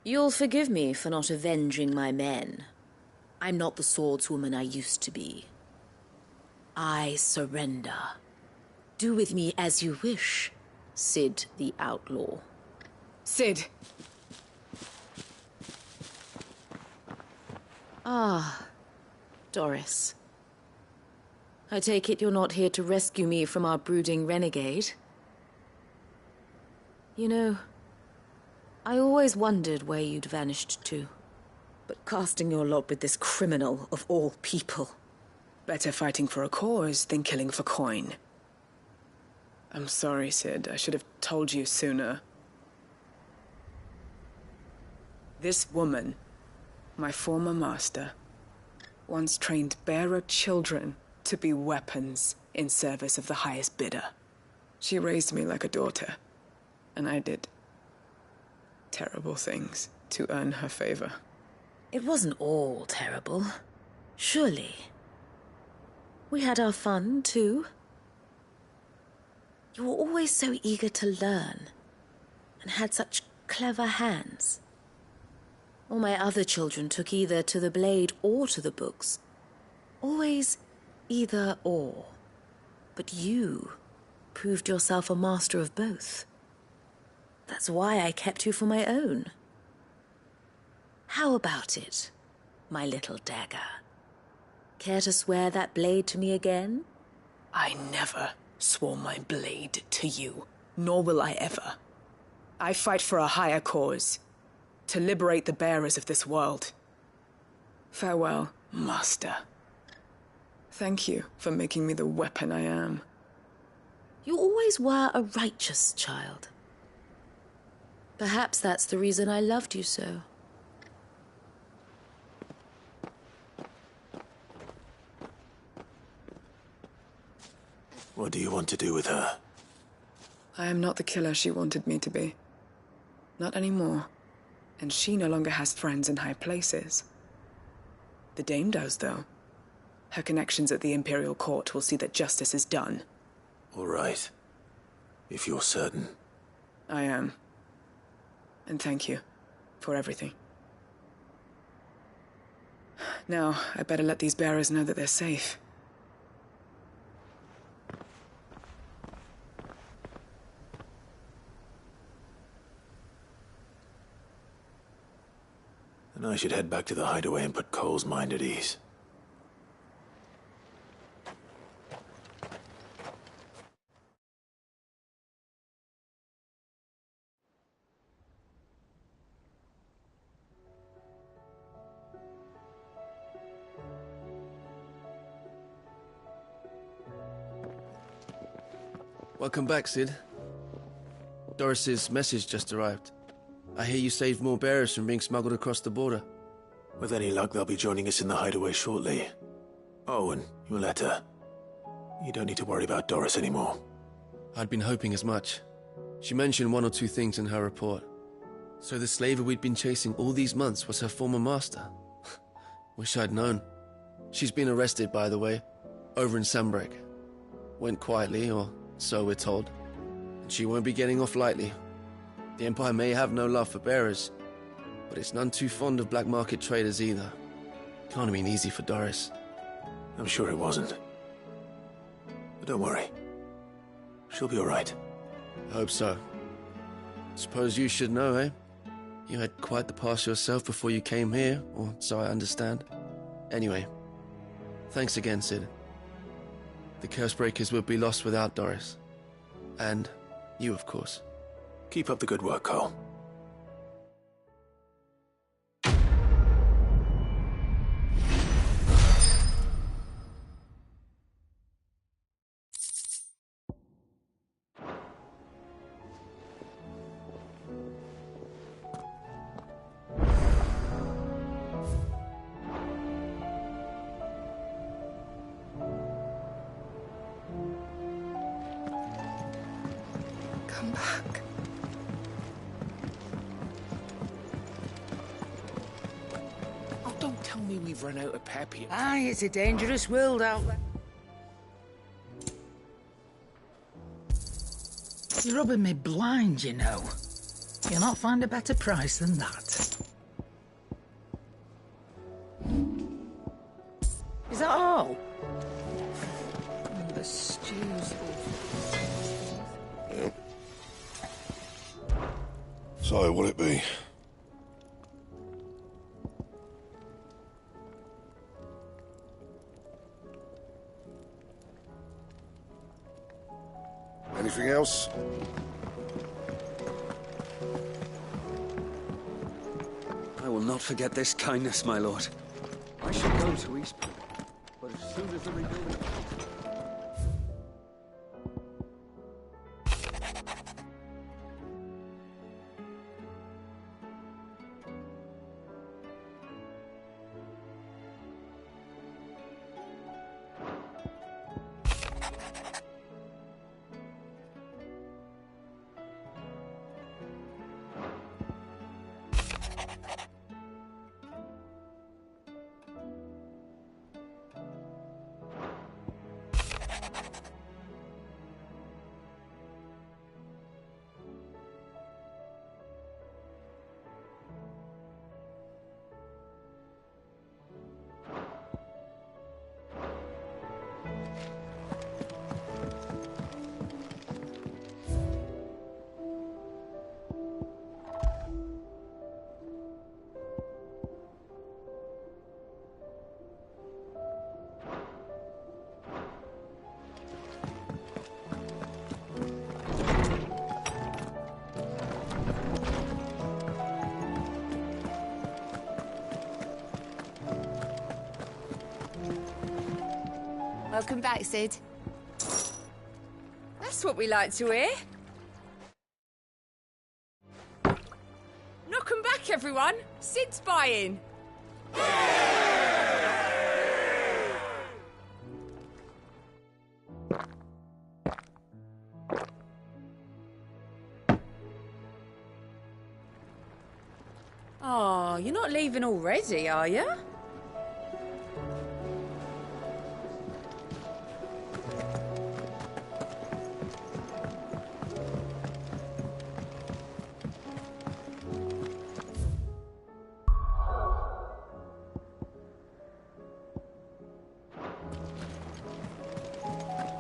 S16: You'll forgive me for not avenging my men. I'm not the swordswoman I used to be. I surrender. Do with me as you wish, Cid the Outlaw.
S14: Cid!
S16: Ah, Doris. I take it you're not here to rescue me from our brooding renegade? You know, I always wondered where you'd vanished to. But casting your lot with this criminal of all people...
S14: Better fighting for a cause than killing for coin. I'm sorry, Cid. I should have told you sooner. This woman, my former master, once trained bearer children to be weapons in service of the highest bidder. She raised me like a daughter, and I did terrible things to earn her favor.
S16: It wasn't all terrible, surely. We had our fun, too. You were always so eager to learn, and had such clever hands. All my other children took either to the blade or to the books. Always either or. But you proved yourself a master of both. That's why I kept you for my own. How about it, my little dagger? Care to swear that blade to me again?
S14: I never swore my blade to you, nor will I ever. I fight for a higher cause, to liberate the bearers of this world. Farewell, Master. Thank you for making me the weapon I am.
S16: You always were a righteous child. Perhaps that's the reason I loved you so.
S4: What do you want to do with her?
S14: I am not the killer she wanted me to be. Not anymore. And she no longer has friends in high places. The Dame does, though. Her connections at the Imperial Court will see that justice is done.
S4: All right. If you're certain.
S14: I am. And thank you for everything. Now, I better let these bearers know that they're safe.
S4: And I should head back to the hideaway and put Cole's mind at ease.
S3: Welcome back, Cid. Doris's message just arrived. I hear you saved more bearers from being smuggled across the border.
S4: With any luck, they'll be joining us in the hideaway shortly. Oh, and your letter. You don't need to worry about Doris anymore.
S3: I'd been hoping as much. She mentioned one or two things in her report. So the slaver we'd been chasing all these months was her former master. Wish I'd known. She's been arrested, by the way, over in Sambrek. Went quietly, or so we're told. And she won't be getting off lightly. The Empire may have no love for bearers, but it's none too fond of black market traders either. Can't have been easy for Doris.
S4: I'm sure it wasn't. But don't worry. She'll be all right.
S3: I hope so. Suppose you should know, eh? You had quite the past yourself before you came here, or so I understand. Anyway, thanks again, Cid. The Cursebreakers would be lost without Doris. And you, of course.
S4: Keep up the good work, Cole.
S22: Come back.
S13: Oh, don't tell me we've run out of pep here.
S7: Aye, it's a dangerous world out there. You're rubbing me blind, you know. You'll not find a better price than that. Is that all? The stew's
S10: Yep. So, what'll it be? Anything else?
S23: I will not forget this kindness, my lord. I shall go to Eastbourne, but as soon as the rebuilding...
S24: Welcome back, Sid.
S6: That's what we like to hear. Knock 'em back, everyone. Sid's buying. Oh, you're not leaving already, are you?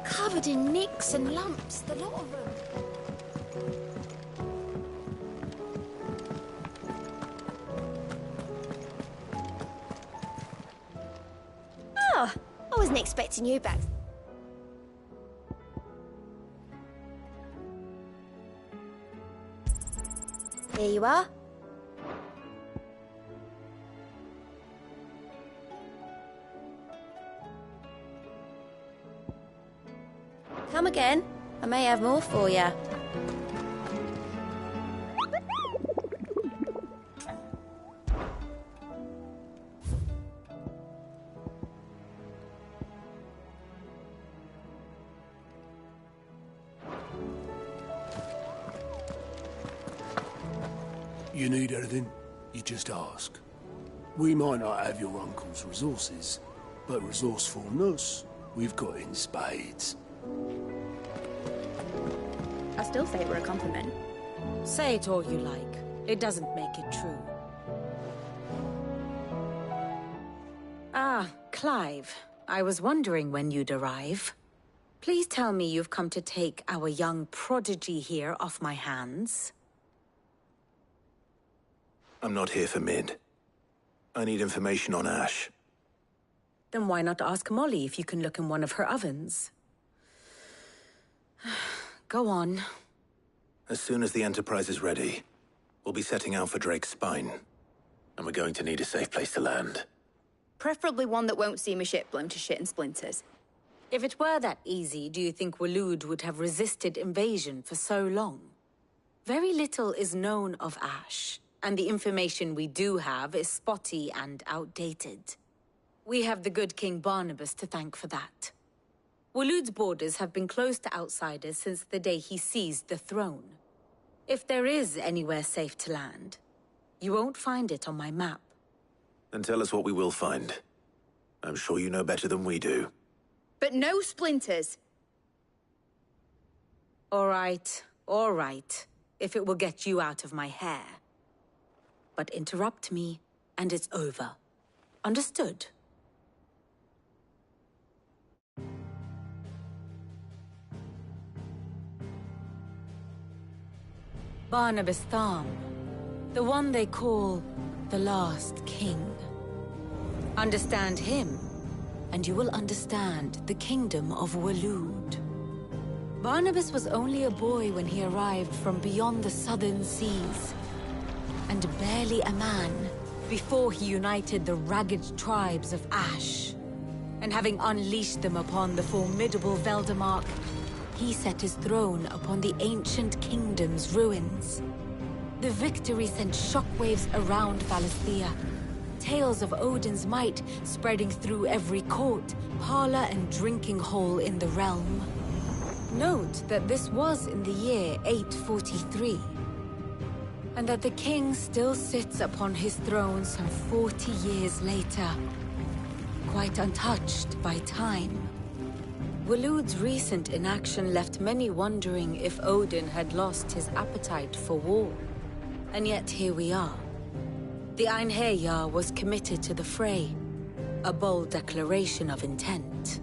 S24: Covered in nicks and lumps, the lot of them.
S8: Oh, I wasn't expecting you back. Here you are. Come again. I may have more for you.
S3: You need anything, you just ask. We might not have your uncle's resources, but resourcefulness, we've got in spades.
S5: I still say we're a compliment.
S16: Say it all you like. It doesn't make it true. Ah, Clive. I was wondering when you'd arrive. Please tell me you've come to take our young prodigy here off my hands.
S4: I'm not here for Mid. I need information on Ash.
S16: Then why not ask Molly if you can look in one of her ovens? Go on.
S4: As soon as the Enterprise is ready, we'll be setting out for Drake's Spine. And we're going to need a safe place to land.
S24: Preferably one that won't see my ship blown to shit and splinters.
S16: If it were that easy, do you think Waloed would have resisted invasion for so long? Very little is known of Ash, and the information we do have is spotty and outdated. We have the good King Barnabas to thank for that. Waloed's borders have been closed to outsiders since the day he seized the throne. If there is anywhere safe to land, you won't find it on my map.
S4: Then tell us what we will find. I'm sure you know better than we do.
S24: But no splinters.
S16: All right.
S11: All right, if it will get you out of my hair. But interrupt me, and it's over. Understood? Barnabas Tham, the one they call the Last King. Understand him, and you will understand the kingdom of Waloed. Barnabas was only a boy when he arrived from beyond the southern seas, and barely a man before he united the ragged tribes of Ash. And having unleashed them upon the formidable Veldemark, he set his throne upon the ancient kingdom's ruins. The victory sent shockwaves around Valisthea, tales of Odin's might spreading through every court, parlor, and drinking hole in the realm. Note that this was in the year 843, and that the king still sits upon his throne some 40 years later, quite untouched by time. Waloed's recent inaction left many wondering if Odin had lost his appetite for war. And yet here we are. The Einherjar was committed to the fray, a bold declaration of intent.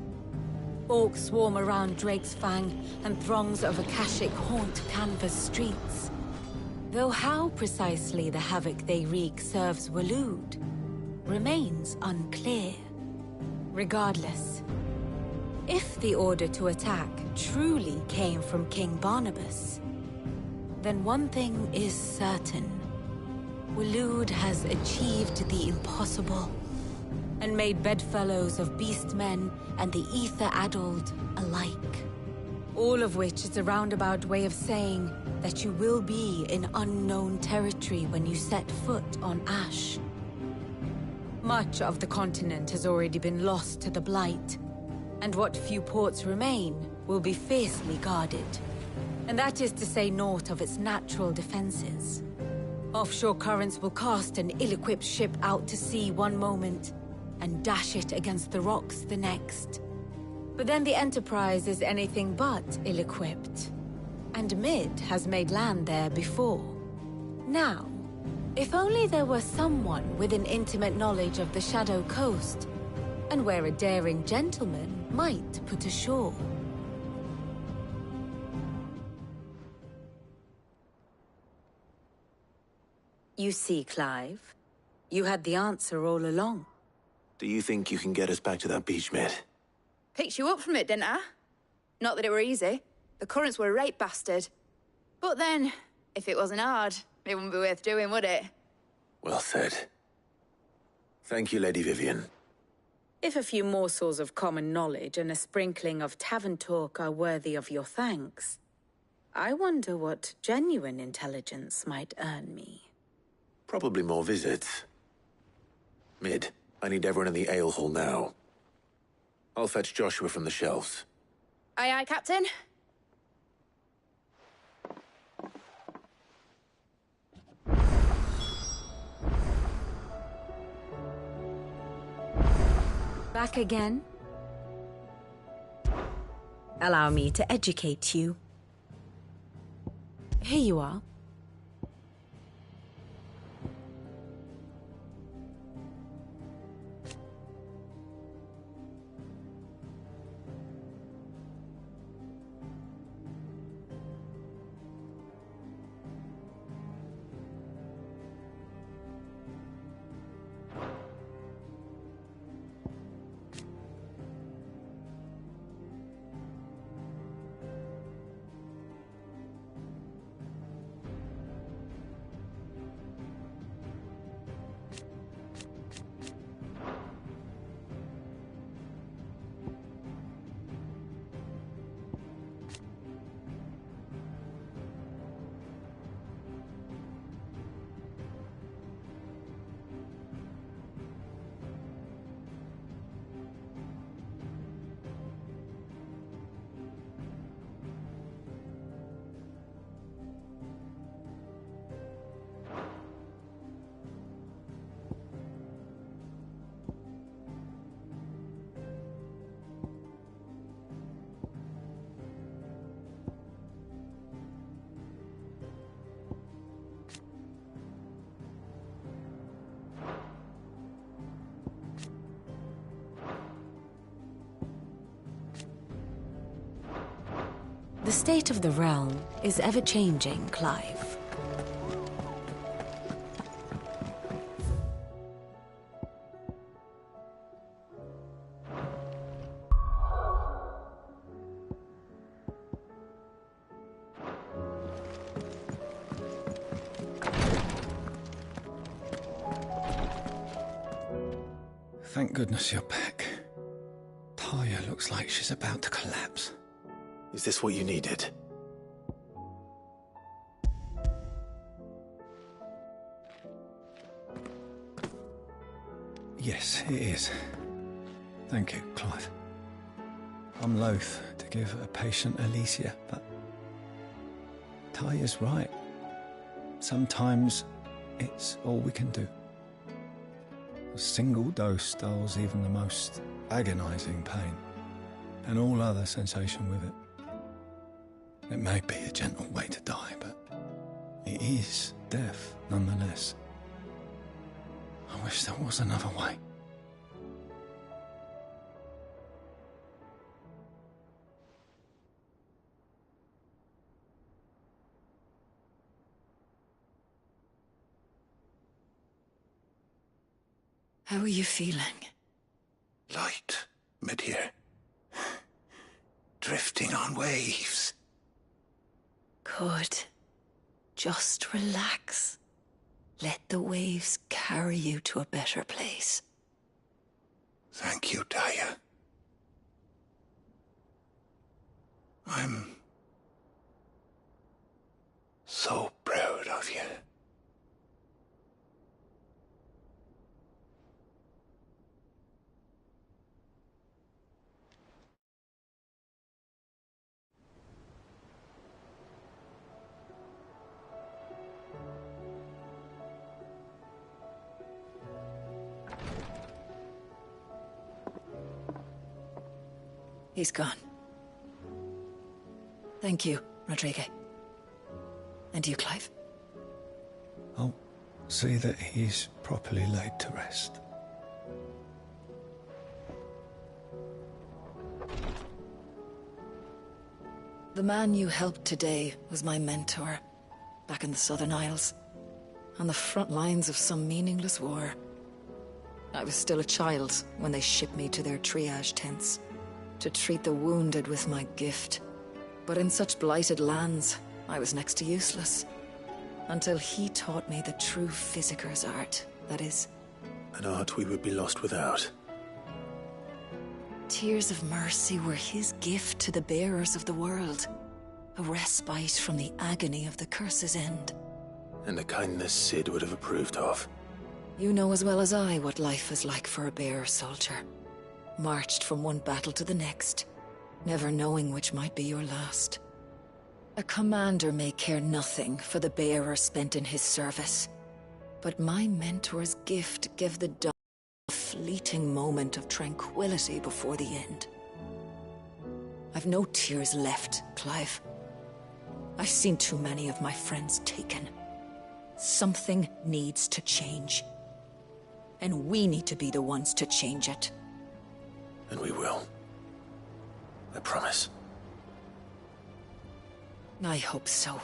S11: Orcs swarm around Drake's Fang, and throngs of Akashic haunt Canvas streets. Though how precisely the havoc they wreak serves Waloed remains unclear. Regardless, if the order to attack truly came from King Barnabas, then one thing is certain. Waloed has achieved the impossible, and made bedfellows of beastmen and the ether-addled alike. All of which is a roundabout way of saying that you will be in unknown territory when you set foot on Ash. Much of the continent has already been lost to the Blight, and what few ports remain will be fiercely guarded. And that is to say naught of its natural defenses. Offshore currents will cast an ill-equipped ship out to sea one moment, and dash it against the rocks the next. But then the Enterprise is anything but ill-equipped, and Mid has made land there before. Now, if only there were someone with an intimate knowledge of the Shadow Coast, and where a daring gentleman might put ashore. You see, Clive, you had the answer all along.
S4: Do you think you can get us back to that beach, Mid?
S24: Picked you up from it, didn't I? Not that it were easy. The currents were a right bastard. But then, if it wasn't hard, it wouldn't be worth doing, would it?
S4: Well said. Thank you, Lady Vivian.
S11: If a few morsels of common knowledge and a sprinkling of tavern talk are worthy of your thanks, I wonder what genuine intelligence might earn me.
S4: Probably more visits. Mid, I need everyone in the ale hall now. I'll fetch Joshua from the shelves.
S24: Aye, aye, Captain.
S5: Back again? Allow me to educate you. Here you are.
S11: The state of the realm is ever-changing, Clive.
S13: Thank goodness you're back. Taya looks like she's about to collapse.
S4: Is this what you needed?
S13: Yes, it is. Thank you, Clive. I'm loath to give a patient Alicia, but Taya's right. Sometimes it's all we can do. A single dose dulls even the most agonizing pain, and all other sensation with it. It may be a gentle way to die, but it is death nonetheless. I wish there was another way.
S1: How are you feeling?
S13: Light, mid-here. Drifting on waves.
S1: Good. Just relax. Let the waves carry you to a better place.
S13: Thank you, Taya. I'm so proud of you.
S1: He's gone. Thank you, Rodrigo. And you, Clive?
S13: I'll see that he's properly laid to rest.
S1: The man you helped today was my mentor, back in the Southern Isles, on the front lines of some meaningless war. I was still a child when they shipped me to their triage tents, to treat the wounded with my gift. But in such blighted lands, I was next to useless. Until he taught me the true physicker's art, that is.
S4: An art we would be lost without.
S1: Tears of mercy were his gift to the bearers of the world. A respite from the agony of the curse's end.
S4: And a kindness Sid would have approved of.
S1: You know as well as I what life is like for a bearer soldier. Marched from one battle to the next, never knowing which might be your last. A commander may care nothing for the bearer spent in his service, but my mentor's gift gave the dawn a fleeting moment of tranquility before the end. I've no tears left, Clive. I've seen too many of my friends taken. Something needs to change. And we need to be the ones to change it.
S4: And we will. I promise.
S1: I hope so.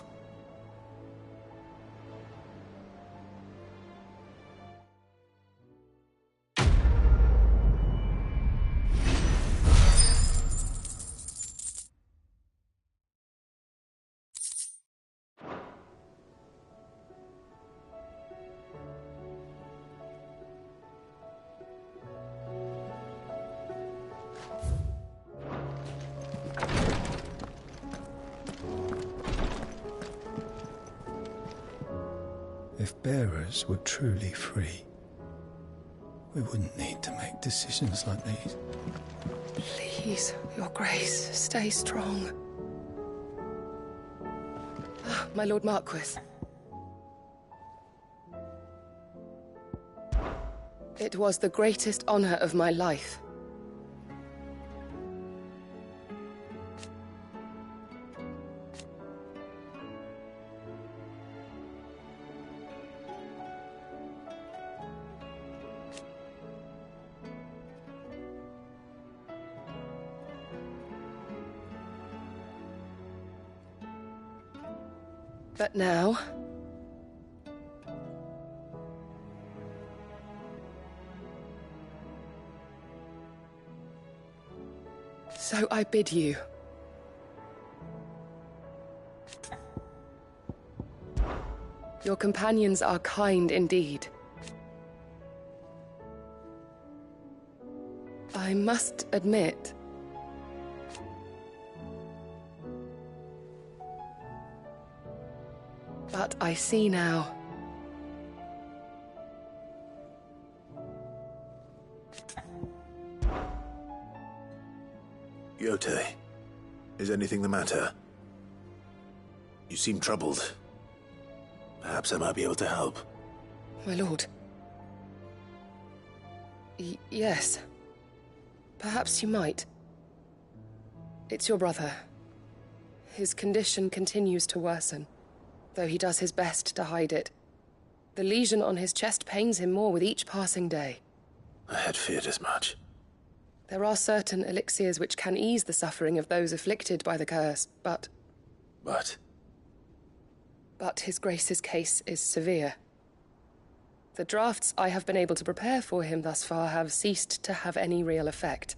S13: If bearers were truly free, we wouldn't need to make decisions like these.
S14: Please, Your Grace, stay strong. Ah, my Lord Marquis. It was the greatest honor of my life.
S12: But now... So I bid you. Your companions are kind indeed. I must admit... But I see now.
S4: Goty, is anything the matter? You seem troubled. Perhaps I might be able to help.
S12: My lord. Yes. Perhaps you might. It's your brother. His condition continues to worsen, though he does his best to hide it. The lesion on his chest pains him more with each passing day.
S4: I had feared as much.
S12: There are certain elixirs which can ease the suffering of those afflicted by the curse, but... But His Grace's case is severe. The drafts I have been able to prepare for him thus far have ceased to have any real effect.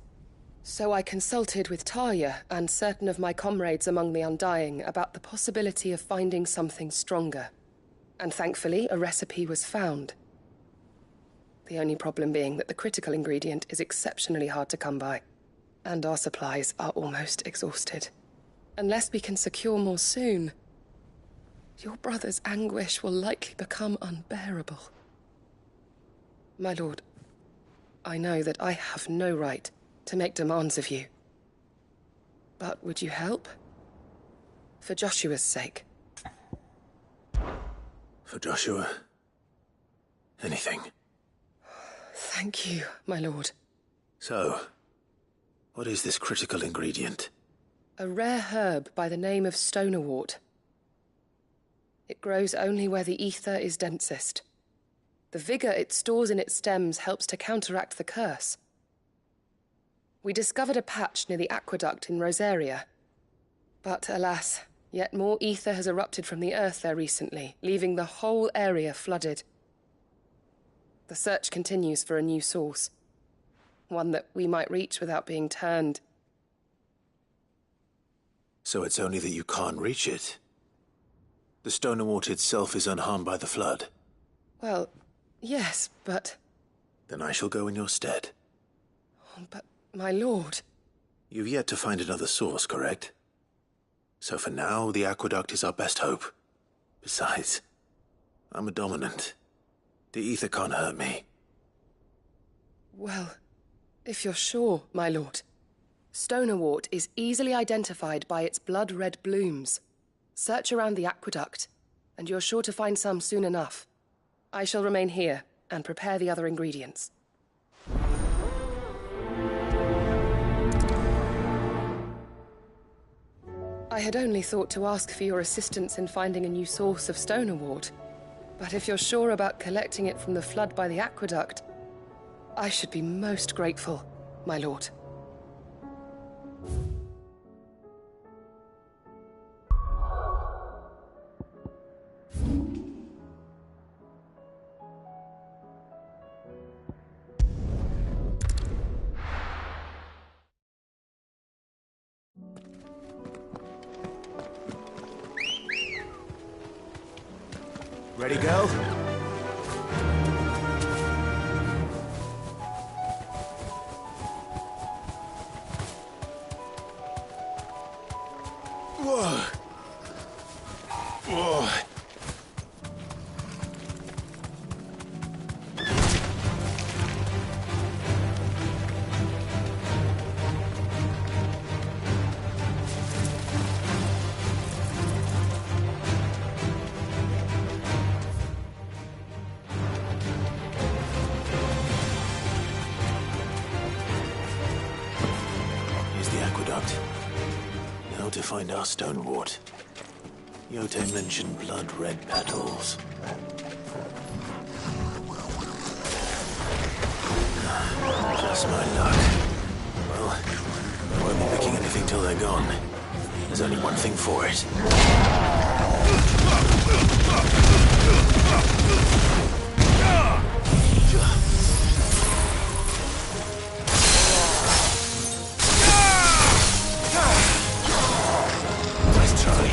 S12: So I consulted with Talia and certain of my comrades among the Undying about the possibility of finding something stronger. And thankfully, a recipe was found. The only problem being that the critical ingredient is exceptionally hard to come by, and our supplies are almost exhausted. Unless we can secure more soon, your brother's anguish will likely become unbearable. My lord, I know that I have no right to make demands of you. But would you help? For Joshua's sake.
S4: For Joshua? Anything.
S12: Thank you, my lord.
S4: So, what is this critical ingredient?
S12: A rare herb by the name of stonerwort. It grows only where the ether is densest. The vigor it stores in its stems helps to counteract the curse. We discovered a patch near the aqueduct in Rosaria. But alas, yet more ether has erupted from the earth there recently, leaving the whole area flooded. The search continues for a new source. One that we might reach without being turned.
S4: So it's only that you can't reach it? The stonerwort itself is unharmed by the flood?
S12: Well, yes, but...
S4: Then I shall go in your stead.
S12: But, my lord...
S4: You've yet to find another source, correct? So for now, the aqueduct is our best hope. Besides, I'm a dominant. The ether can't hurt me.
S12: Well, if you're sure, my lord. Stonerwort is easily identified by its blood-red blooms. Search around the aqueduct, and you're sure to find some soon enough. I shall remain here and prepare the other ingredients. I had only thought to ask for your assistance in finding a new source of stonerwort. But if you're sure about collecting it from the flood by the aqueduct, I should be most grateful, my lord.
S4: Ready, go? Whoa. Whoa. Now to find our stonewort. Goty mentioned blood-red petals. Just my luck. Well, I won't be picking anything till they're gone. There's only one thing for it. Nice try.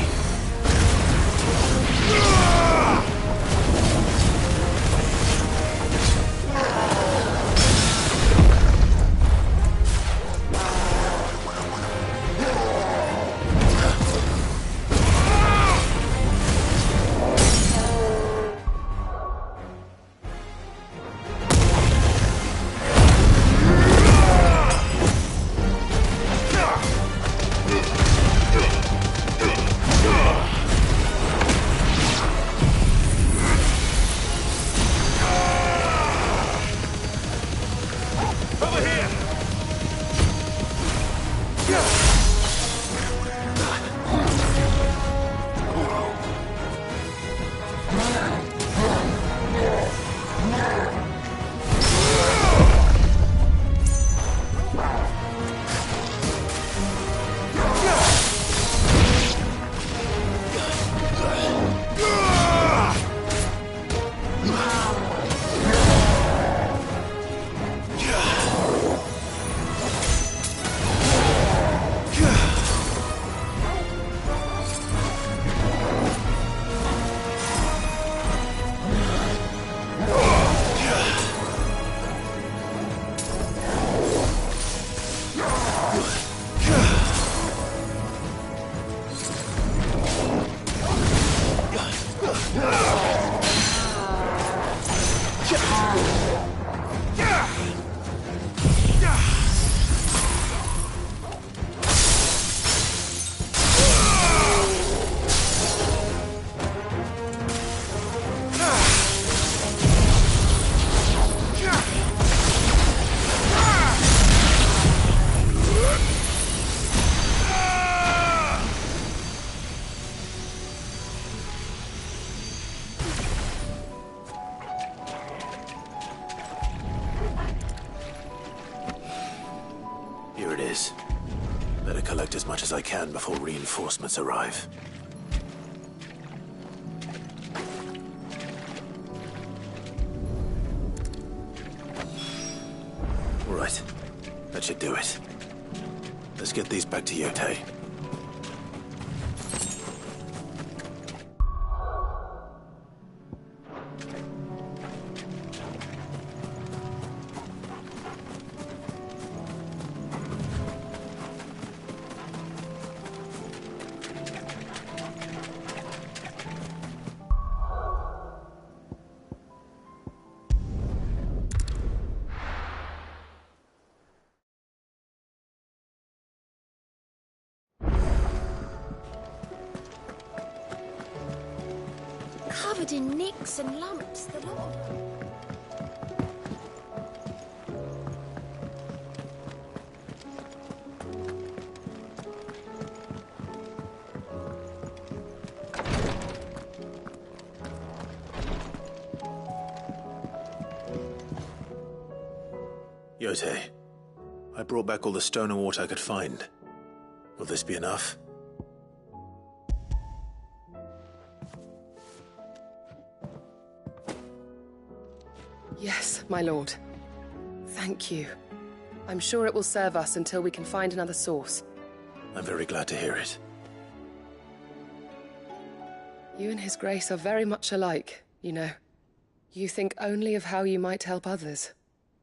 S4: Better collect as much as I can before reinforcements arrive. Right. That should do it. Let's get these back to Goty.
S8: Covered in nicks and lumps, the lot of them.
S4: Goty, I brought back all the stone and water I could find. Will this be enough?
S12: Yes, my lord. Thank you. I'm sure it will serve us until we can find another source.
S4: I'm very glad to hear it.
S12: You and His Grace are very much alike, you know. You think only of how you might help others,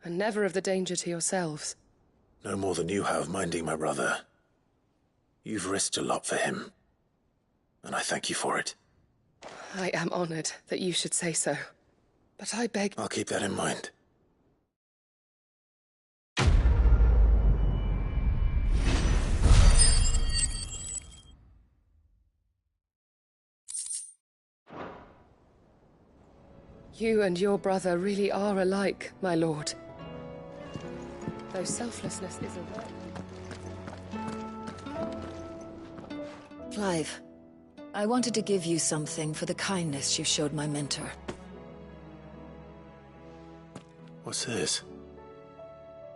S12: and never of the danger to yourselves.
S4: No more than you have minding my brother. You've risked a lot for him, and I thank you for it.
S12: I am honored that you should say so. But I beg...
S4: I'll keep that in mind.
S12: You and your brother really are alike, my lord. Though selflessness is a right.
S1: Clive, I wanted to give you something for the kindness you showed my mentor.
S4: What's this?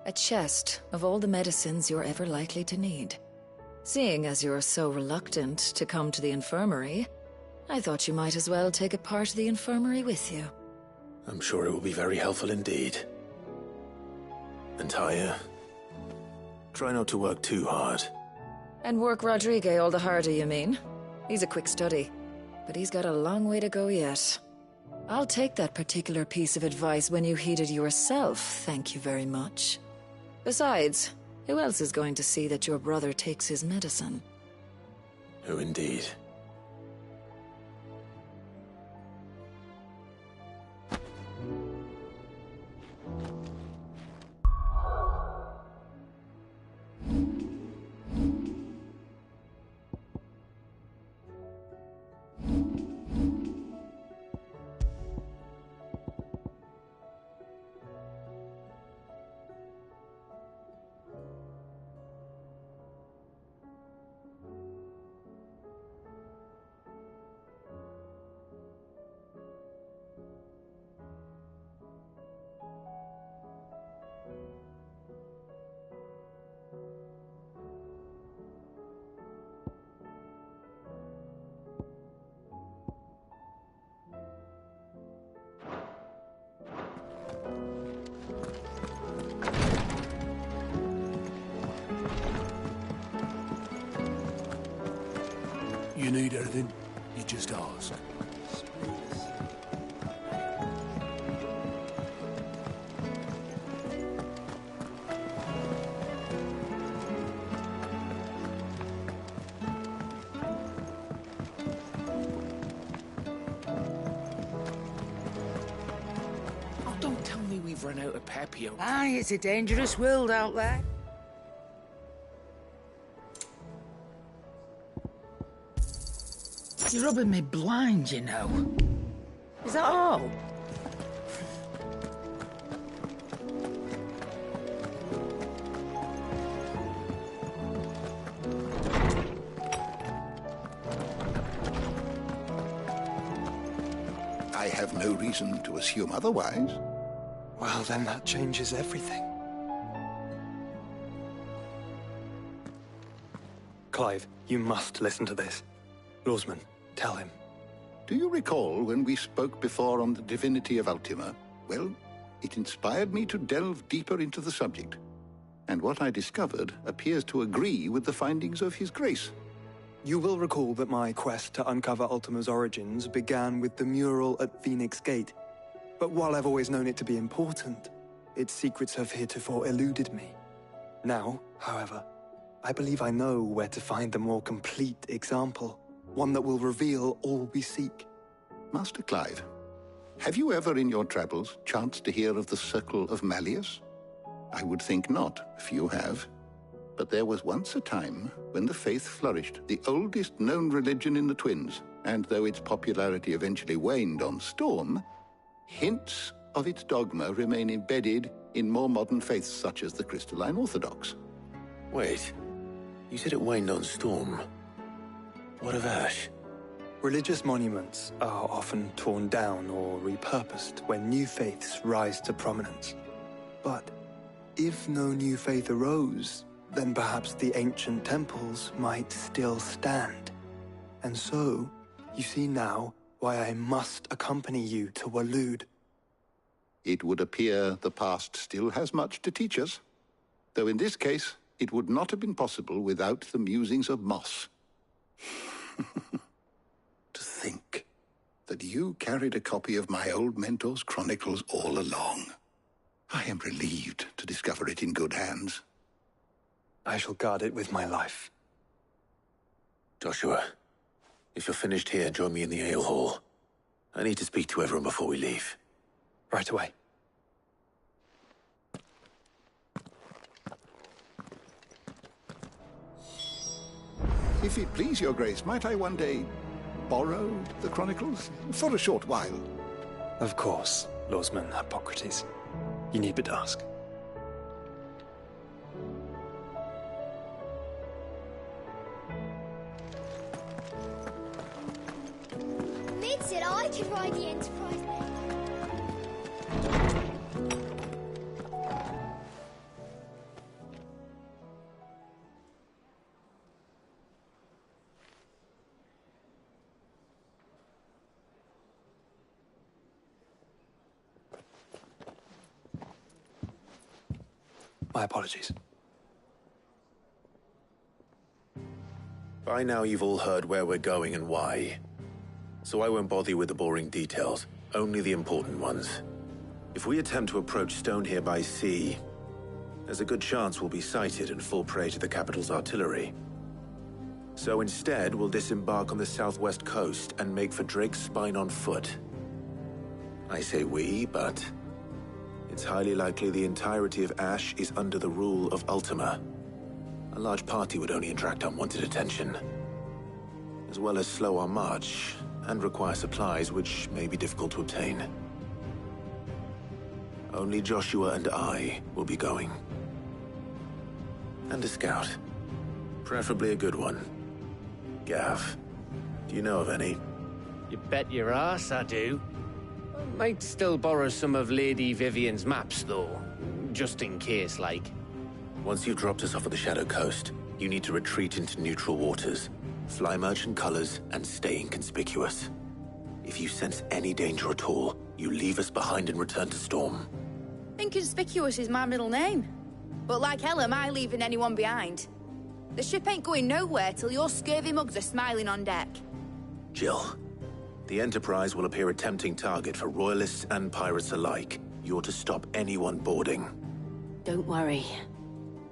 S1: A chest of all the medicines you're ever likely to need. Seeing as you're so reluctant to come to the infirmary, I thought you might as well take a part of the infirmary with you.
S4: I'm sure it will be very helpful indeed. And Taya, try not to work too hard.
S1: And work Rodrigue all the harder, you mean? He's a quick study, but he's got a long way to go yet. I'll take that particular piece of advice when you heed it yourself, thank you very much. Besides, who else is going to see that your brother takes his medicine?
S4: Who indeed?
S2: You need anything, you just ask.
S9: Oh, don't tell me we've run out of Papio.
S7: Aye, it's a dangerous world out there. You're rubbing me blind, you know. Is that all?
S10: I have no reason to assume otherwise.
S13: Well, then that changes everything. Clive, you must listen to this. Lawsman, tell him.
S10: Do you recall when we spoke before on the divinity of Ultima? Well, it inspired me to delve deeper into the subject. And what I discovered appears to agree with the findings of His Grace.
S13: You will recall that my quest to uncover Ultima's origins began with the mural at Phoenix Gate. But while I've always known it to be important, its secrets have heretofore eluded me. Now, however, I believe I know where to find the more complete example. One that will reveal all we seek.
S10: Master Clive, have you ever in your travels chanced to hear of the Circle of Malleus? I would think not, if you have. But there was once a time when the faith flourished, the oldest known religion in the Twins, and though its popularity eventually waned on Storm, hints of its dogma remain embedded in more modern faiths such as the Crystalline Orthodox.
S4: Wait, you said it waned on Storm. What of Ash?
S13: Religious monuments are often torn down or repurposed when new faiths rise to prominence. But if no new faith arose, then perhaps the ancient temples might still stand. And so, you see now why I must accompany you to Waloed.
S10: It would appear the past still has much to teach us, though in this case, it would not have been possible without the musings of Moss. To think that you carried a copy of my old mentor's chronicles all along. I am relieved to discover it in good hands.
S13: I shall guard it with my life.
S4: Joshua, if you're finished here, join me in the ale hall. I need to speak to everyone before we leave.
S13: Right away.
S10: If it please your grace, might I one day borrow the chronicles for a short while?
S13: Of course, Lawsman Hippocrates. You need but ask.
S8: Mid said I could ride the Enterprise.
S23: My apologies.
S4: By now you've all heard where we're going and why. So I won't bother you with the boring details, only the important ones. If we attempt to approach Stone here by sea, there's a good chance we'll be sighted and fall prey to the capital's artillery. So instead, we'll disembark on the southwest coast and make for Drake's Spine on foot. I say we, but it's highly likely the entirety of Ash is under the rule of Ultima. A large party would only attract unwanted attention, as well as slow our march and require supplies which may be difficult to obtain. Only Joshua and I will be going. And a scout. Preferably a good one. Gav, do you know of any?
S9: You bet your ass I do. Might still borrow some of Lady Vivian's maps, though. Just in case, like.
S4: Once you've dropped us off at the Shadow Coast, you need to retreat into neutral waters, fly merchant colors, and stay inconspicuous. If you sense any danger at all, you leave us behind and return to Storm.
S24: Inconspicuous is my middle name. But like hell am I leaving anyone behind. The ship ain't going nowhere till your scurvy mugs are smiling on deck.
S4: Jill, the Enterprise will appear a tempting target for royalists and pirates alike. You're to stop anyone boarding.
S11: Don't worry.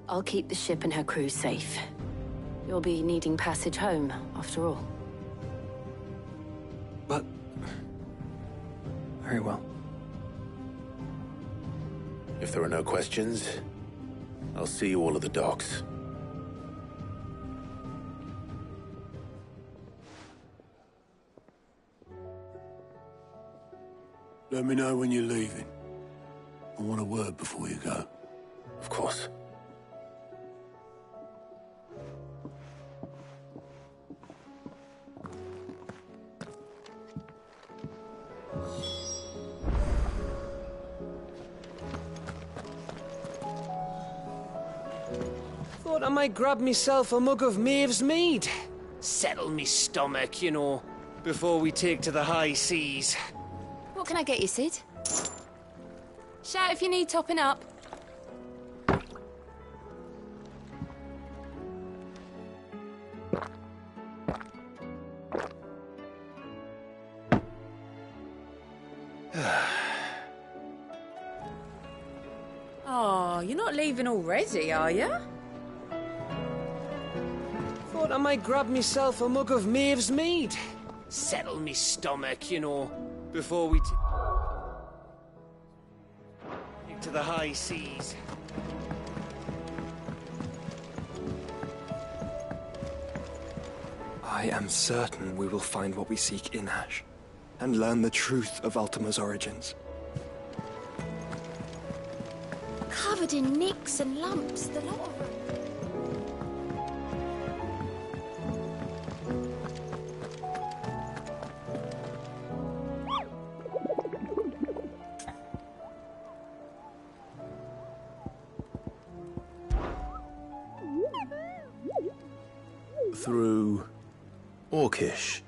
S11: I'll keep the ship and her crew safe. You'll be needing passage home, after all.
S23: But... very well.
S4: If there are no questions, I'll see you all at the docks.
S2: Let me know when you're leaving. I want a word before you go.
S4: Of course.
S9: Thought I might grab myself a mug of Maeve's mead. Settle me stomach, you know, before we take to the high seas.
S24: What can I get you, Sid?
S6: Shout if you need topping up.
S24: Oh, you're not leaving already, are you?
S9: Thought I might grab myself a mug of Maeve's mead. Settle me stomach, you know, before we take to the high seas.
S23: I am certain we will find what we seek in Ash, and learn the truth of Ultima's origins.
S8: Covered in nicks and lumps, the lot of them.
S4: Through Orcish.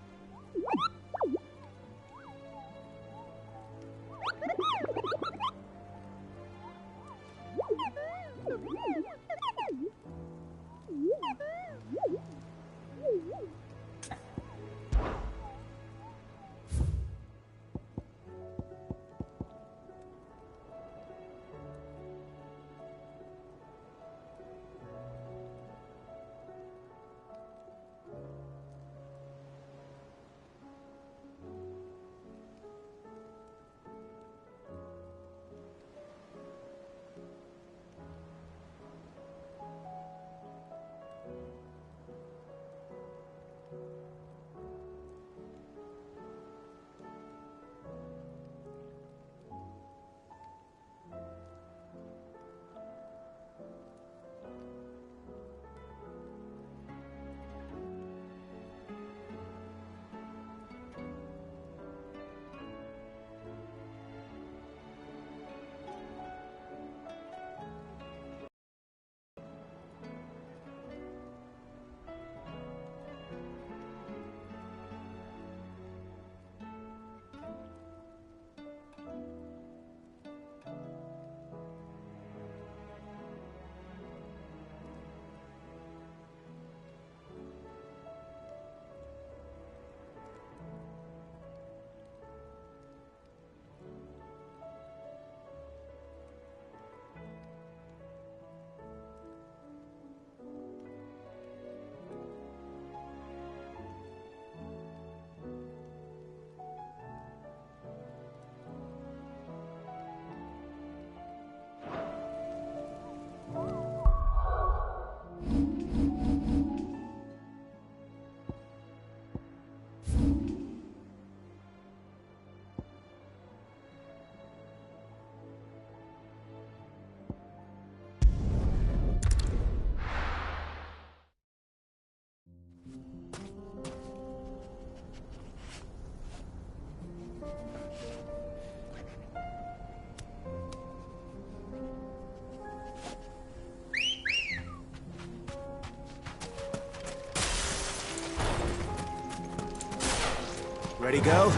S4: Ready, go?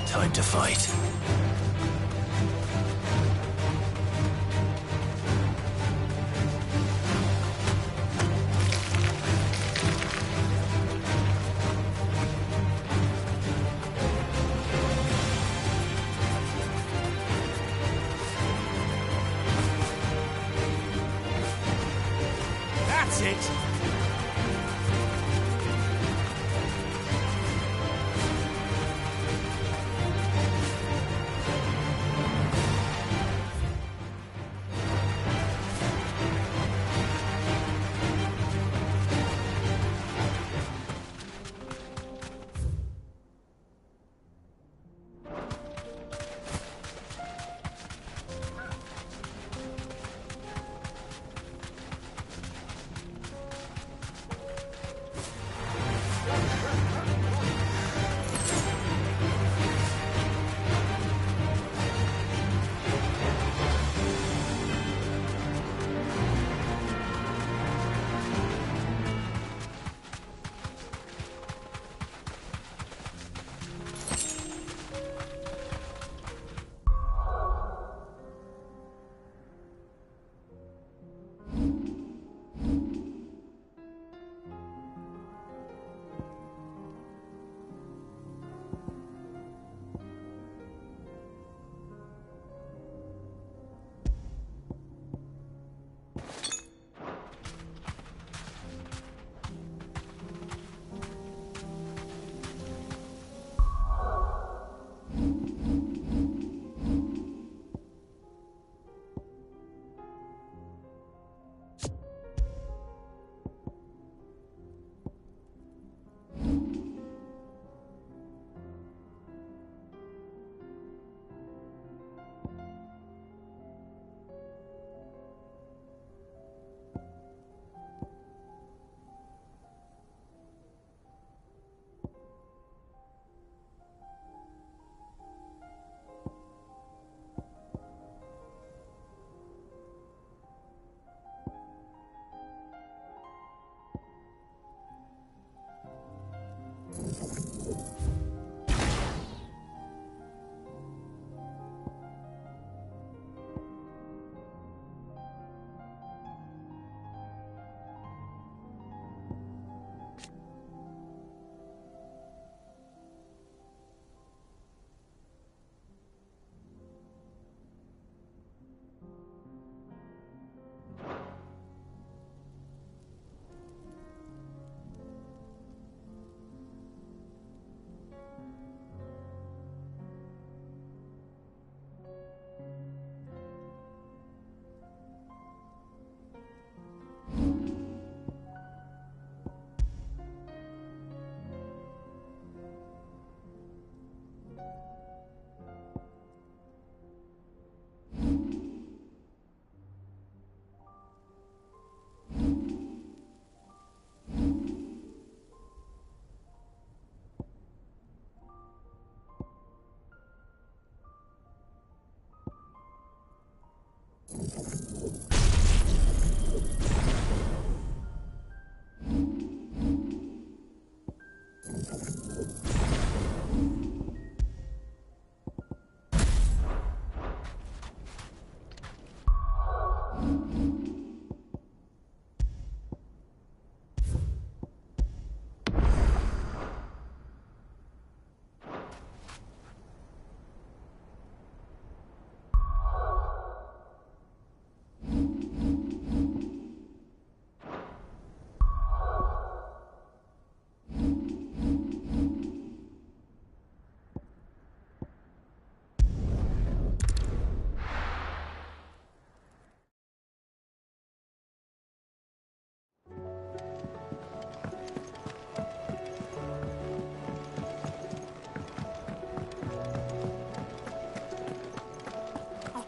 S4: Time to fight.
S15: That's it!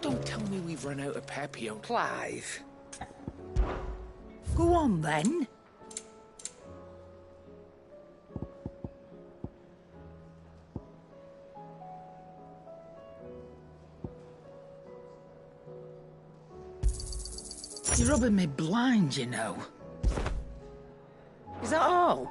S17: Don't tell me we've run out of Papillon.
S7: Clive. Go on, then. You're rubbing me blind, you know. Is that all?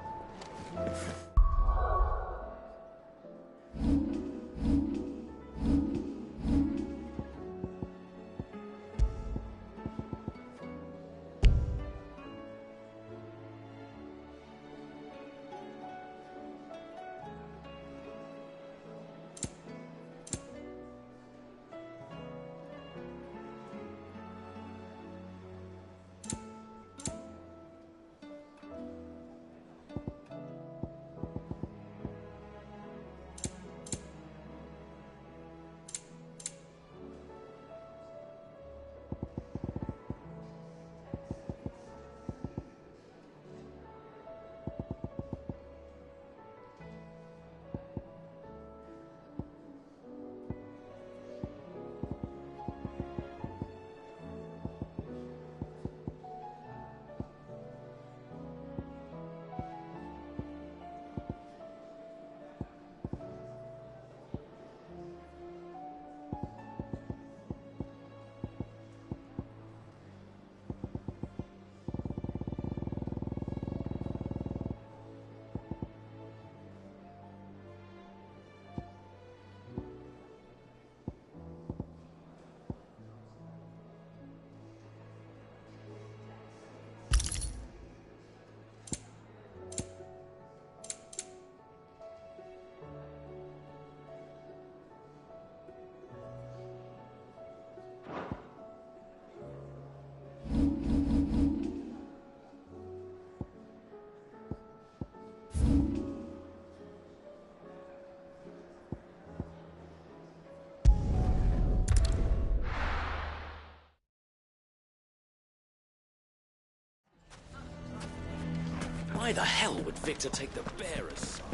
S21: Why the hell would Victor take the bearer's side?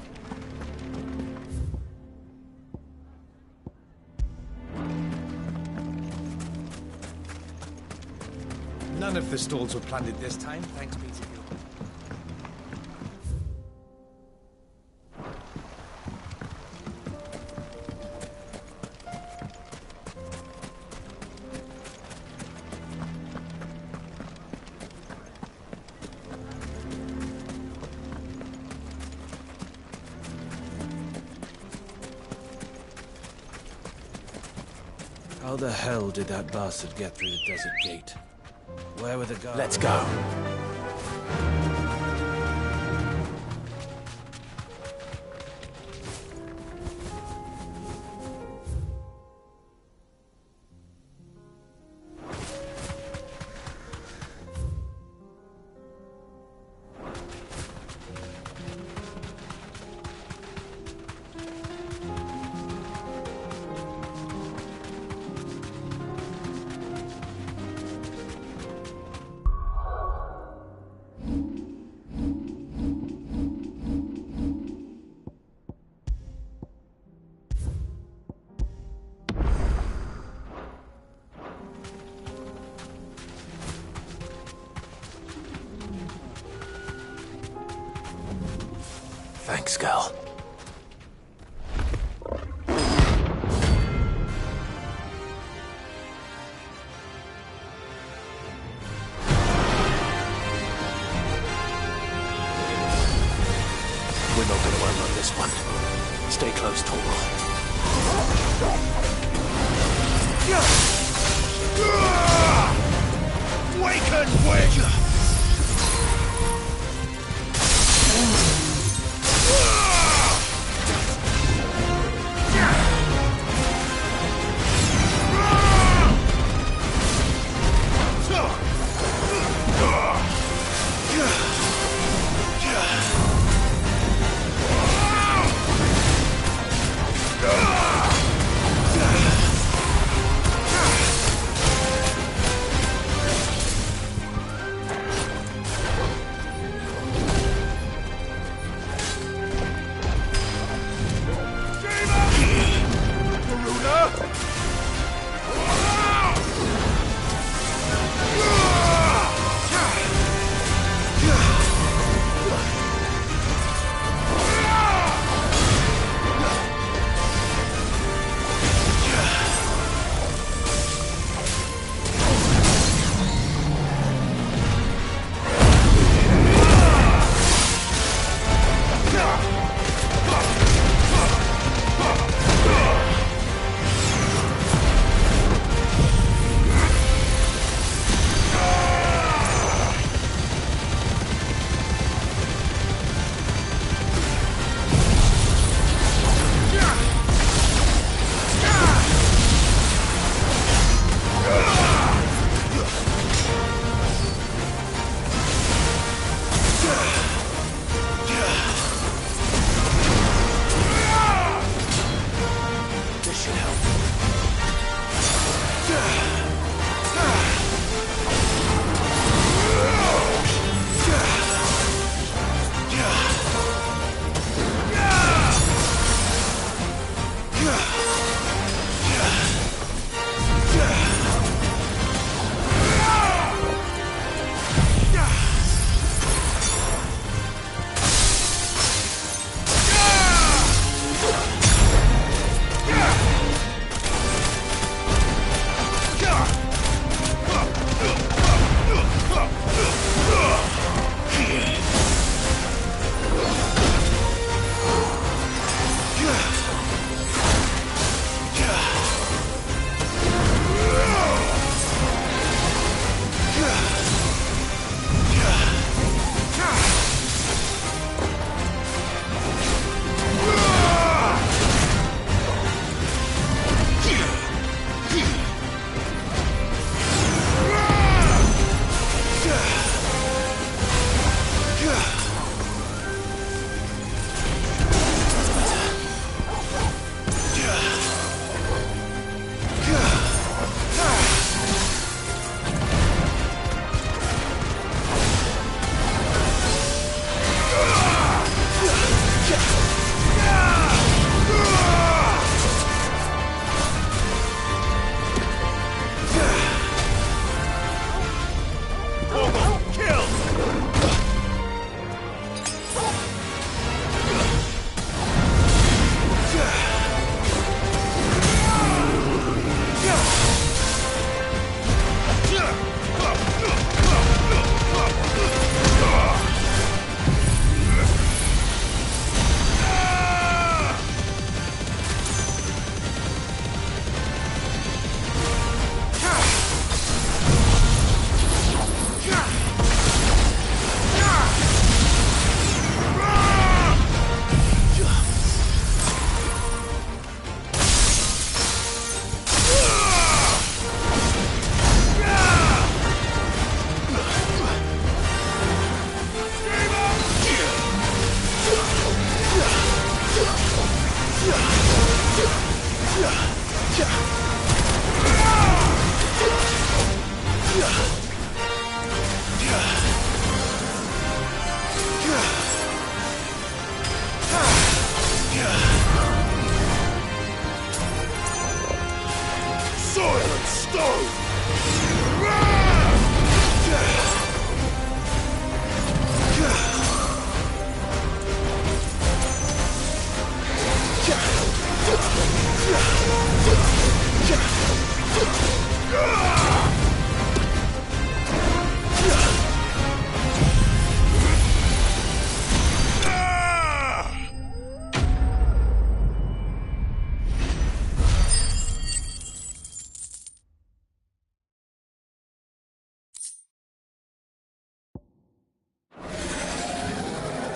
S15: None of the stalls were planted this time, thanks be to you.
S2: How the hell did that bastard get through the desert gate? Where were the guards?
S4: Let's go. Thanks, girl. We're not gonna outrun this one. Stay close, Torgal.
S2: Waken, witch!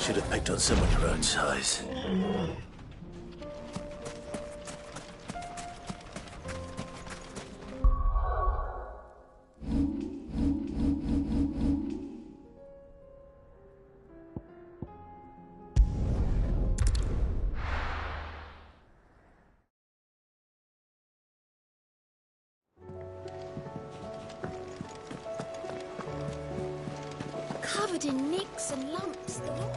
S4: Should have picked on someone your own size.
S8: Covered in nicks and lumps galore.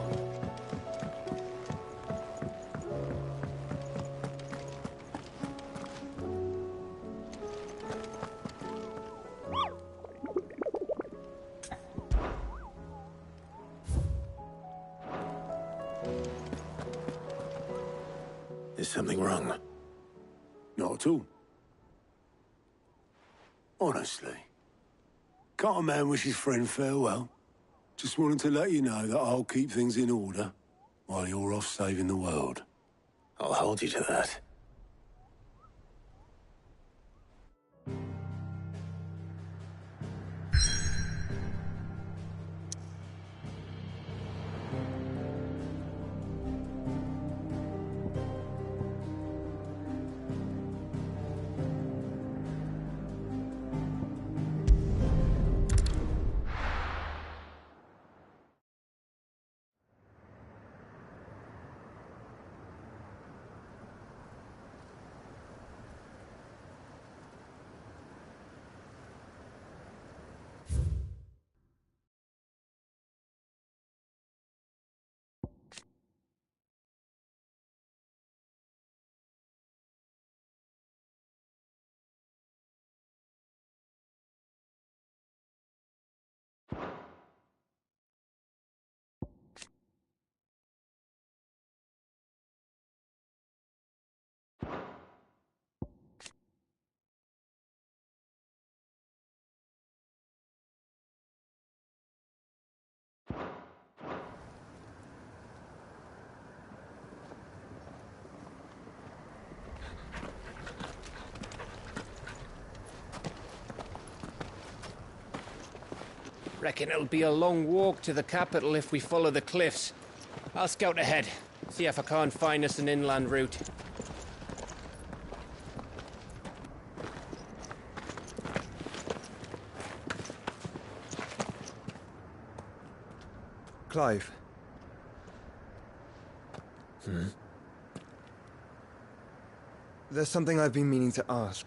S4: Is something wrong?
S18: Not at all. Honestly. Can't a man wish his friend farewell? Just wanted to let you know that I'll keep things in order while you're off saving the world.
S4: I'll hold you to that.
S9: Reckon it'll be a long walk to the capital if we follow the cliffs. I'll scout ahead, see if I can't find us an inland route.
S13: Clive. There's something I've been meaning to ask.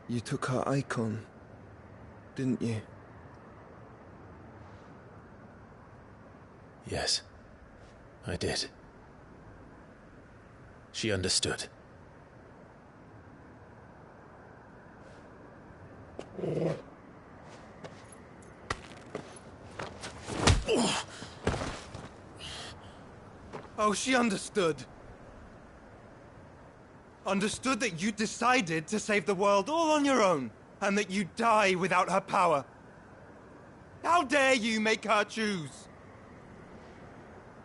S13: You took her icon, didn't you?
S4: Yes, I did. She understood.
S19: Oh, she understood. Understood that you decided to save the world all on your own, and that you'd die without her power. How dare you make her choose?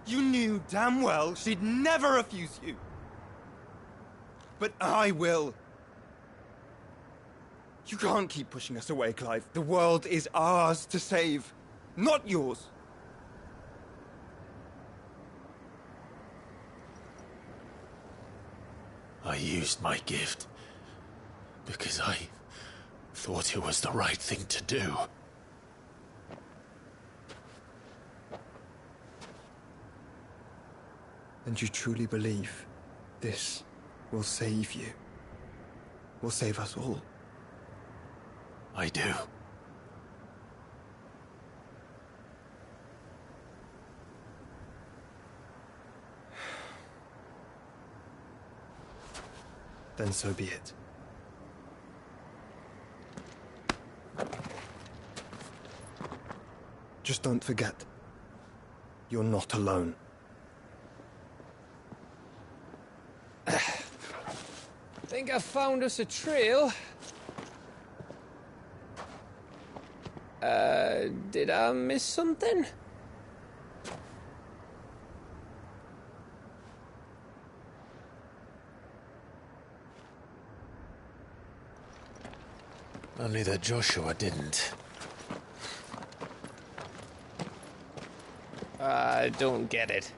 S19: You knew damn well she'd never refuse you. But I will. You can't keep pushing us away, Clive. The world is ours to save, not yours.
S4: I used my gift because I thought it was the right thing to do.
S13: And you truly believe this will save you? Will save us all?
S4: I do.
S13: Then so be it. Just don't forget, you're not alone.
S9: Think I found us a trail. Did I miss something?
S4: Only that Joshua didn't.
S9: I don't get it.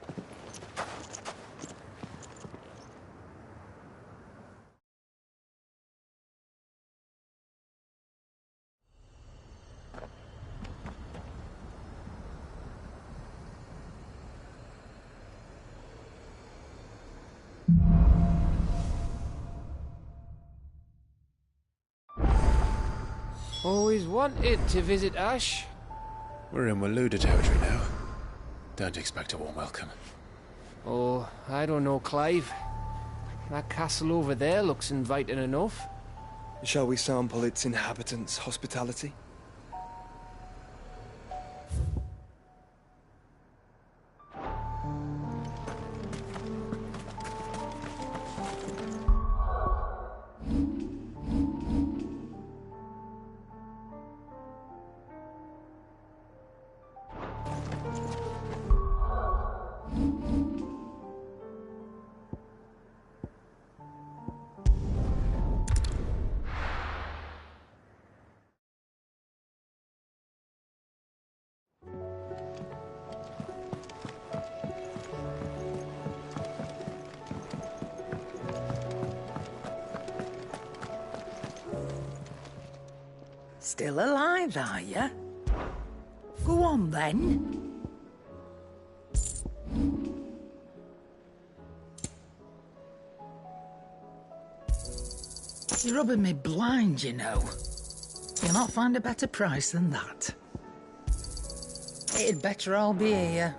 S9: Always wanted to visit Ash.
S4: We're in Waluda territory now. Don't expect a warm welcome.
S9: Oh, I don't know, Clive. That castle over there looks inviting enough.
S13: Shall we sample its inhabitants' hospitality?
S7: Still alive, are you? Go on, then. You're rubbing me blind, you know. You'll not find a better price than that. It'd better all be here.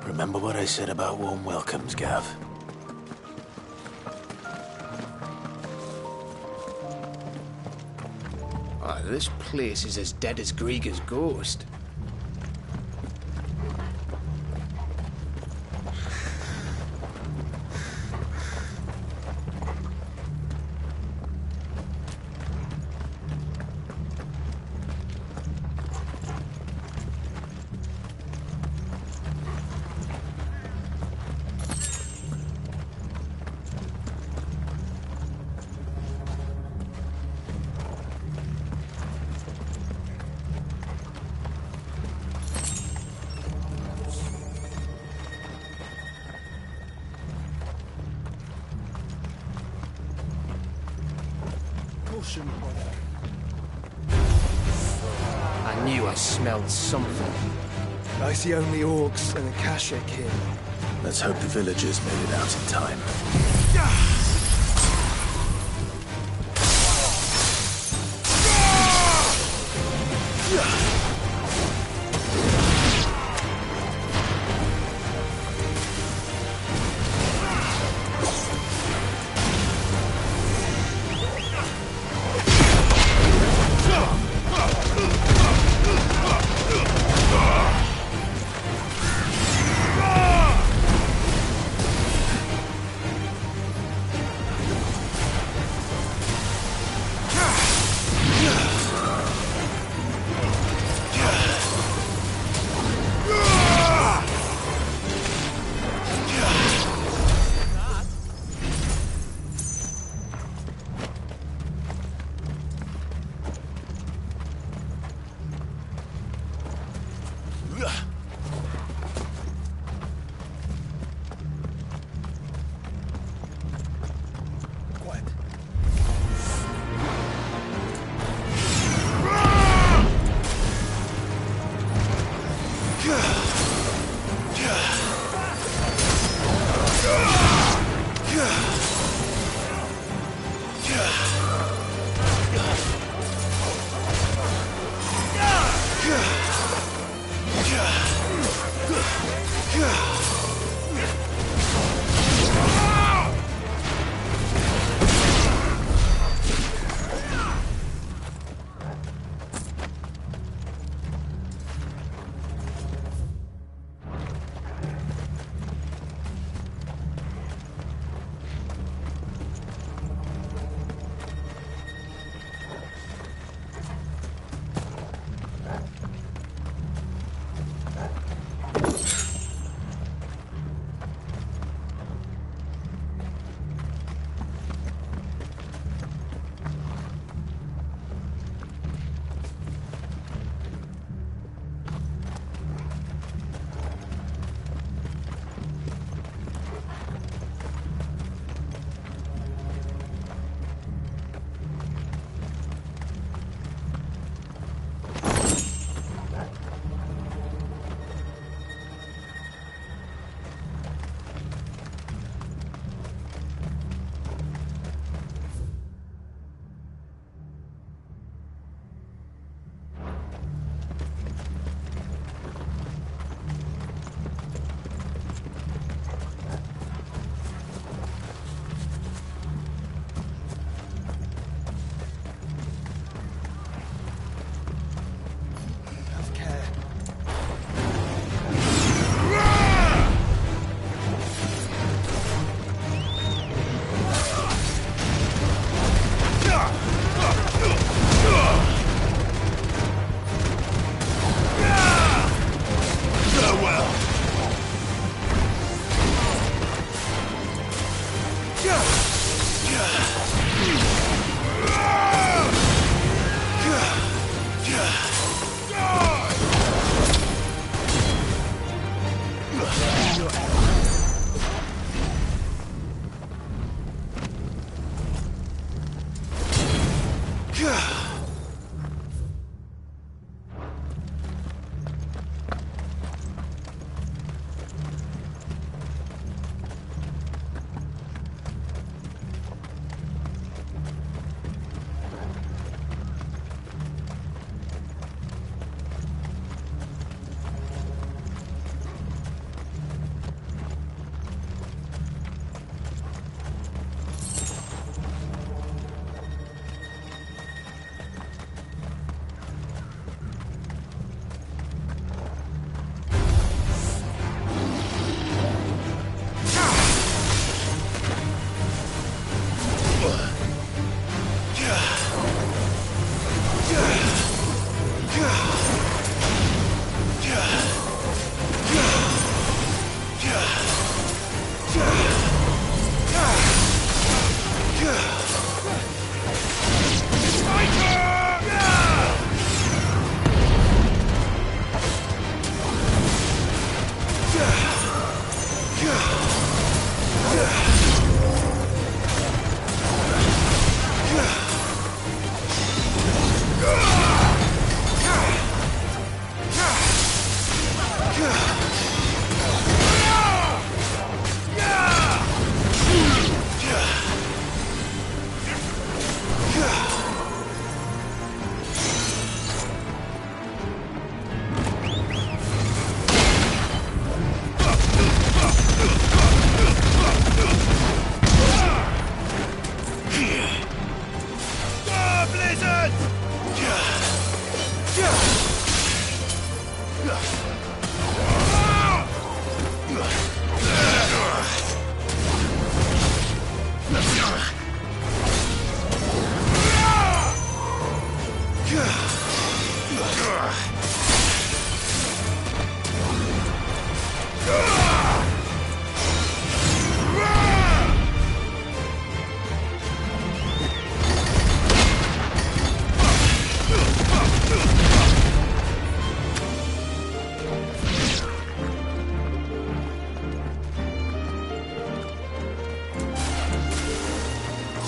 S4: Remember what I said about warm welcomes, Gav?
S9: Oh, this place is as dead as Grieger's ghost. I knew I smelled something.
S13: I see only orcs and a Kashik here.
S4: Let's hope the villagers made it out in time.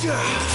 S2: Yeah.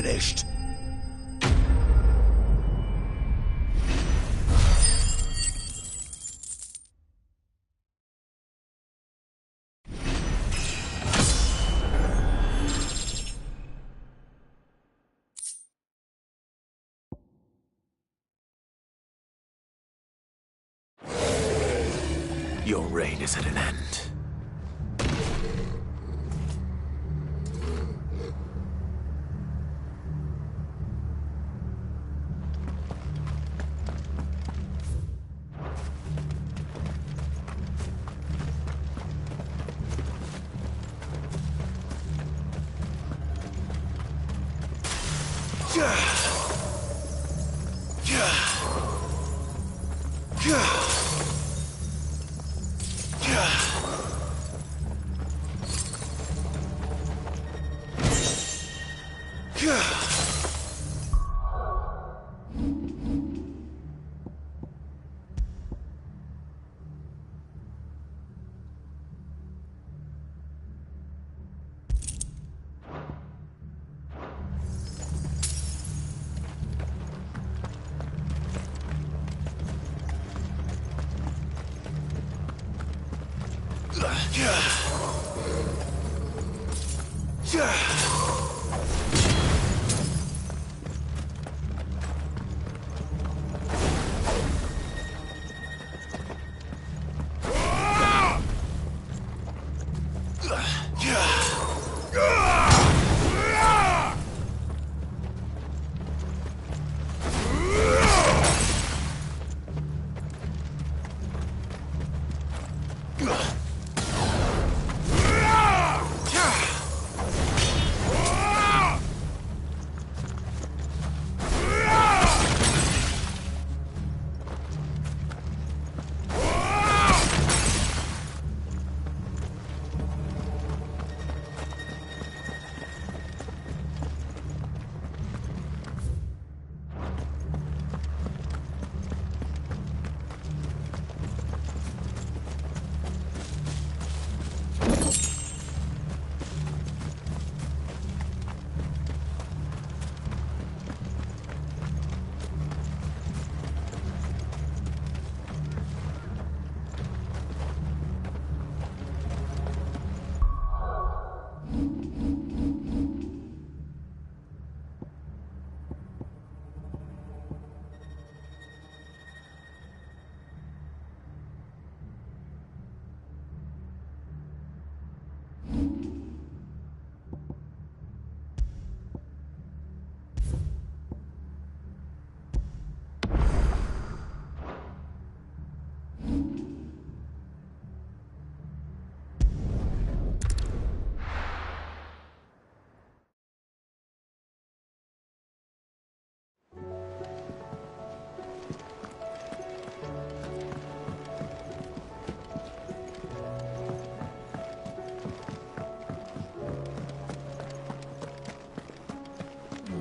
S4: finished. Your reign is at an end.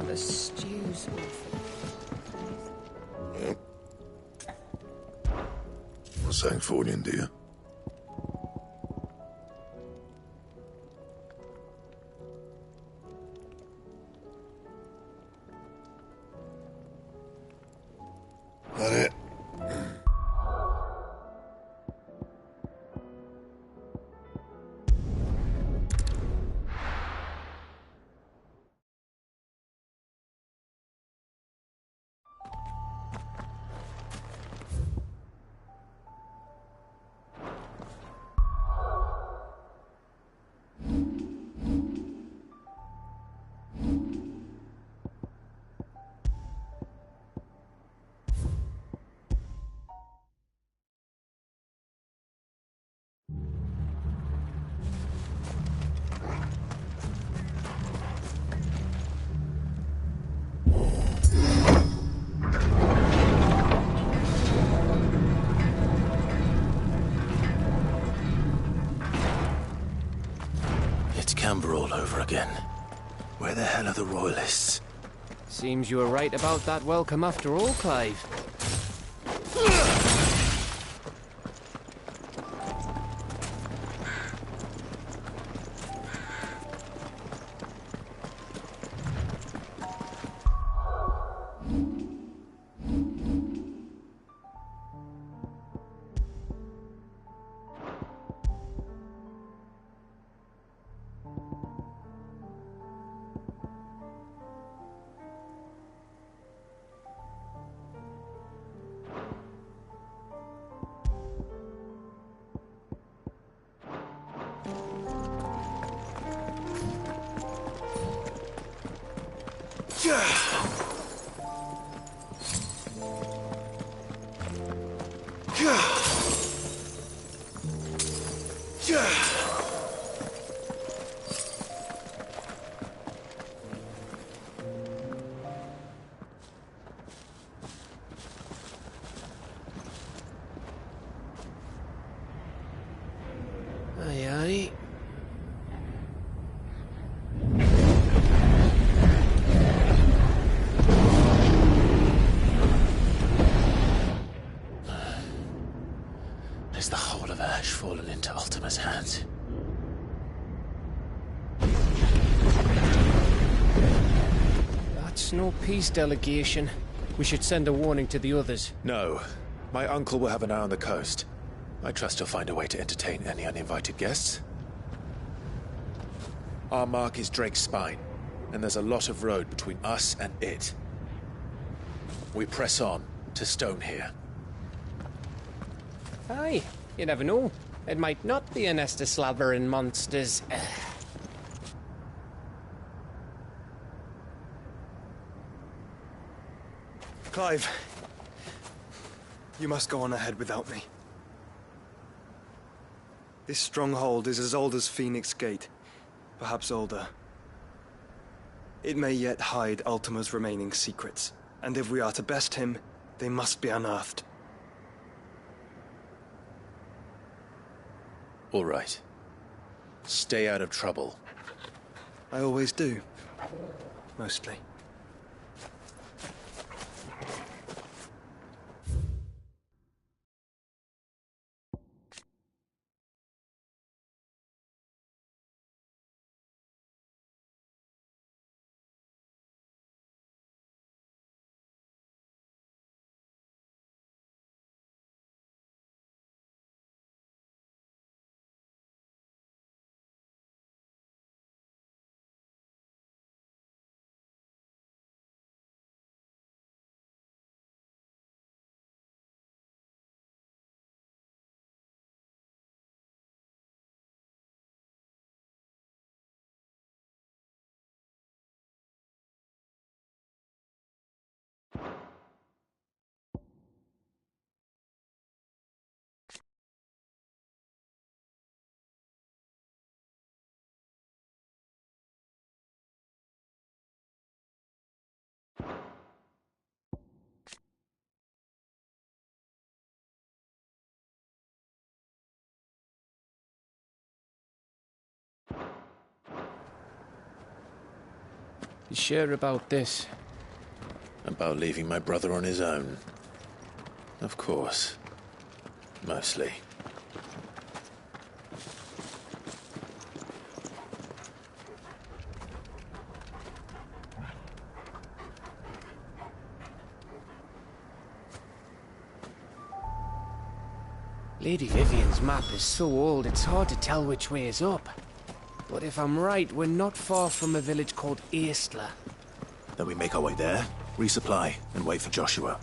S12: The stew's awful.
S3: What's that for you, dear? That it?
S4: Camber all over again. Where the hell are the royalists?
S9: Seems you were right about that welcome after all, Clive. Aye, aye.
S4: Is the whole of Ash fallen into Ultima's hands?
S9: That's no peace delegation. We should send a warning to the others.
S4: No. My uncle will have an eye on the coast. I trust he'll find a way to entertain any uninvited guests. Our mark is Drake's Spine, and there's a lot of road between us and it. We press on to Stone here.
S9: Aye, you never know. It might not be a nest of slavering monsters.
S19: Clive, you must go on ahead without me. This stronghold is as old as Phoenix Gate, perhaps older. It may yet hide Ultima's remaining secrets, and if we are to best him, they must be unearthed.
S4: All right. Stay out of trouble.
S19: I always do. Mostly.
S9: You sure about this?
S4: About leaving my brother on his own? Of course. Mostly.
S9: Lady Vivian's map is so old it's hard to tell which way is up. But if I'm right, we're not far from a village called Eastla.
S4: Then we make our way there, resupply, and wait for Joshua.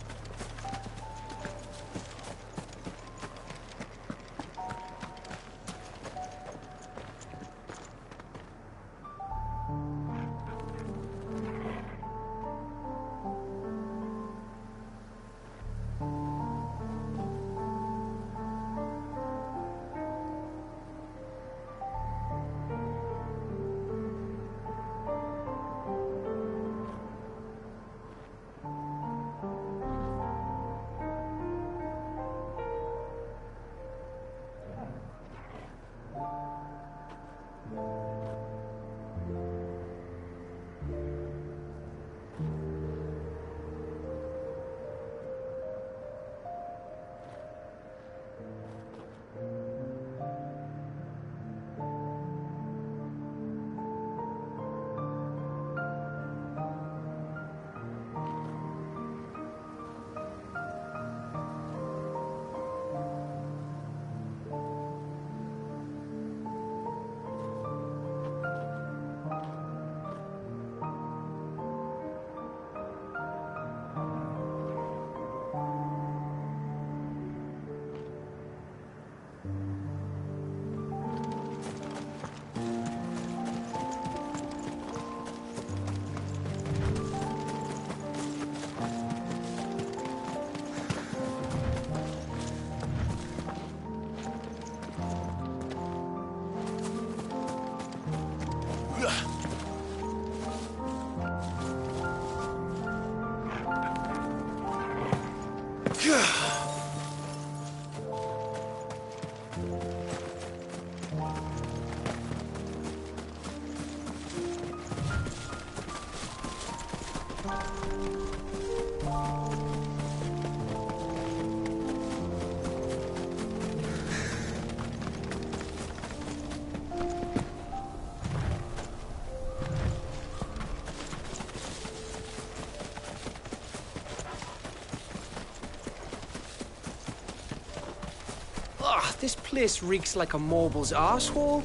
S9: This place reeks like a mobile's arsehole.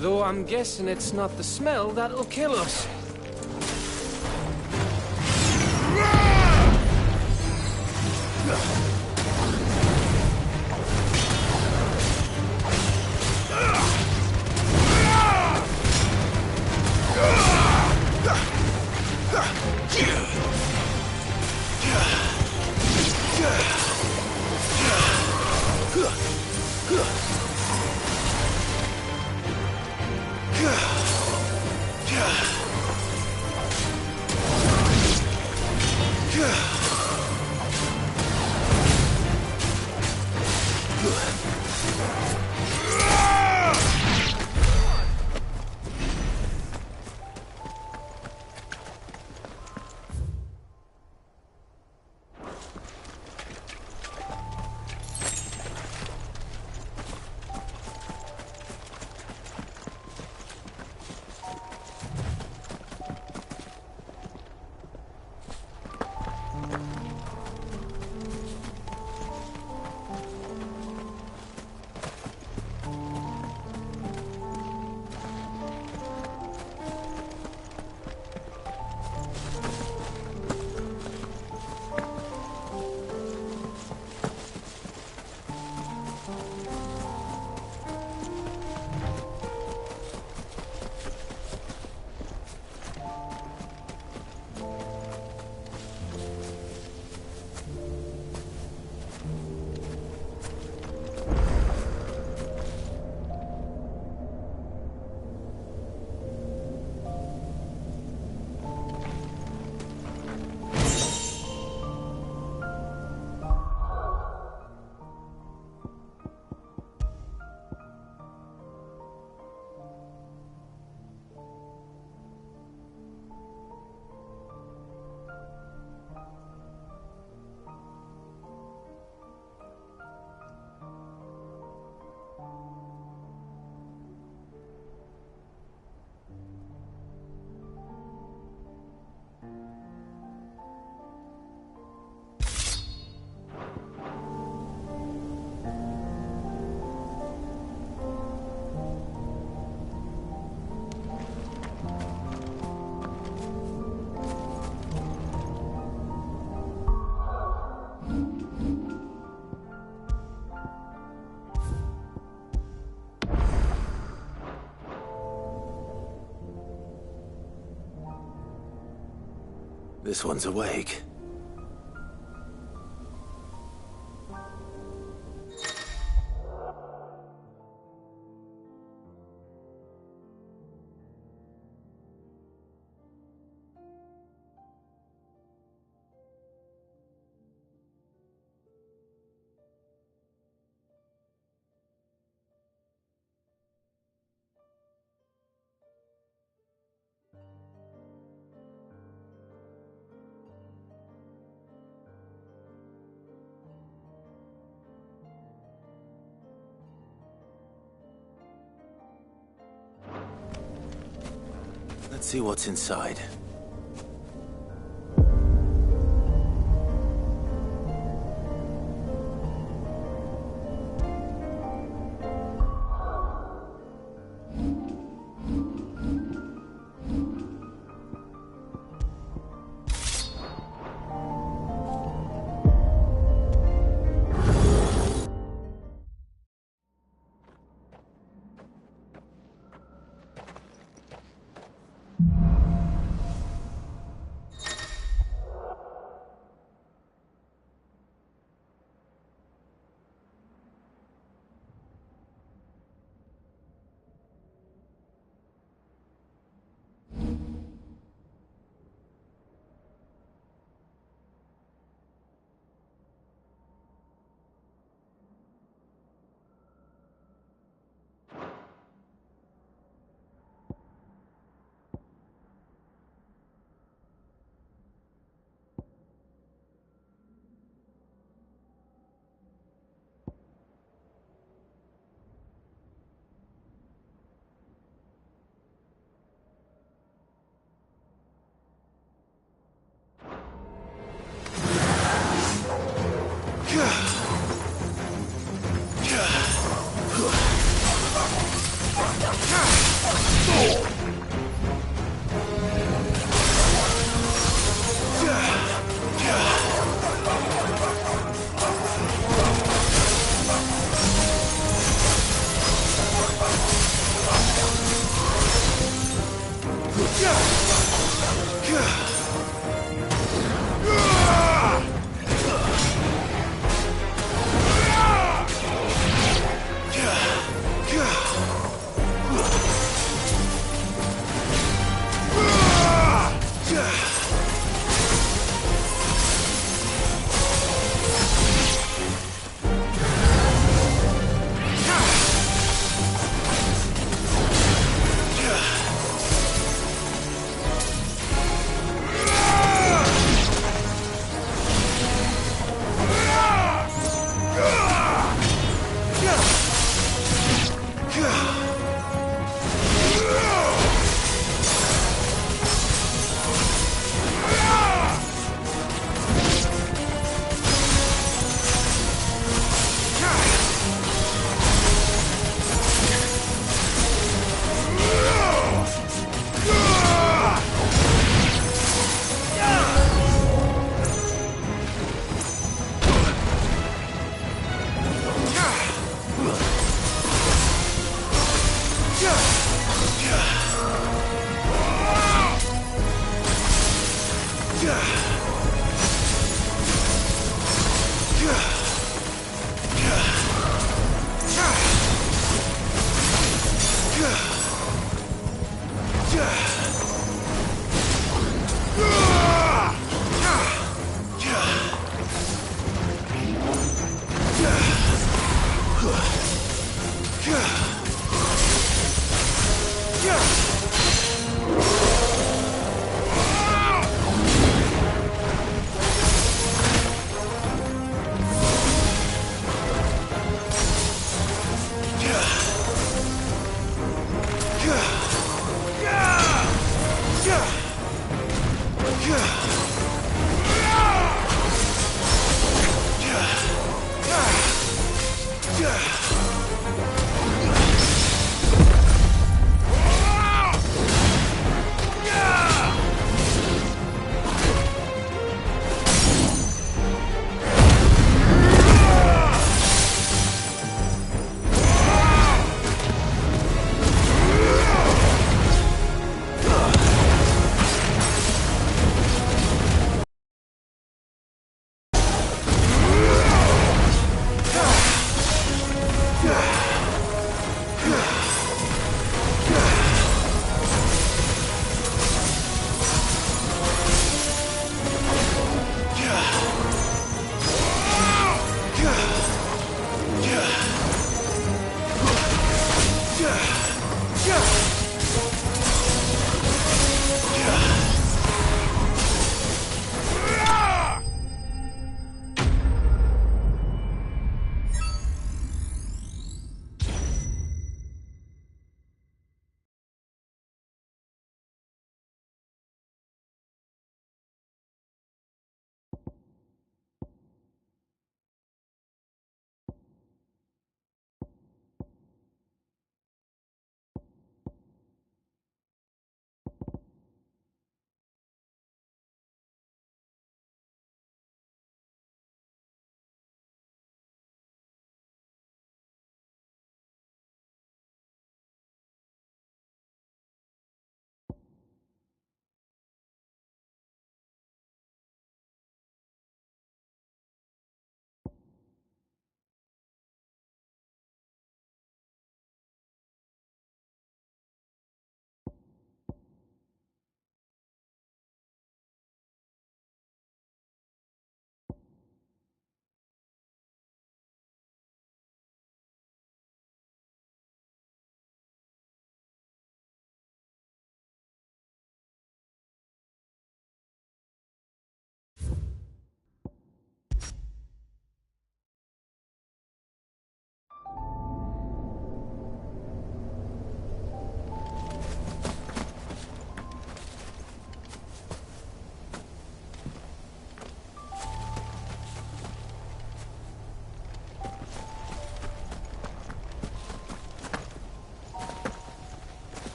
S9: Though I'm guessing it's not the smell that'll kill us.
S4: This one's awake. Let's see what's inside.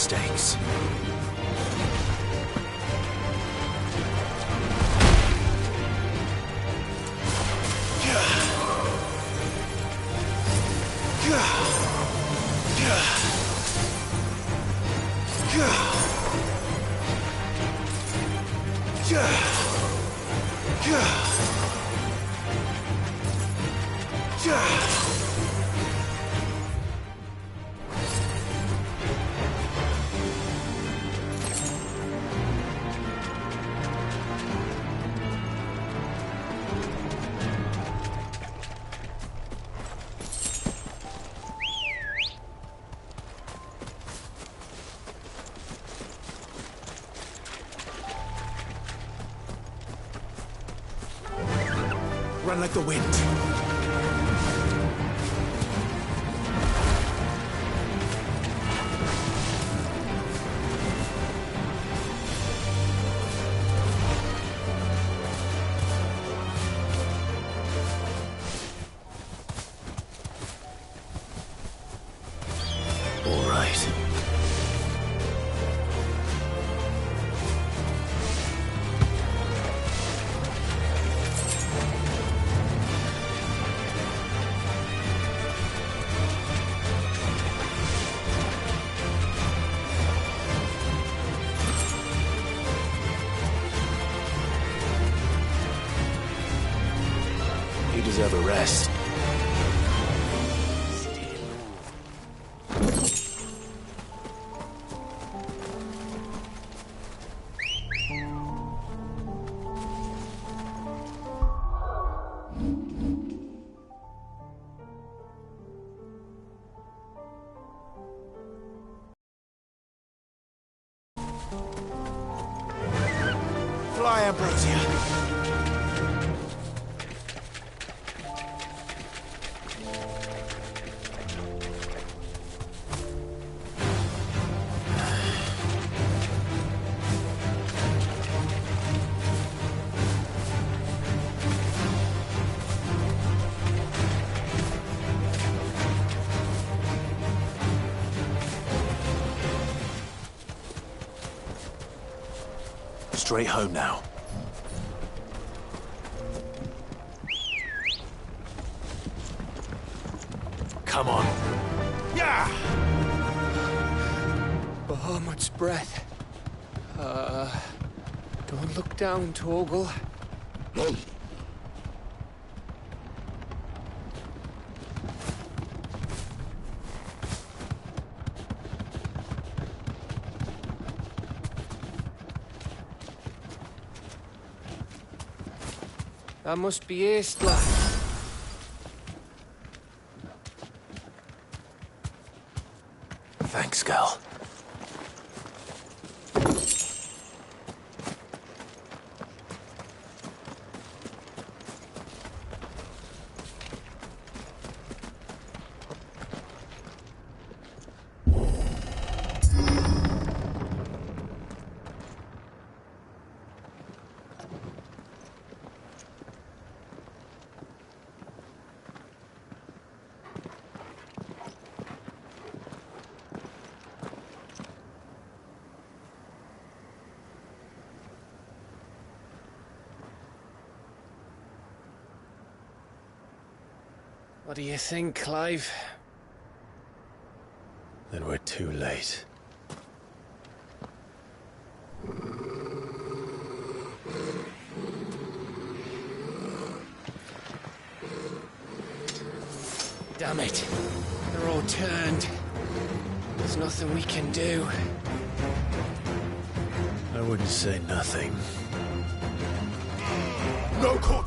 S4: mistakes. Run like the wind. All right. You deserve a rest. Fly, Ambrosia. Straight home now. Come on. Yeah!
S9: Bahamut's breath. Don't look down, Torgal. That must be Aistla.
S4: Thanks, girl.
S9: What do you think, Clive?
S4: Then we're too late.
S9: Damn it. They're all turned. There's nothing we can do.
S4: I wouldn't say nothing.
S3: No court!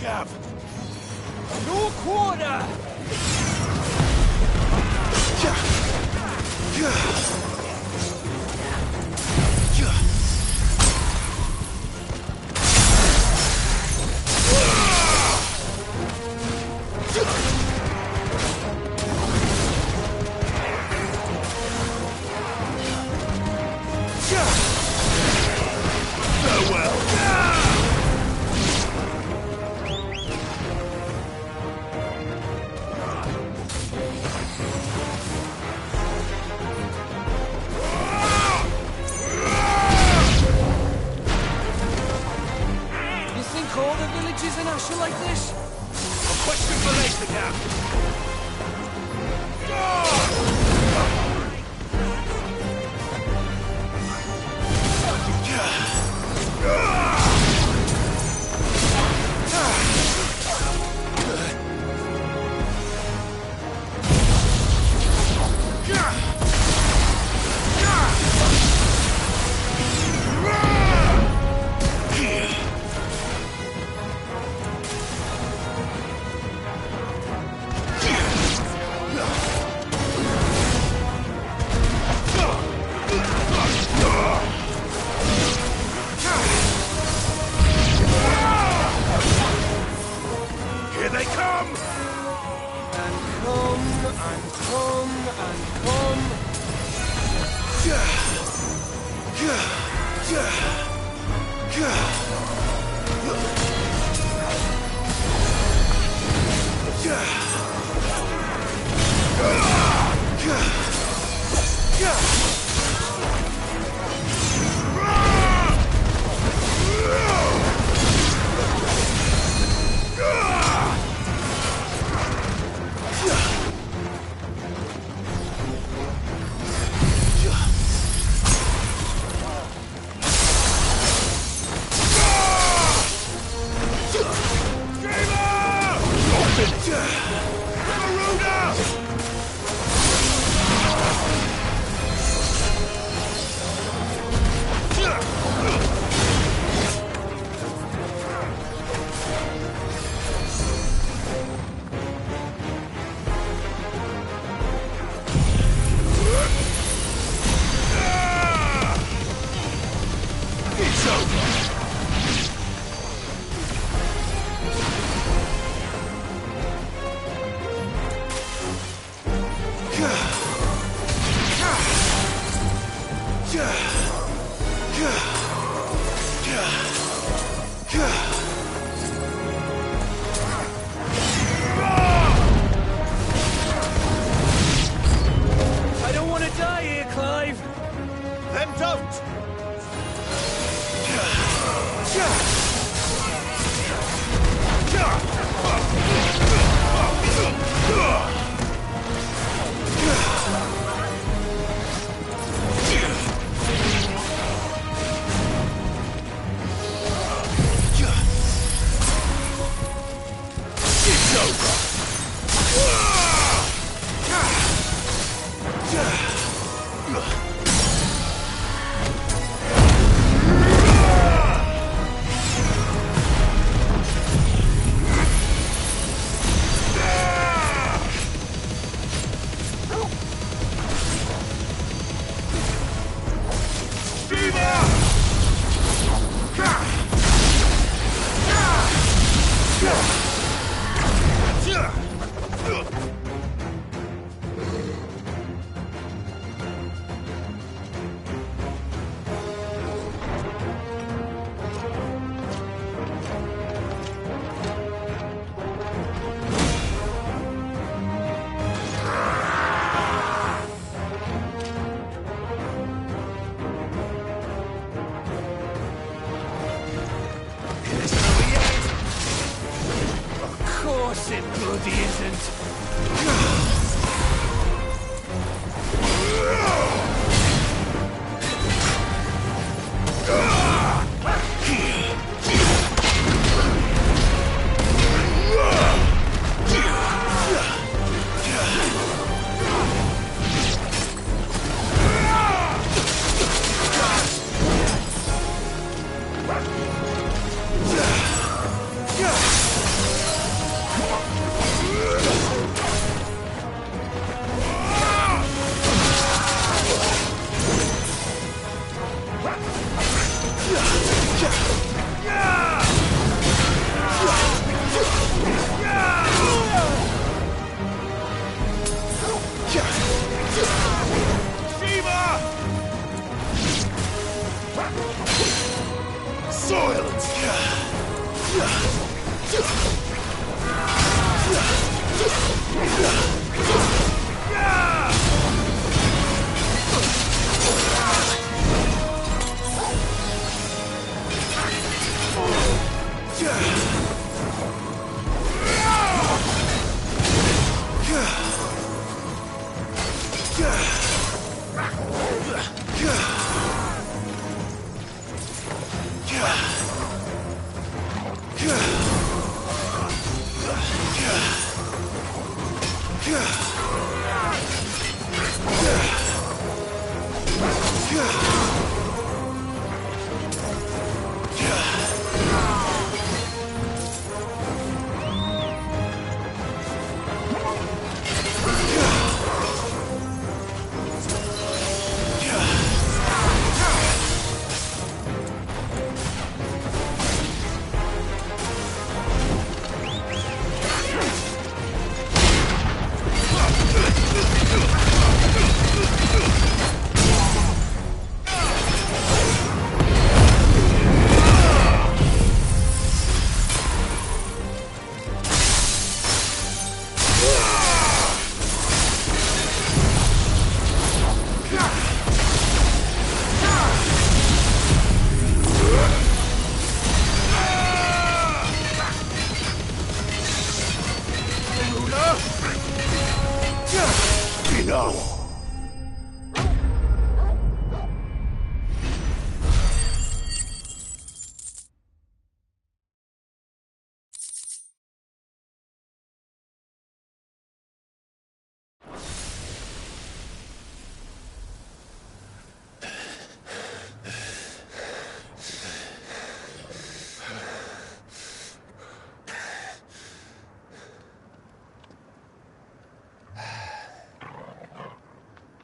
S2: Gav! No quarter! Yeah!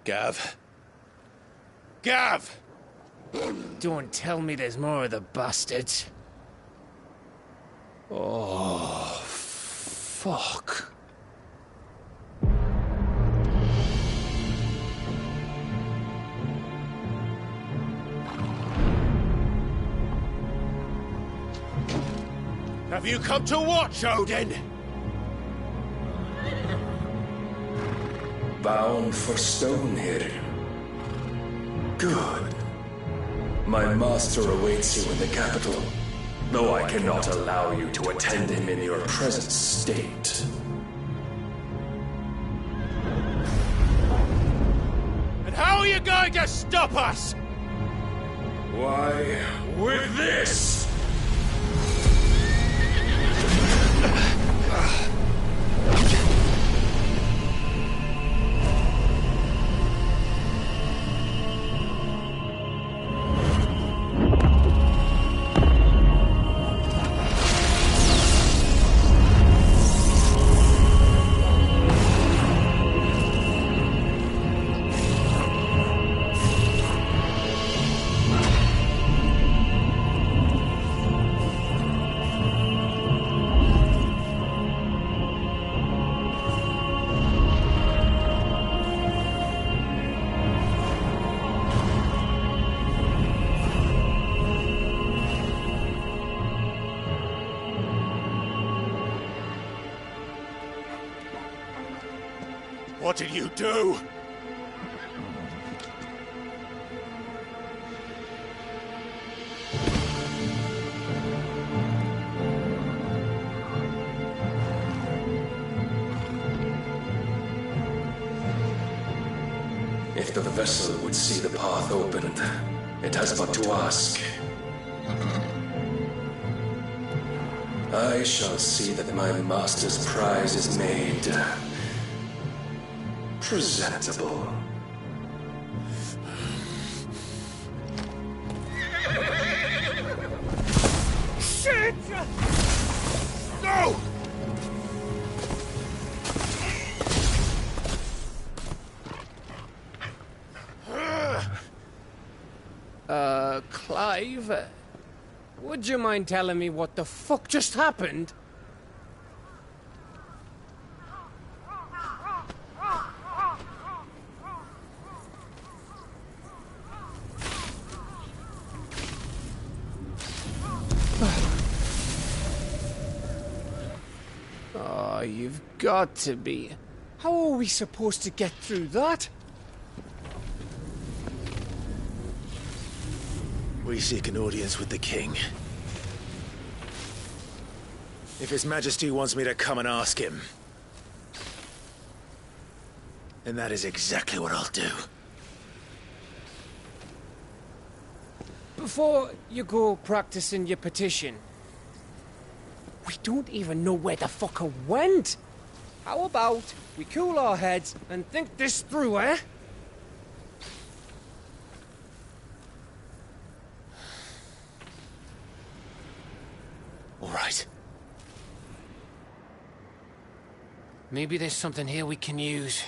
S9: Gav. Gav! Don't tell me there's more of the bastards. Oh, fuck. Have you come to watch, Odin?
S5: Bound for stone here. Good. My master awaits you in the capital, though I cannot allow you to attend him in your present state.
S9: And how are you going to stop us?
S5: Why, with this!
S9: What did you do?
S5: If the vessel would see the path opened, it has but to ask. I shall see that my master's prize is made presentable.
S9: Shit! No! Clive, would you mind telling me what the fuck just happened? You've got to be. How are we supposed to get through that?
S4: We seek an audience with the king. If His Majesty wants me to come and ask him, then that is exactly what I'll do.
S9: Before you go practicing your petition, we don't even know where the fucker went. How about we cool our heads and think this through, eh?
S4: All right.
S9: Maybe there's something here we can use.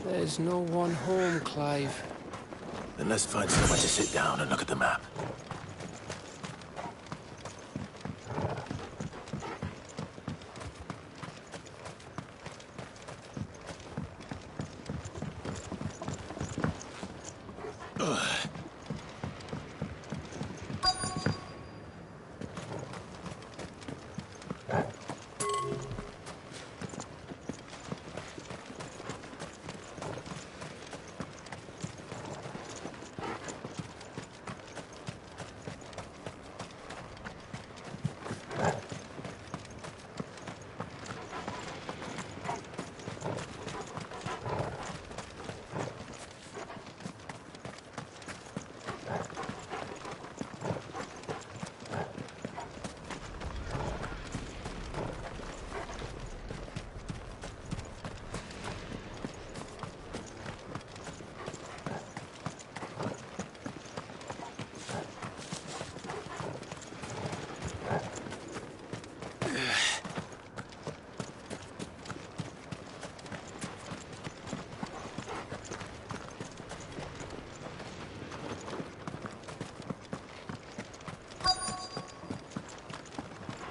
S9: There's no one home, Clive.
S4: Then let's find somewhere to sit down and look at the map.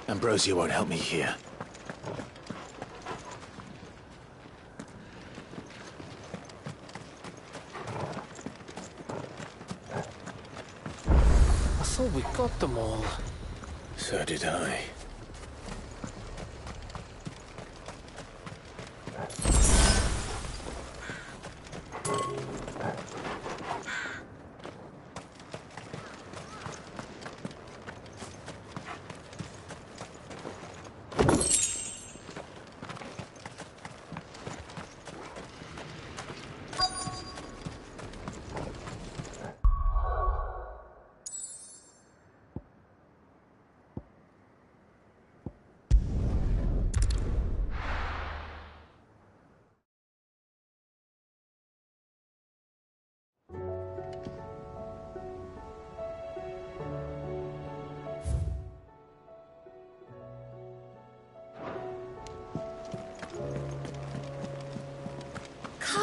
S4: Ambrosia won't help me here.
S9: I thought we got them all.
S4: So did I.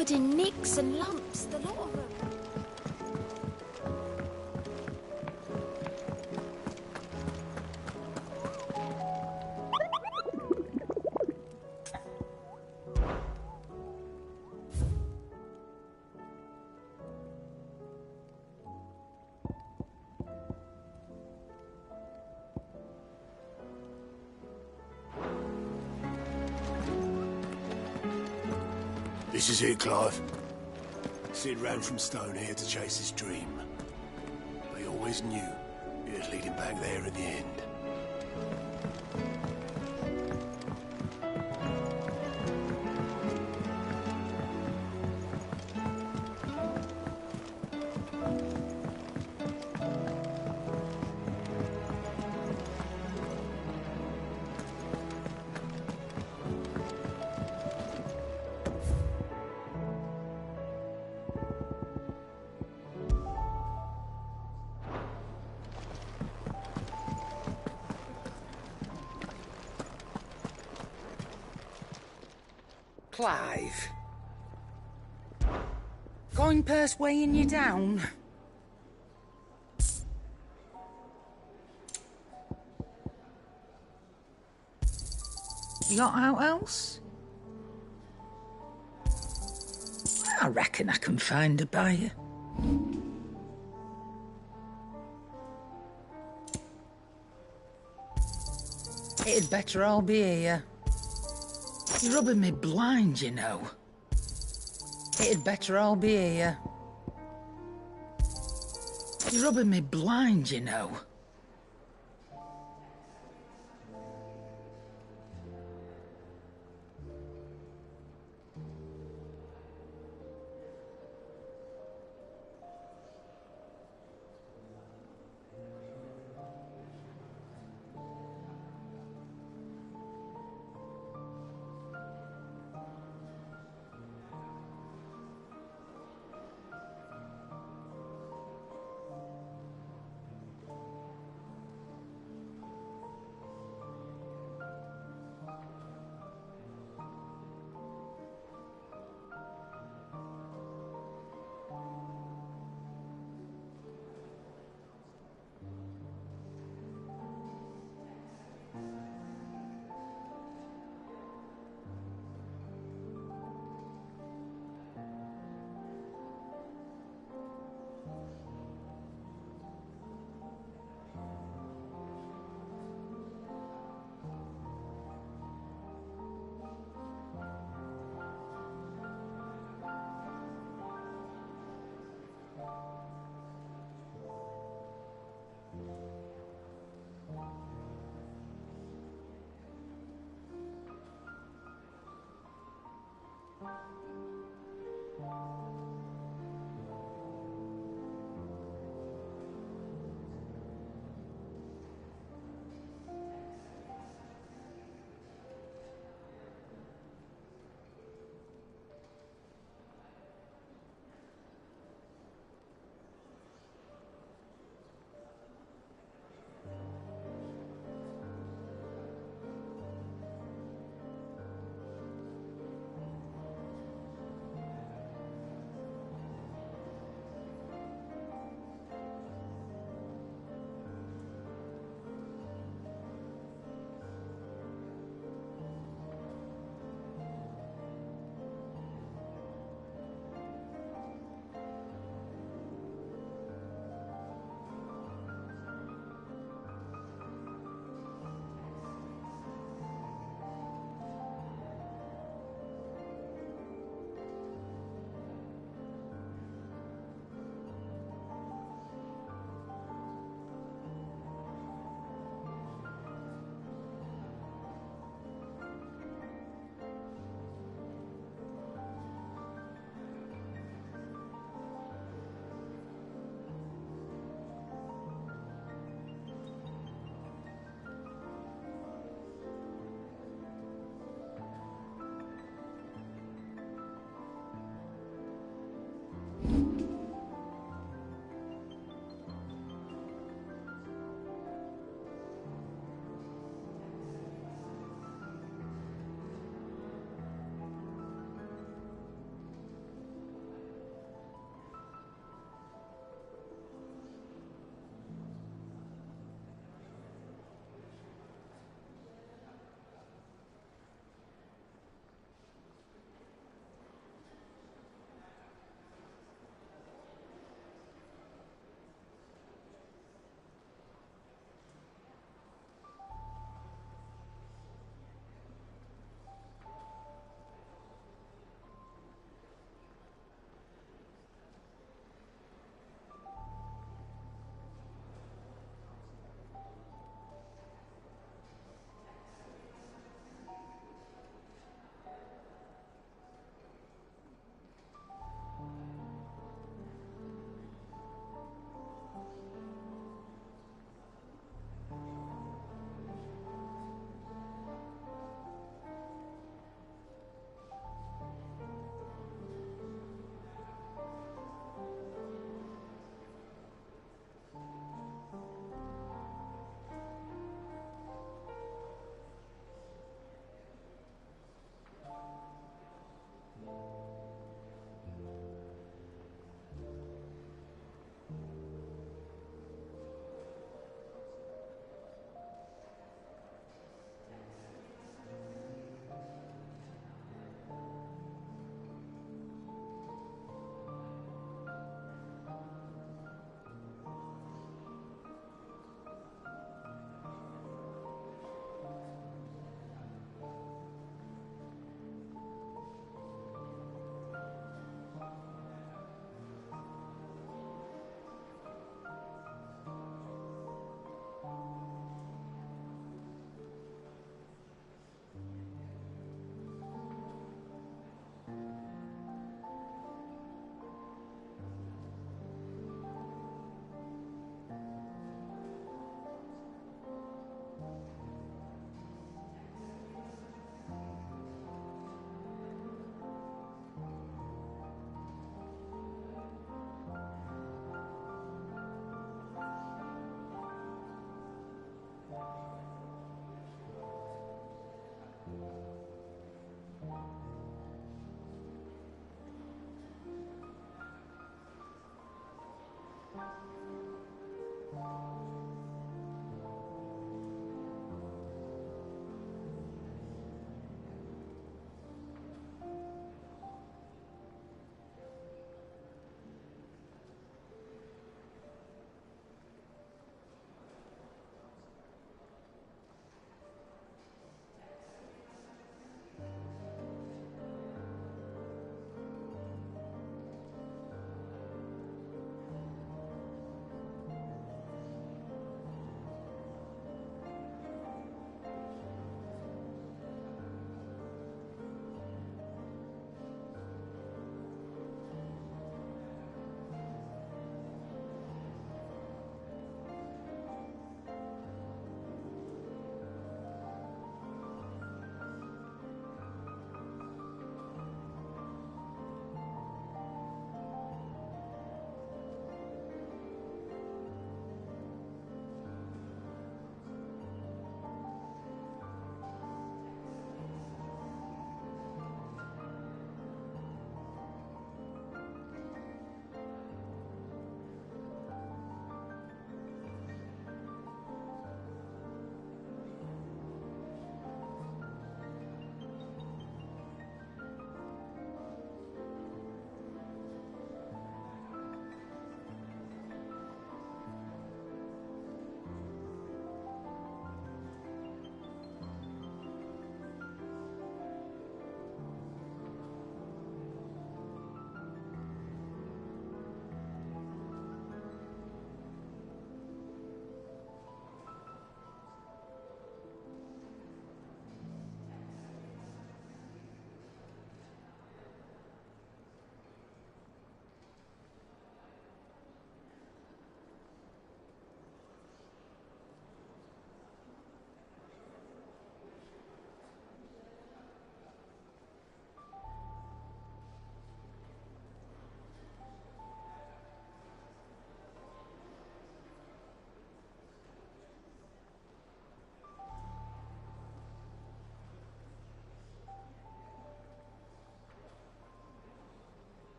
S8: covered in nicks and lumps, the lot of them.
S18: This is it, Clive. Sid ran from Stone here to chase his dream. But he always knew it would lead him back there in the end.
S7: Clive. Coin purse weighing you down? You got out else? I reckon I can find a buyer. It'd better all be here. You're rubbing me blind, you know. It'd better all be here. You're rubbing me blind, you know.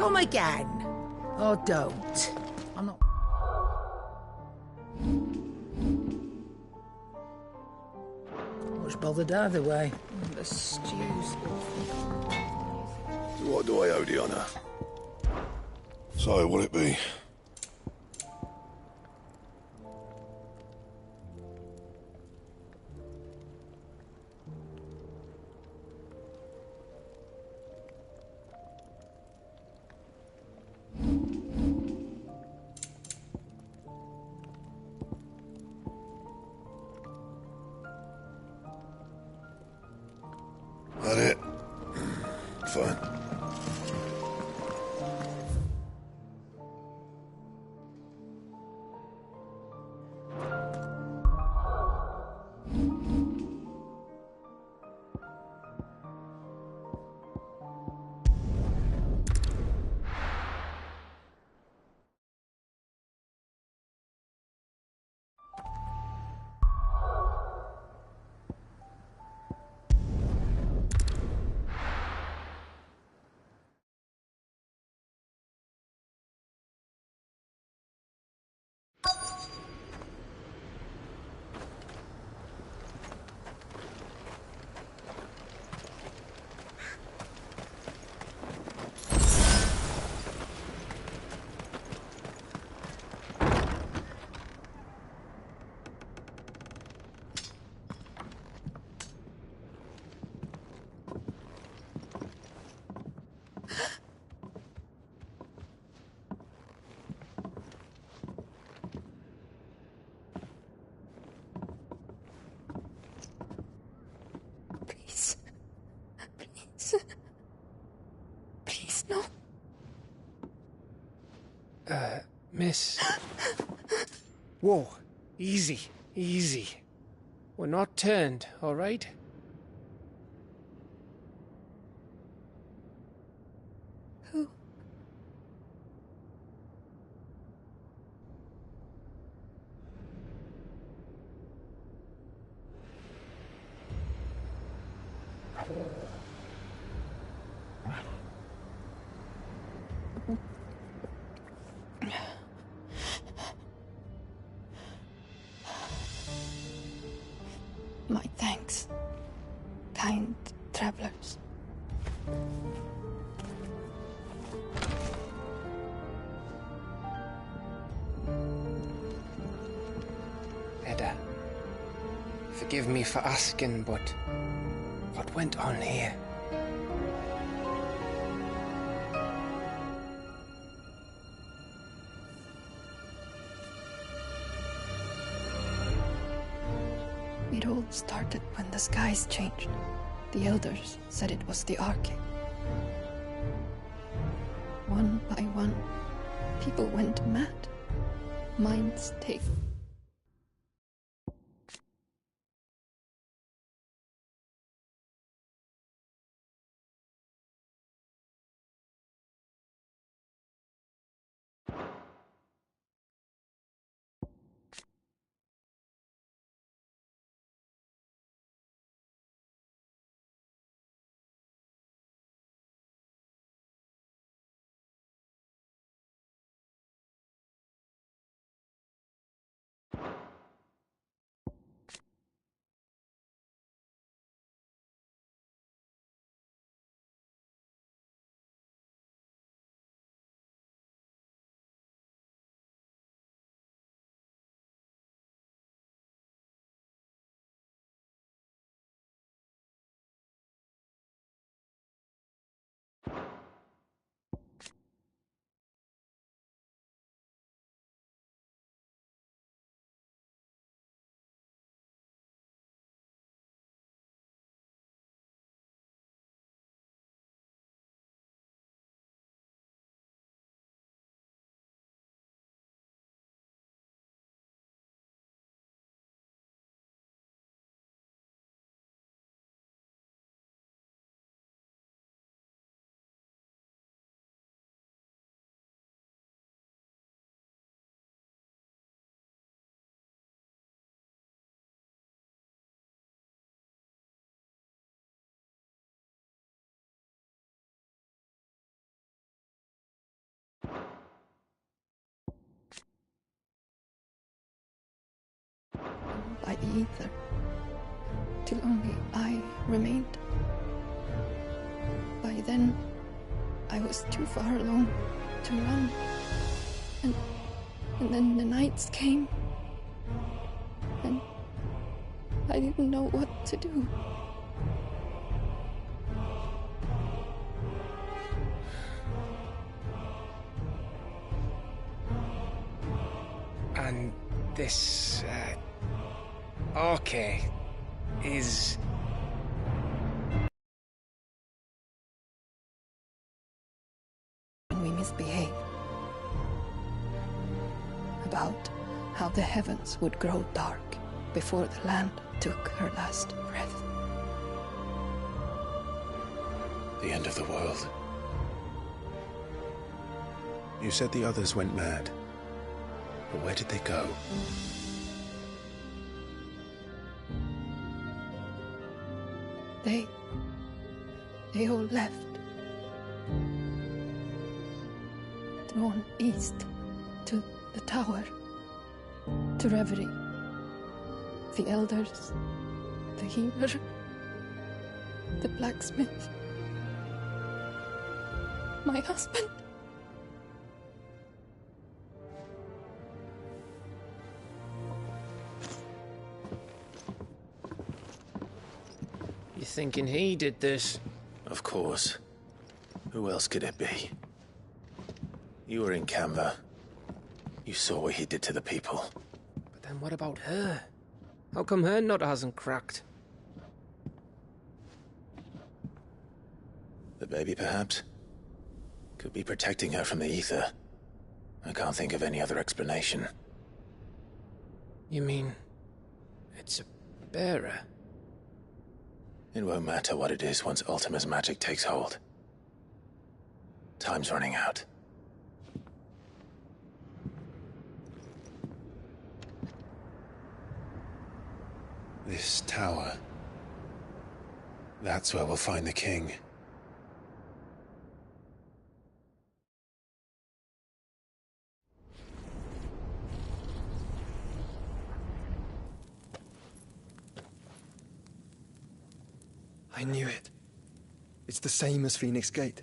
S7: Come again. Oh, don't. I'm not... Much bothered either way.
S12: The stew's awful.
S3: So what do I owe the honour? So, what'll it be? That it? Fine.
S12: Please. Please. Please, no.
S9: Miss. Whoa. Easy. Easy. We're not turned, all right?
S12: Who? My thanks, kind travelers.
S9: Edda, forgive me for asking, but what went on here?
S12: It all started when the skies changed. The elders said it was the Arcade. One by one, people went mad. Minds taken.
S14: by the ether, till only I remained. By then, I was too far alone to run. And then the nights came, and I didn't know what to do.
S9: And this, okay, is...
S14: When we misbehave. About how the heavens would grow dark before the land took her last breath.
S4: The end of the world. You said the others went mad. But where did they go?
S14: They all left. Drawn east to the tower, to reverie. The elders, the healer, the blacksmith, my husband.
S9: You thinking he did this?
S4: Of course. Who else could it be? You were in Canva. You saw what he did to the people.
S9: But then what about her? How come her nut hasn't cracked?
S4: The baby, perhaps? Could be protecting her from the ether. I can't think of any other explanation.
S9: You mean... it's a bearer?
S4: It won't matter what it is once Ultima's magic takes hold. Time's running out. This tower. That's where we'll find the king.
S16: I knew it. It's the same as Phoenix Gate.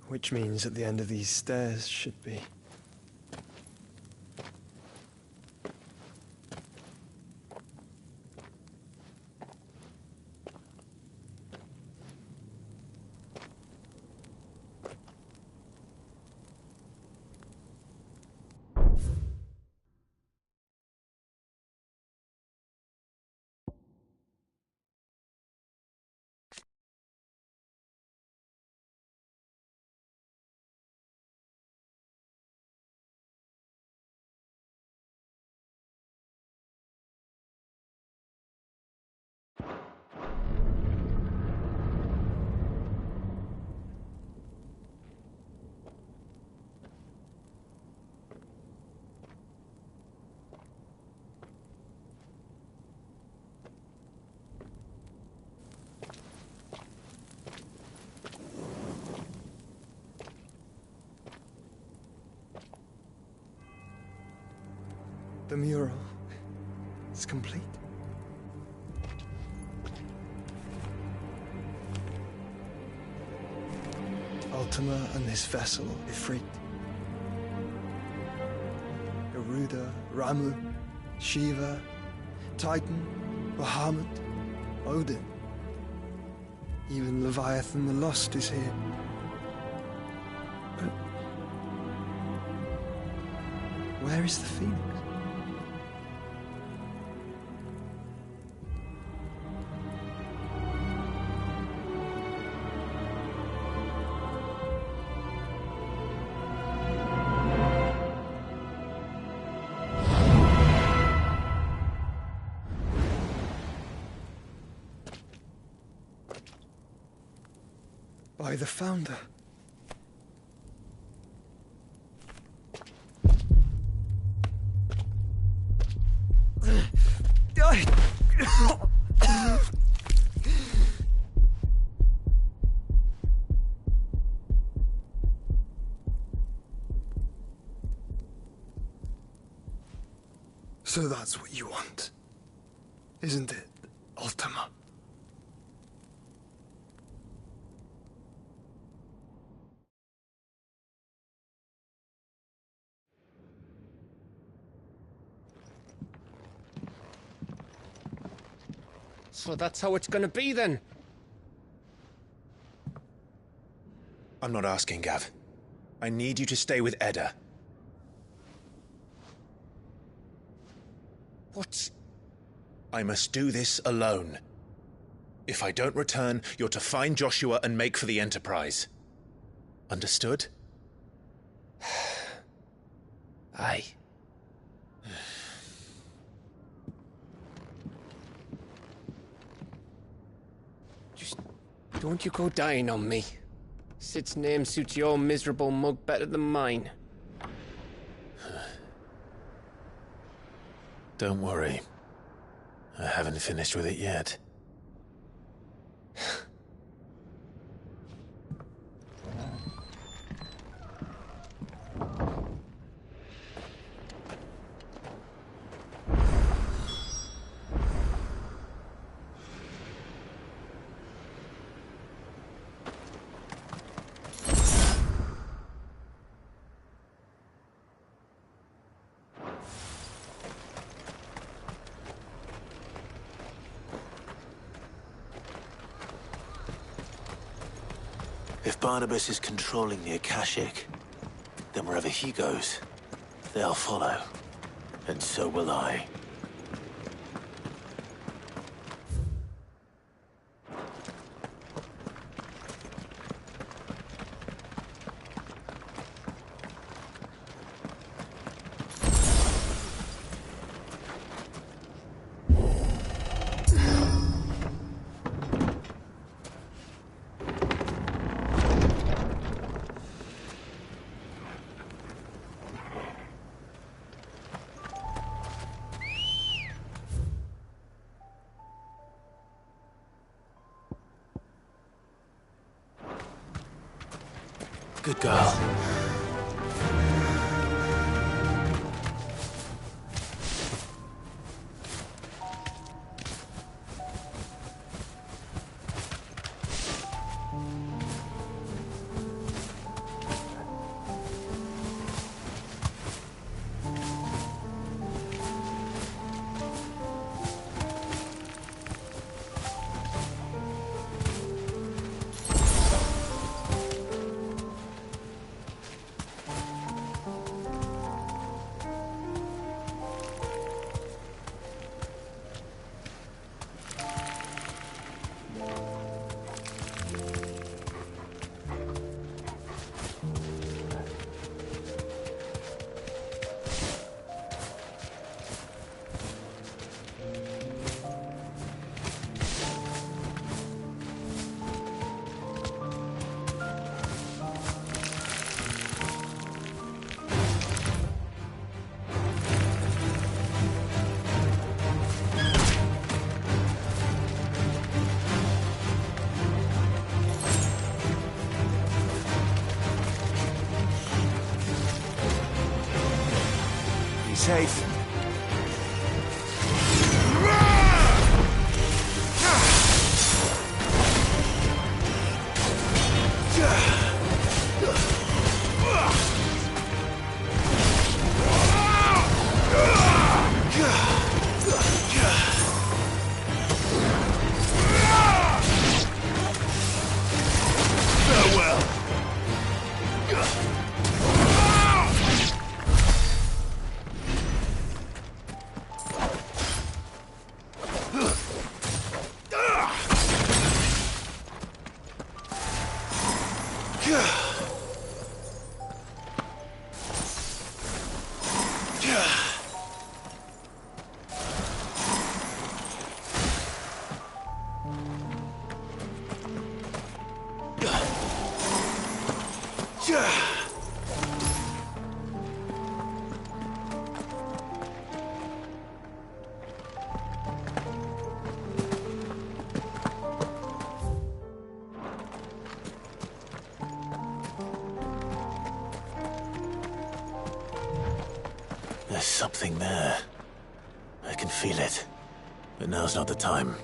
S16: Which means at the end of these stairs should be... The mural is complete. Ultima and his vessel, Ifrit. Garuda, Ramu, Shiva, Titan, Bahamut, Odin. Even Leviathan the Lost is here. But where is the Phoenix? By the Founder. So that's what you want, isn't it, Ultima?
S9: So that's how it's gonna be then?
S4: I'm not asking, Gav. I need you to stay with Edda.
S9: What?
S4: I must do this alone. If I don't return, you're to find Joshua and make for the Enterprise. Understood?
S9: Aye. Just don't you go dying on me. Sid's name suits your miserable mug better than mine.
S4: Don't worry. I haven't finished with it yet. If Barnabas is controlling the Akashic, then wherever he goes, they'll follow. And so will I. Good girl. Safe. There's something there. I can feel it. But now's not the time.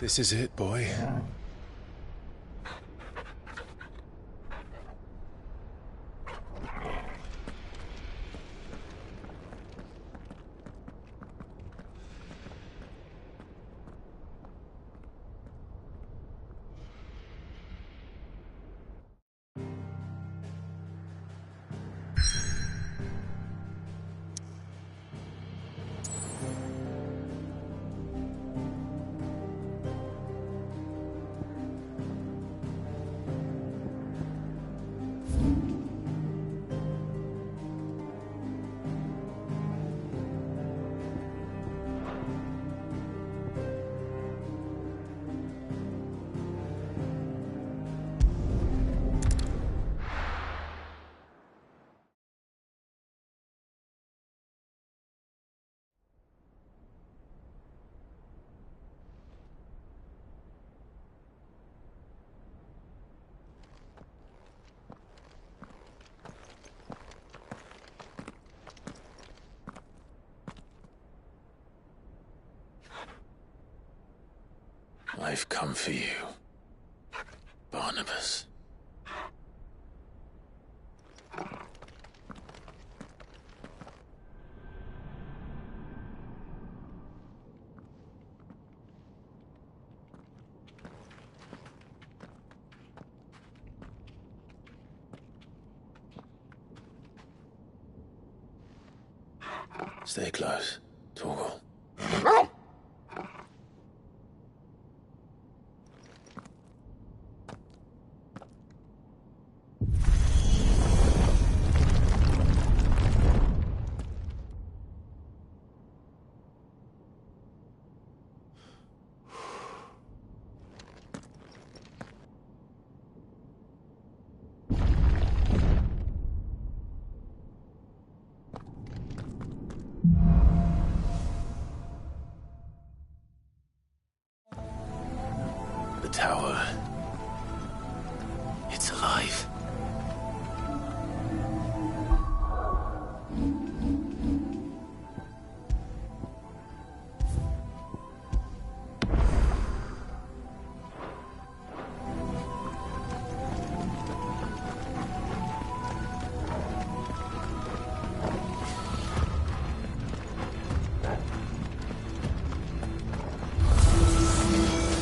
S4: This is it, boy. I've come for you, Barnabas. Stay close, Torgal. Tower. It's alive.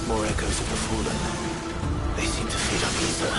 S4: More echoes of the fallen. They seem to feed on ether.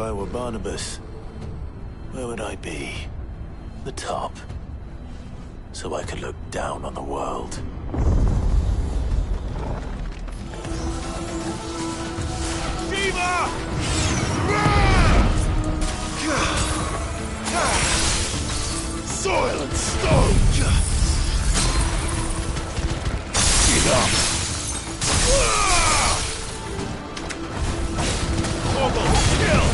S4: I were Barnabas, where would I be? The top. So I could look down on the world.
S2: Shiva! Soil and stone! Enough! Kill!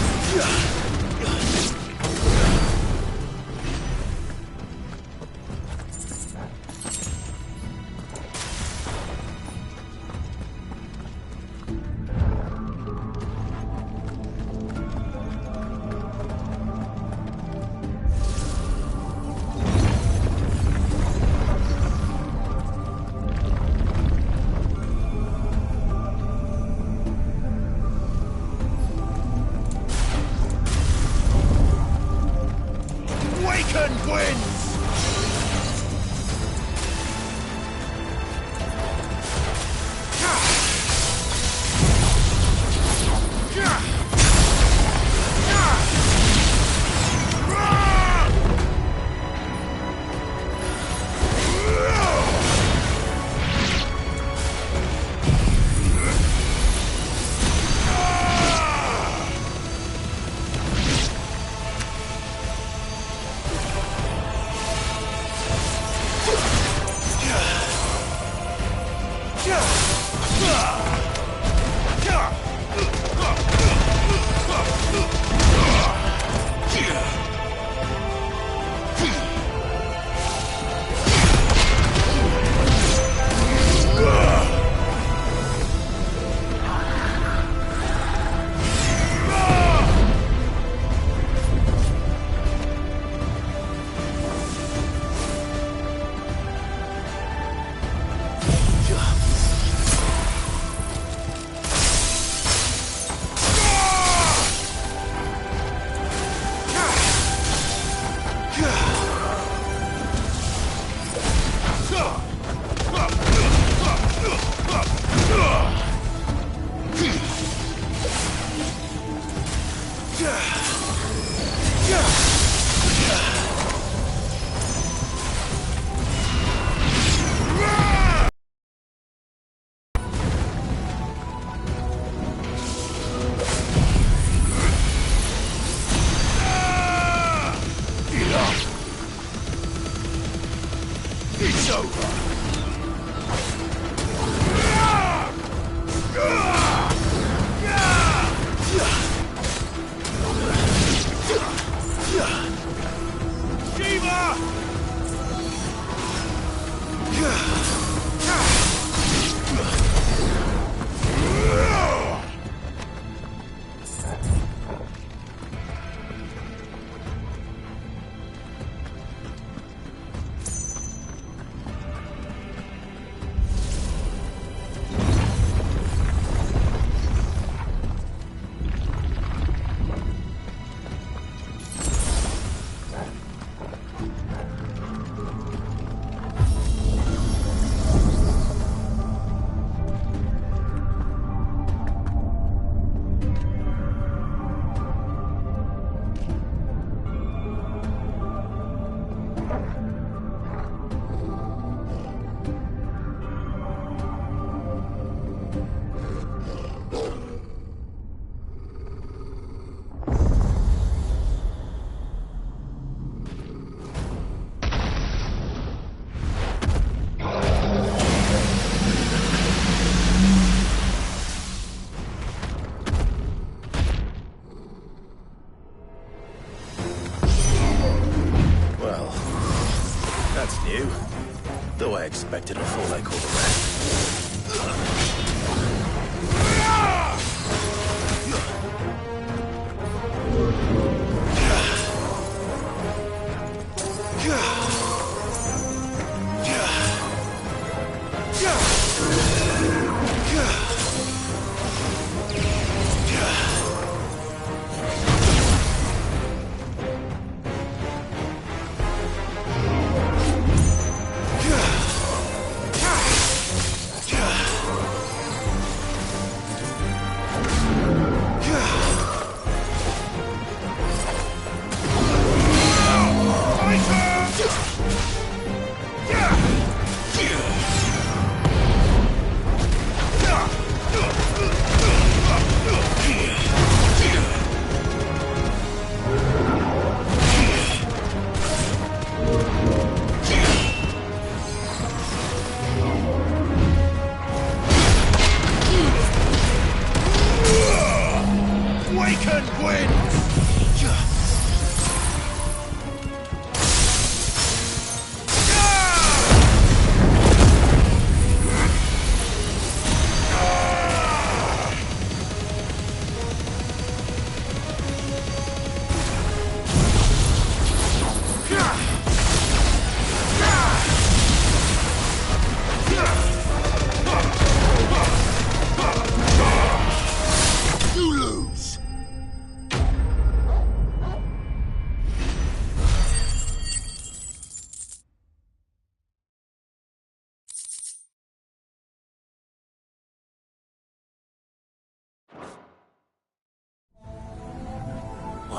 S4: Expected to fall like all the rest.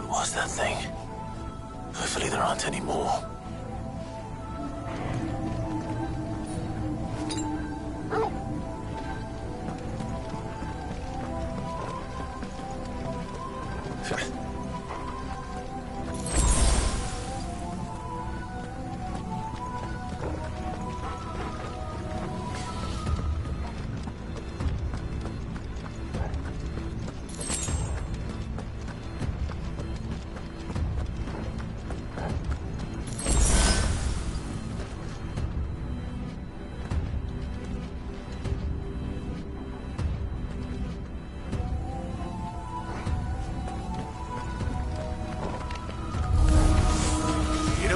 S4: was that thing? Hopefully there aren't any more.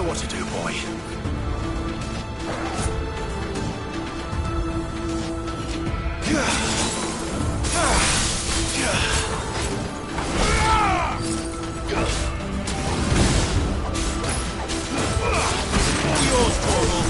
S3: What to do, boy? Yours, Torval.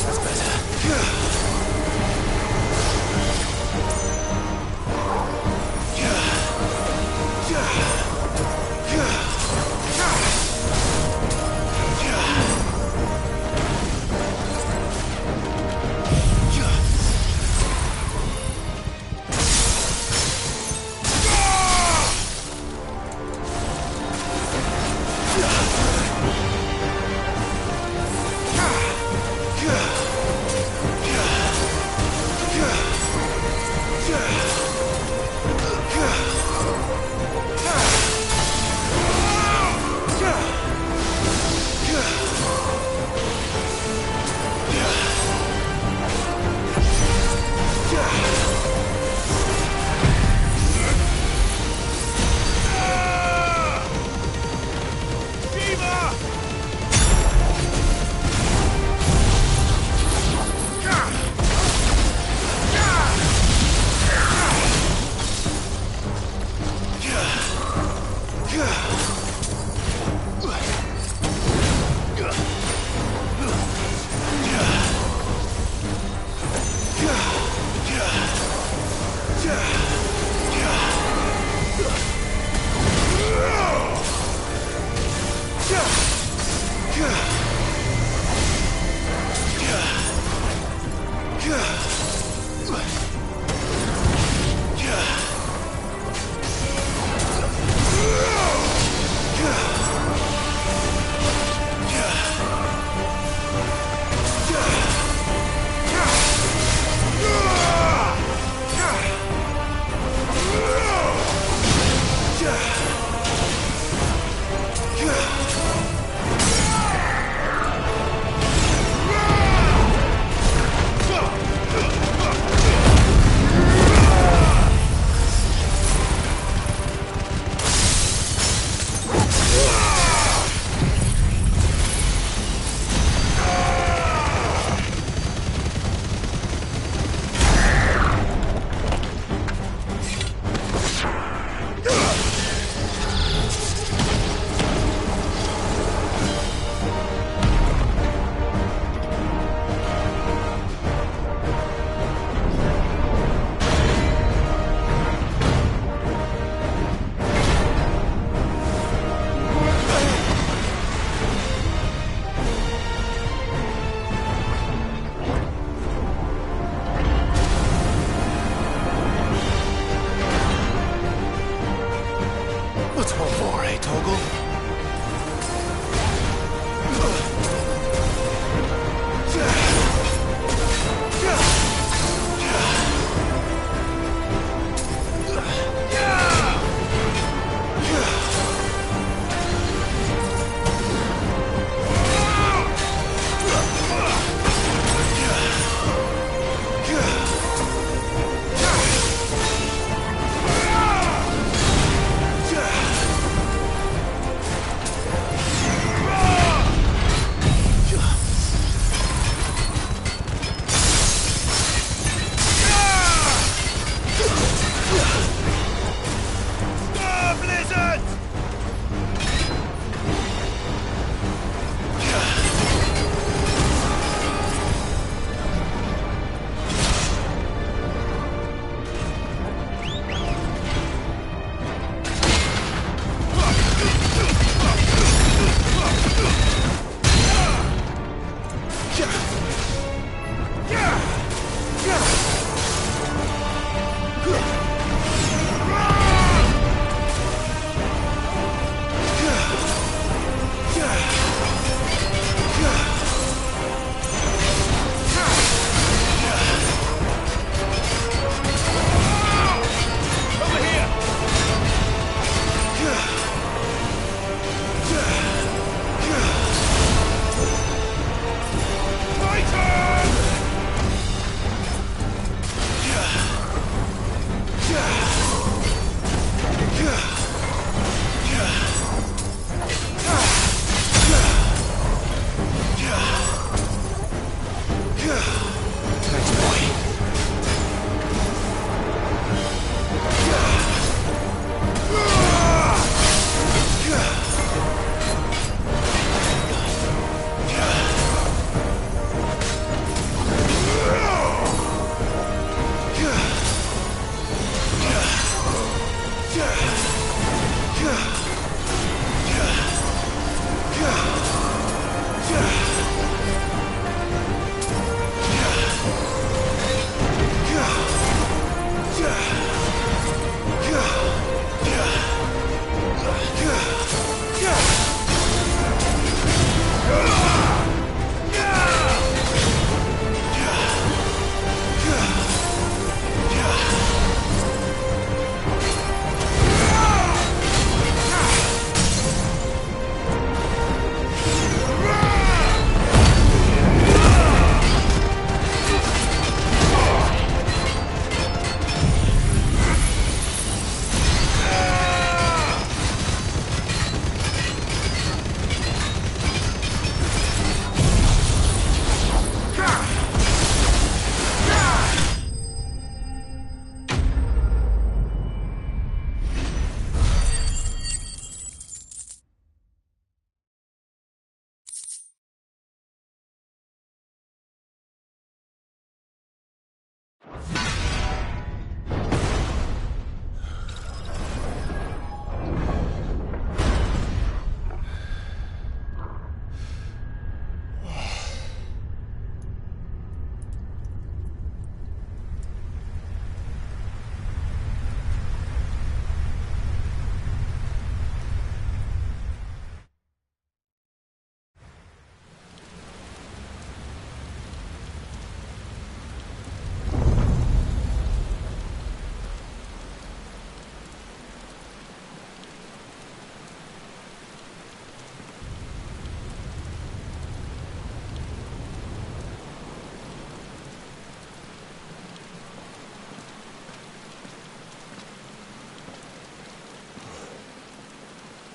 S4: That's better.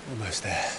S3: Almost there.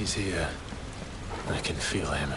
S4: He's here. I can feel him.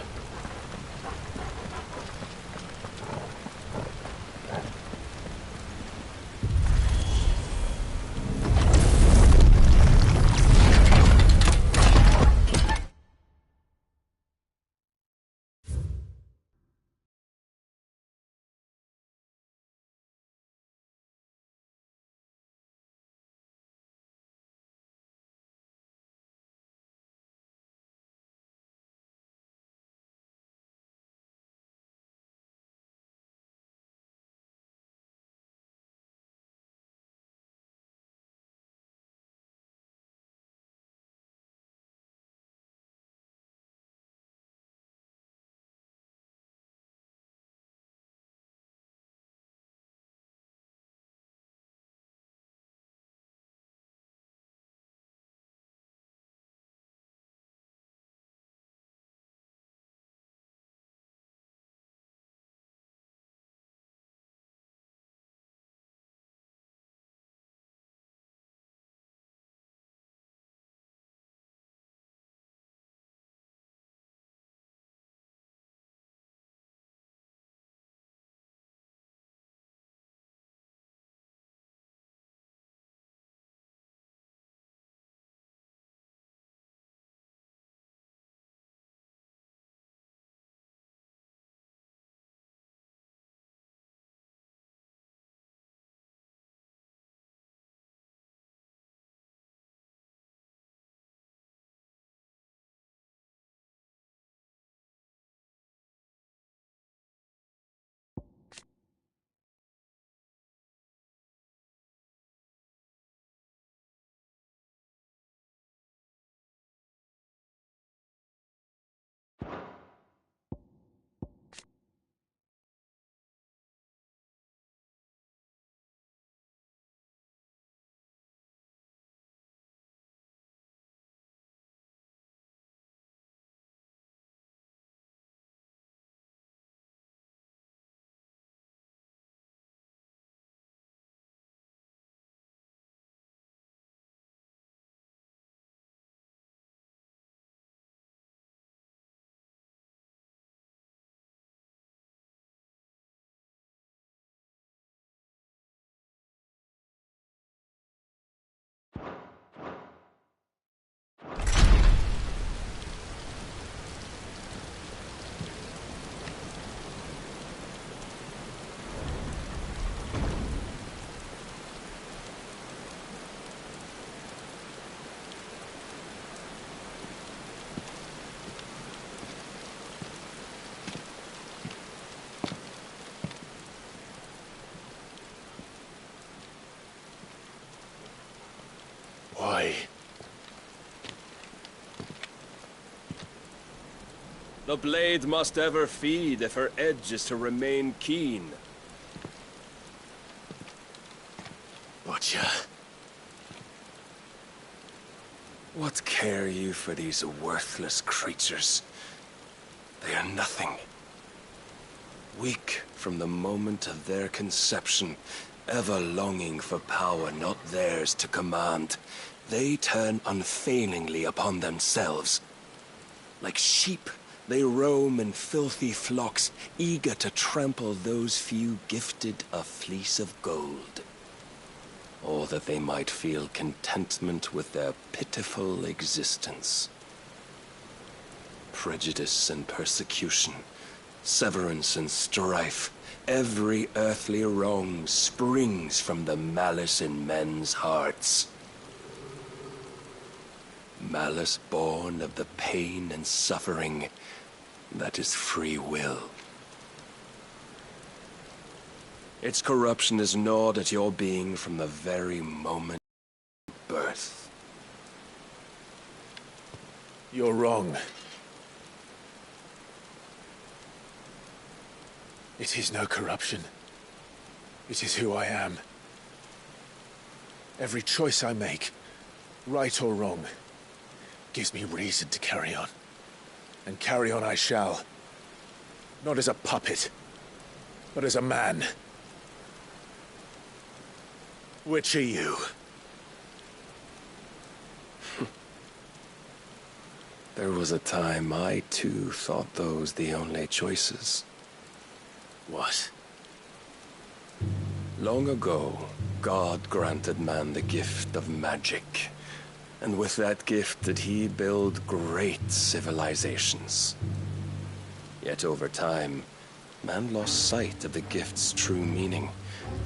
S4: Why?
S5: The blade must ever feed if her edge is to remain keen.
S4: Butcher.
S2: What care you for these worthless creatures? They are nothing. Weak from the moment of their conception, ever longing for power not theirs to command, they turn unfailingly upon themselves. Like sheep, they roam in filthy flocks, eager to trample those few gifted a fleece of gold. Or that they might feel contentment with their pitiful existence. Prejudice and persecution, severance and strife, every earthly wrong springs from the malice in men's hearts. Malice born of the pain and suffering that is free will. Its corruption is gnawed at your being from the very moment of birth.
S4: You're wrong. It is no corruption. It is who I am. Every choice I make, right or wrong, gives me reason to carry on. And carry on I shall. Not as a puppet, but as a man. Which are you?
S2: There was a time I too thought those the only choices.
S4: What?
S2: Long ago, God granted man the gift of magic. And with that gift did he build great civilizations. Yet over time, man lost sight of the gift's true meaning,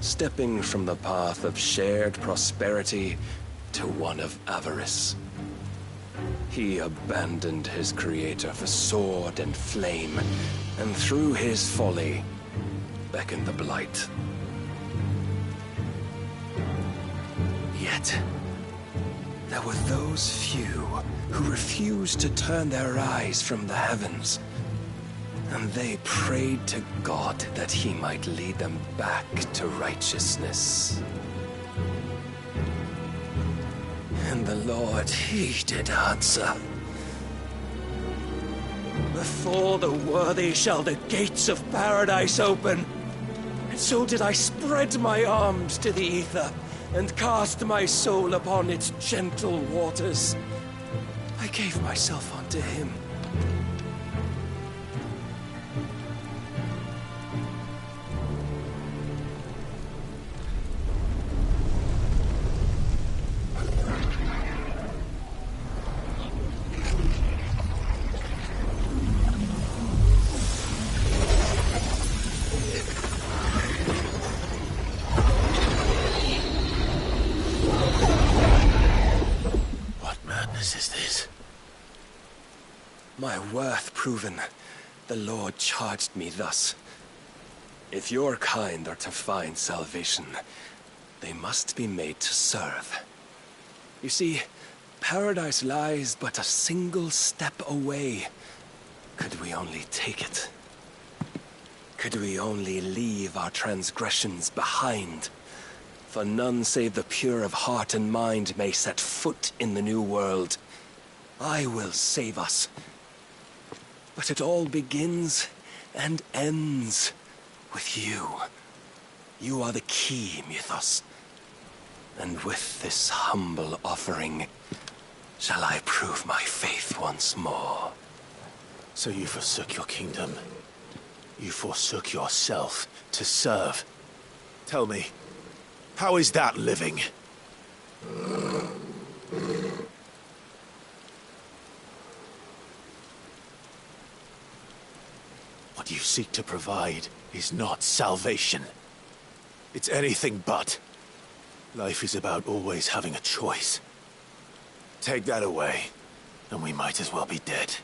S2: stepping from the path of shared prosperity to one of avarice. He abandoned his creator for sword and flame, and through his folly, beckoned the blight. Yet, there were those few who refused to turn their eyes from the heavens, and they prayed to God that he might lead them back to righteousness. And the Lord, he did answer. Before the worthy shall the gates of paradise open. And so did I spread my arms to the ether, and cast my soul upon its gentle waters. I gave myself unto him. My worth proven, the Lord charged me thus. If your kind are to find salvation, they must be made to serve. You see, paradise lies but a single step away. Could we only take it? Could we only leave our transgressions behind? For none save the pure of heart and mind may set foot in the new world. I will save us. But it all begins and ends with you. You are the key, Mythos. And with this humble offering, shall I prove my faith once more.
S4: So you forsook your kingdom. You forsook yourself to serve. Tell me, how is that living? What you seek to provide is not salvation. It's anything but. Life is about always having a choice. Take that away, and we might as well be dead.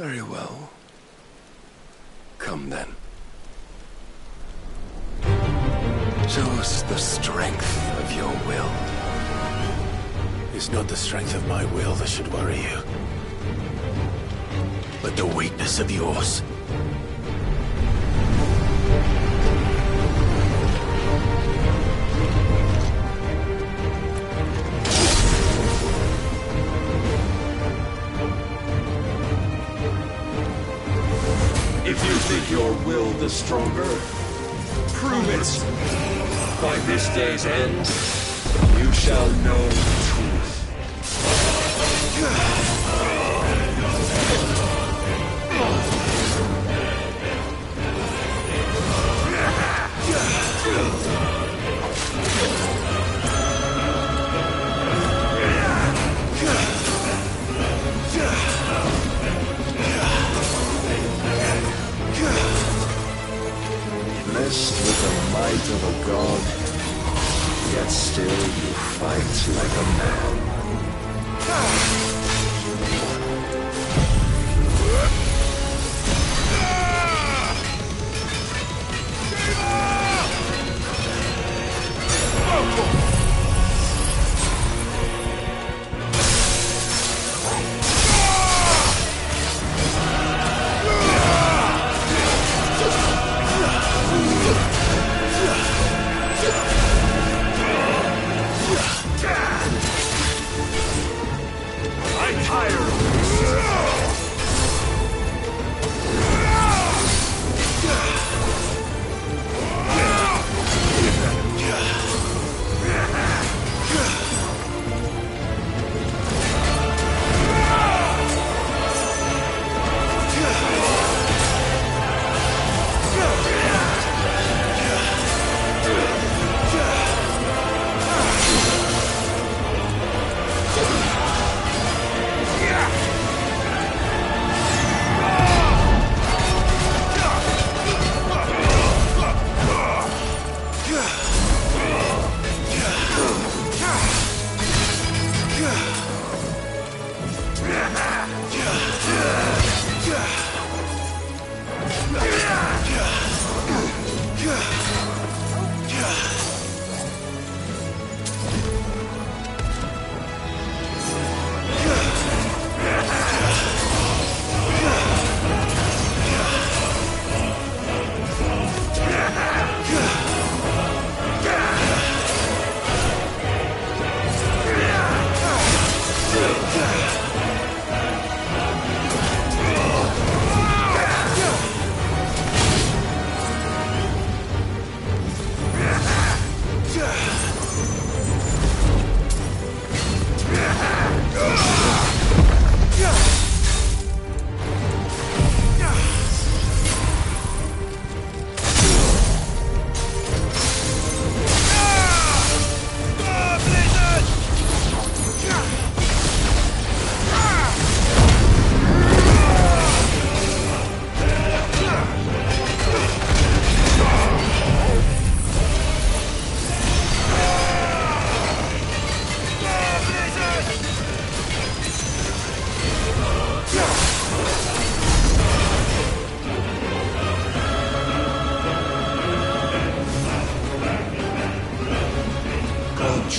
S2: Very well. Come then. Show us the strength of your will.
S4: It's not the strength of my will that should worry you, but the weakness of yours.
S5: If you think your will the stronger, prove it. By this day's end, you shall know the truth. Blessed with the might of a god, yet still you fight like a man.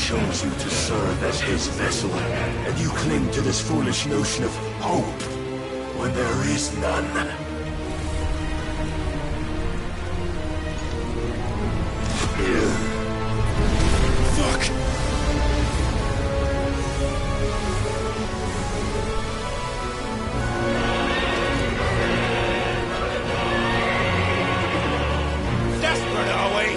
S2: chose you to serve as his vessel, and you cling to this foolish notion of hope when there is none. Fuck.
S17: Desperate, are we?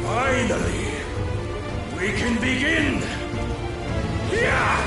S5: Finally, we can begin! Yeah!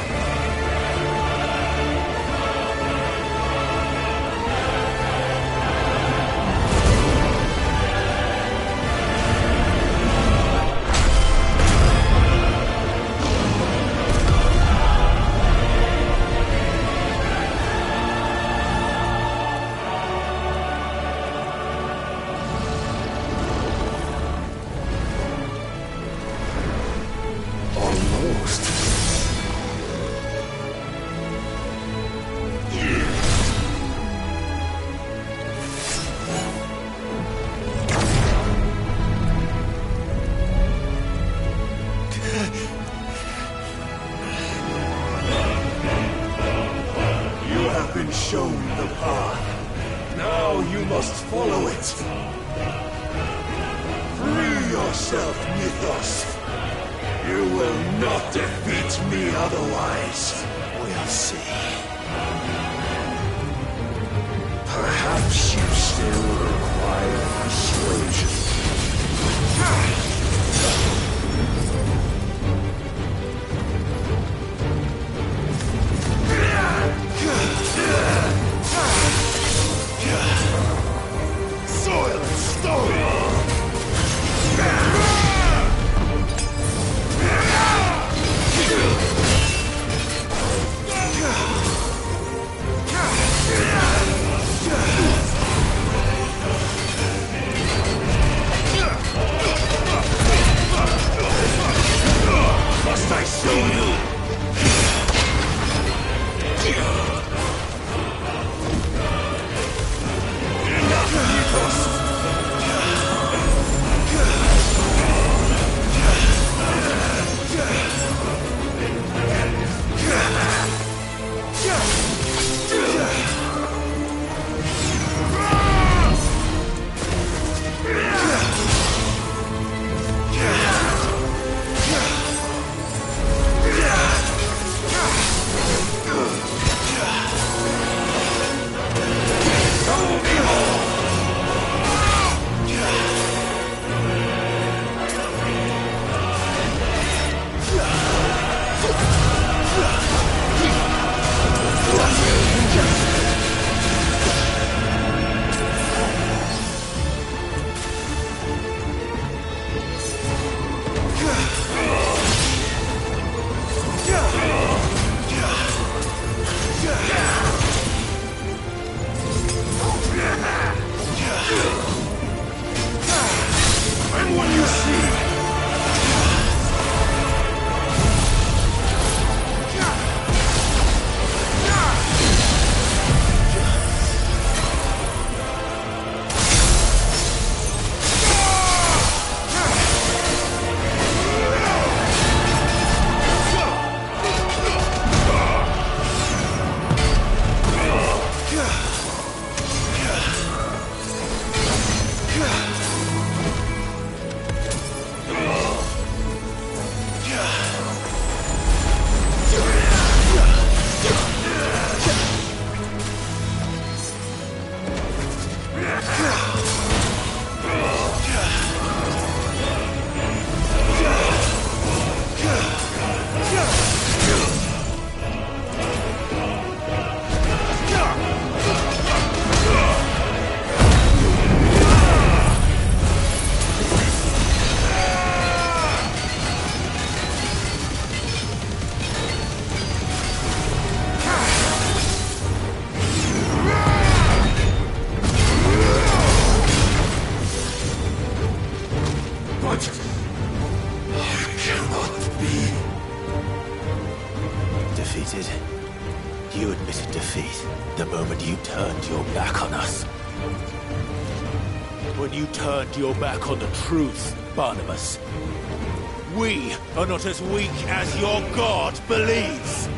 S5: yourself, Mythos. You will not defeat me otherwise.
S2: We'll see.
S5: Perhaps you still require persuasion.
S3: Soil and stone!
S5: Must I show you?
S4: Defeated? You admitted defeat the moment you turned your back on us. When you turned your back on the truth, Barnabas. We are not as weak as your god believes.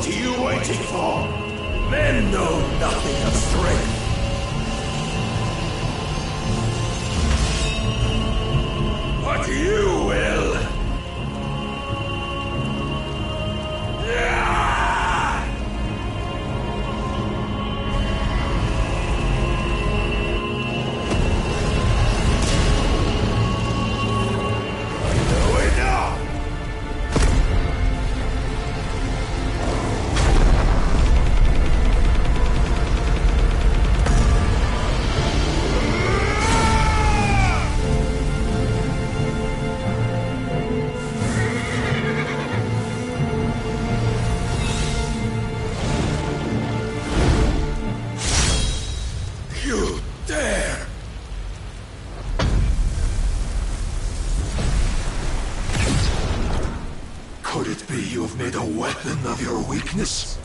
S5: What are you waiting for? Men know nothing of strength. But you will. Of your weakness?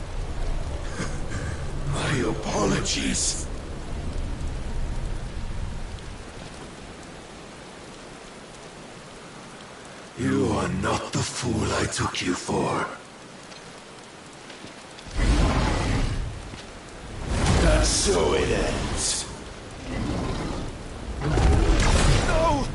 S5: My apologies. You are not the fool I took you for. And so it ends. No!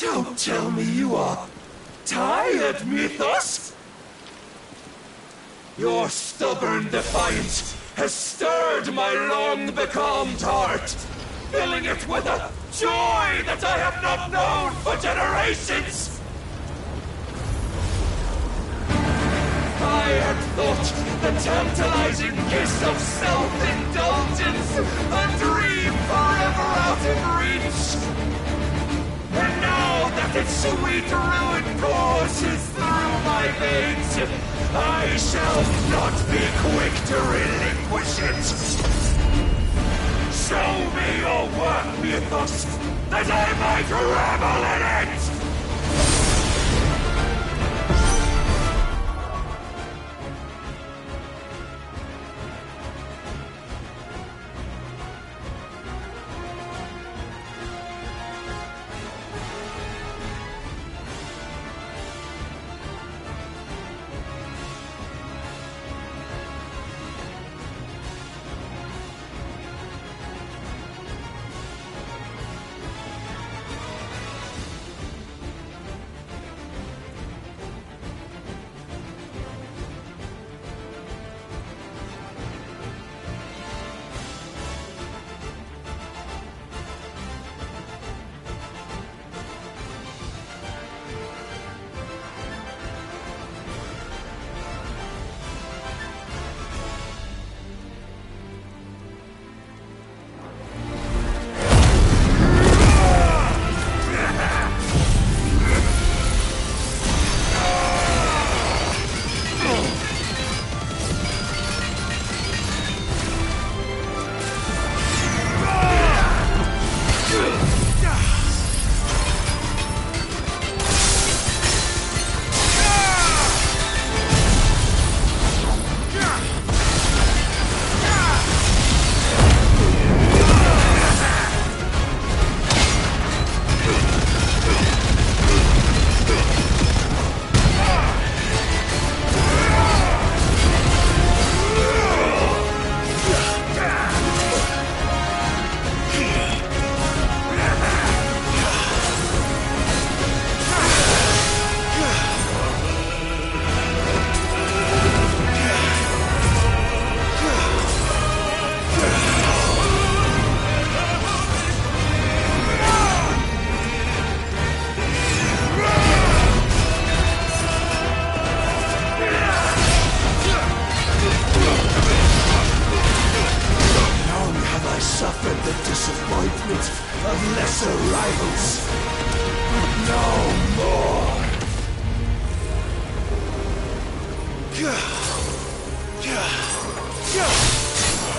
S5: Don't tell me you are tired, Mythos! Your stubborn defiance has stirred my long-becalmed heart, filling it with a joy that I have not known for generations! I had thought the tantalizing kiss of self-indulgence a dream forever out of reach! And now that its sweet ruin courses through my veins, I shall not be quick to relinquish it. Show me your work, Mythos, that I might revel in it!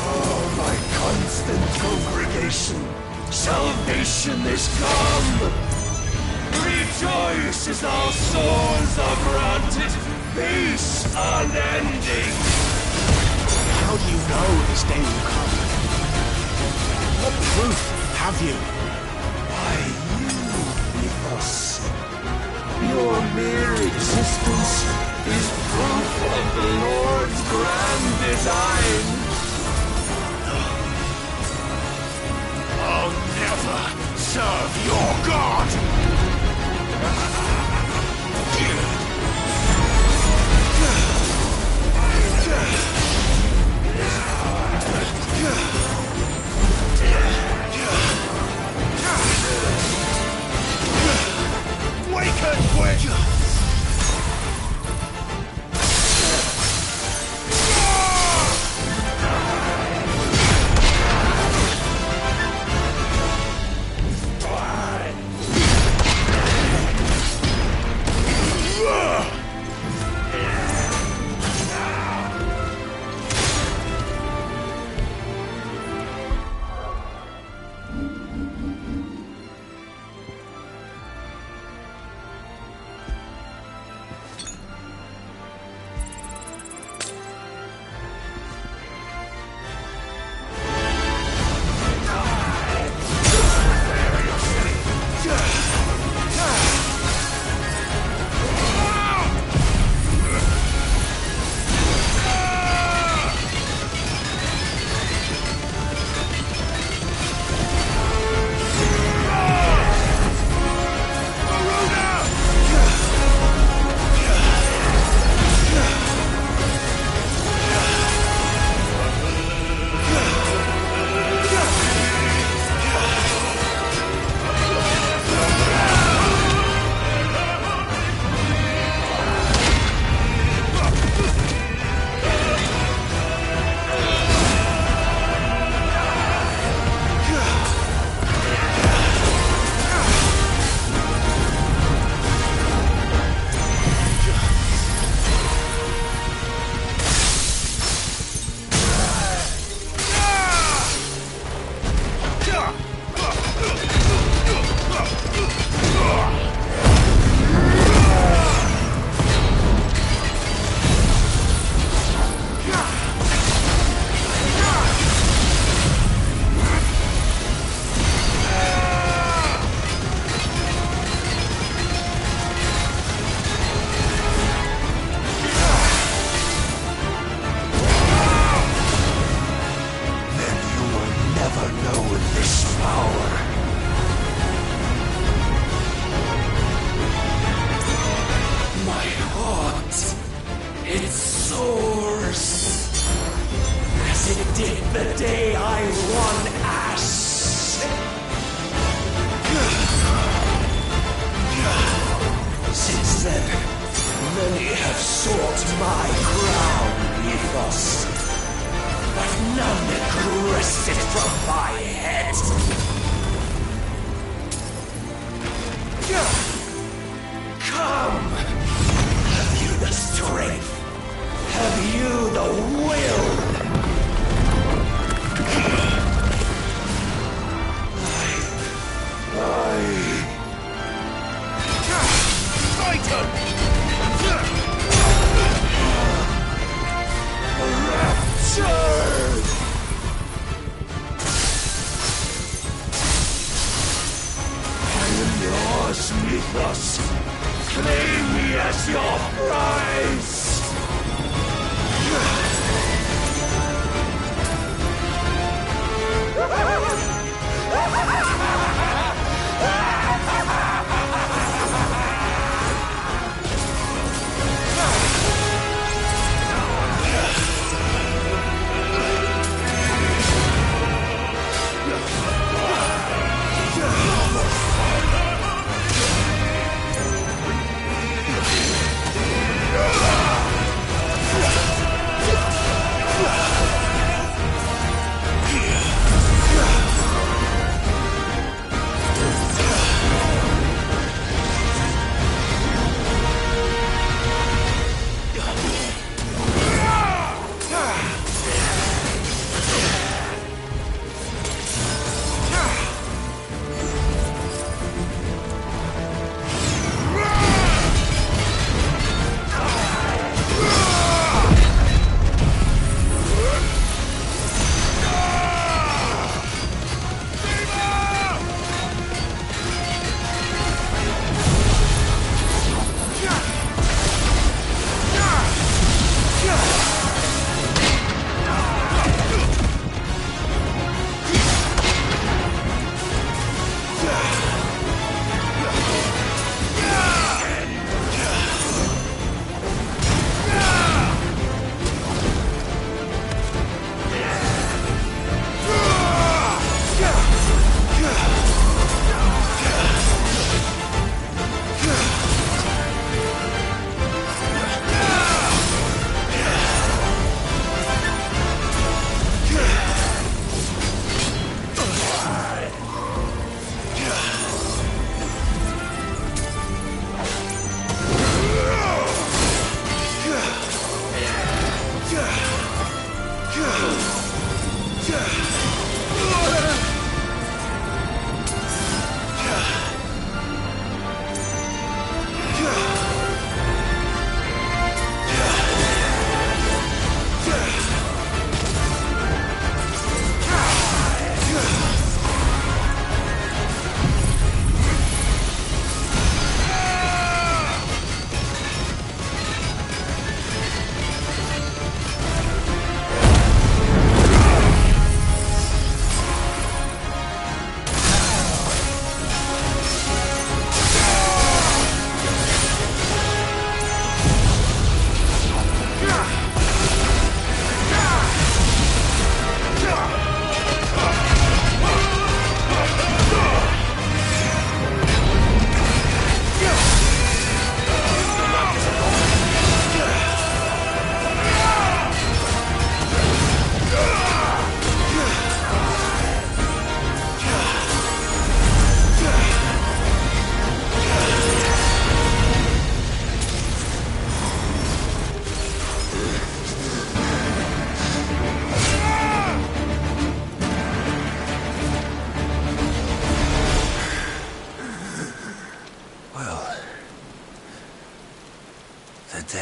S5: Oh, my constant congregation, salvation is come! Rejoice as our souls are granted peace unending!
S17: How do you know this day will come? What proof have you?
S5: I mere existence is proof of the Lord's grand design. I'll never serve your god!
S3: Waken, quick!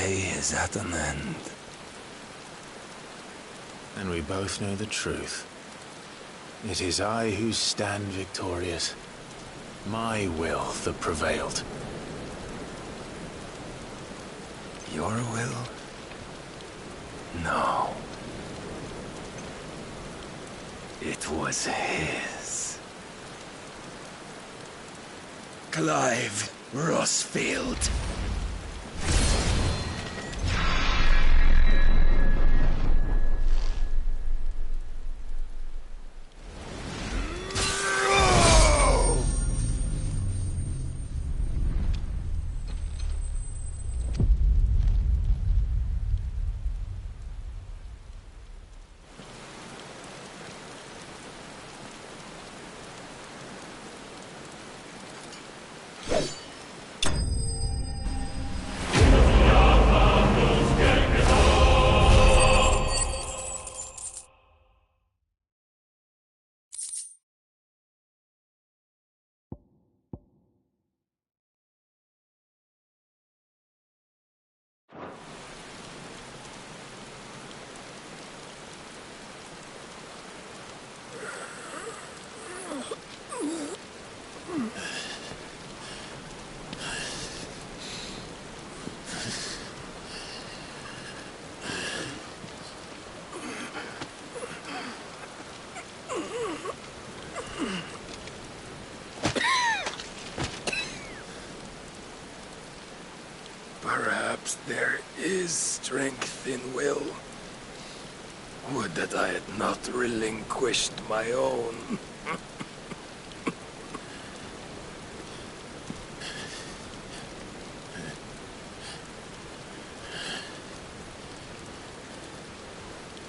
S2: Is at an end.
S4: And we both know the truth. It is I who stand victorious. My will that prevailed.
S2: Your will? No. It was his. Clive Rossfield. Perhaps there is strength in will. Would that I had not relinquished my own.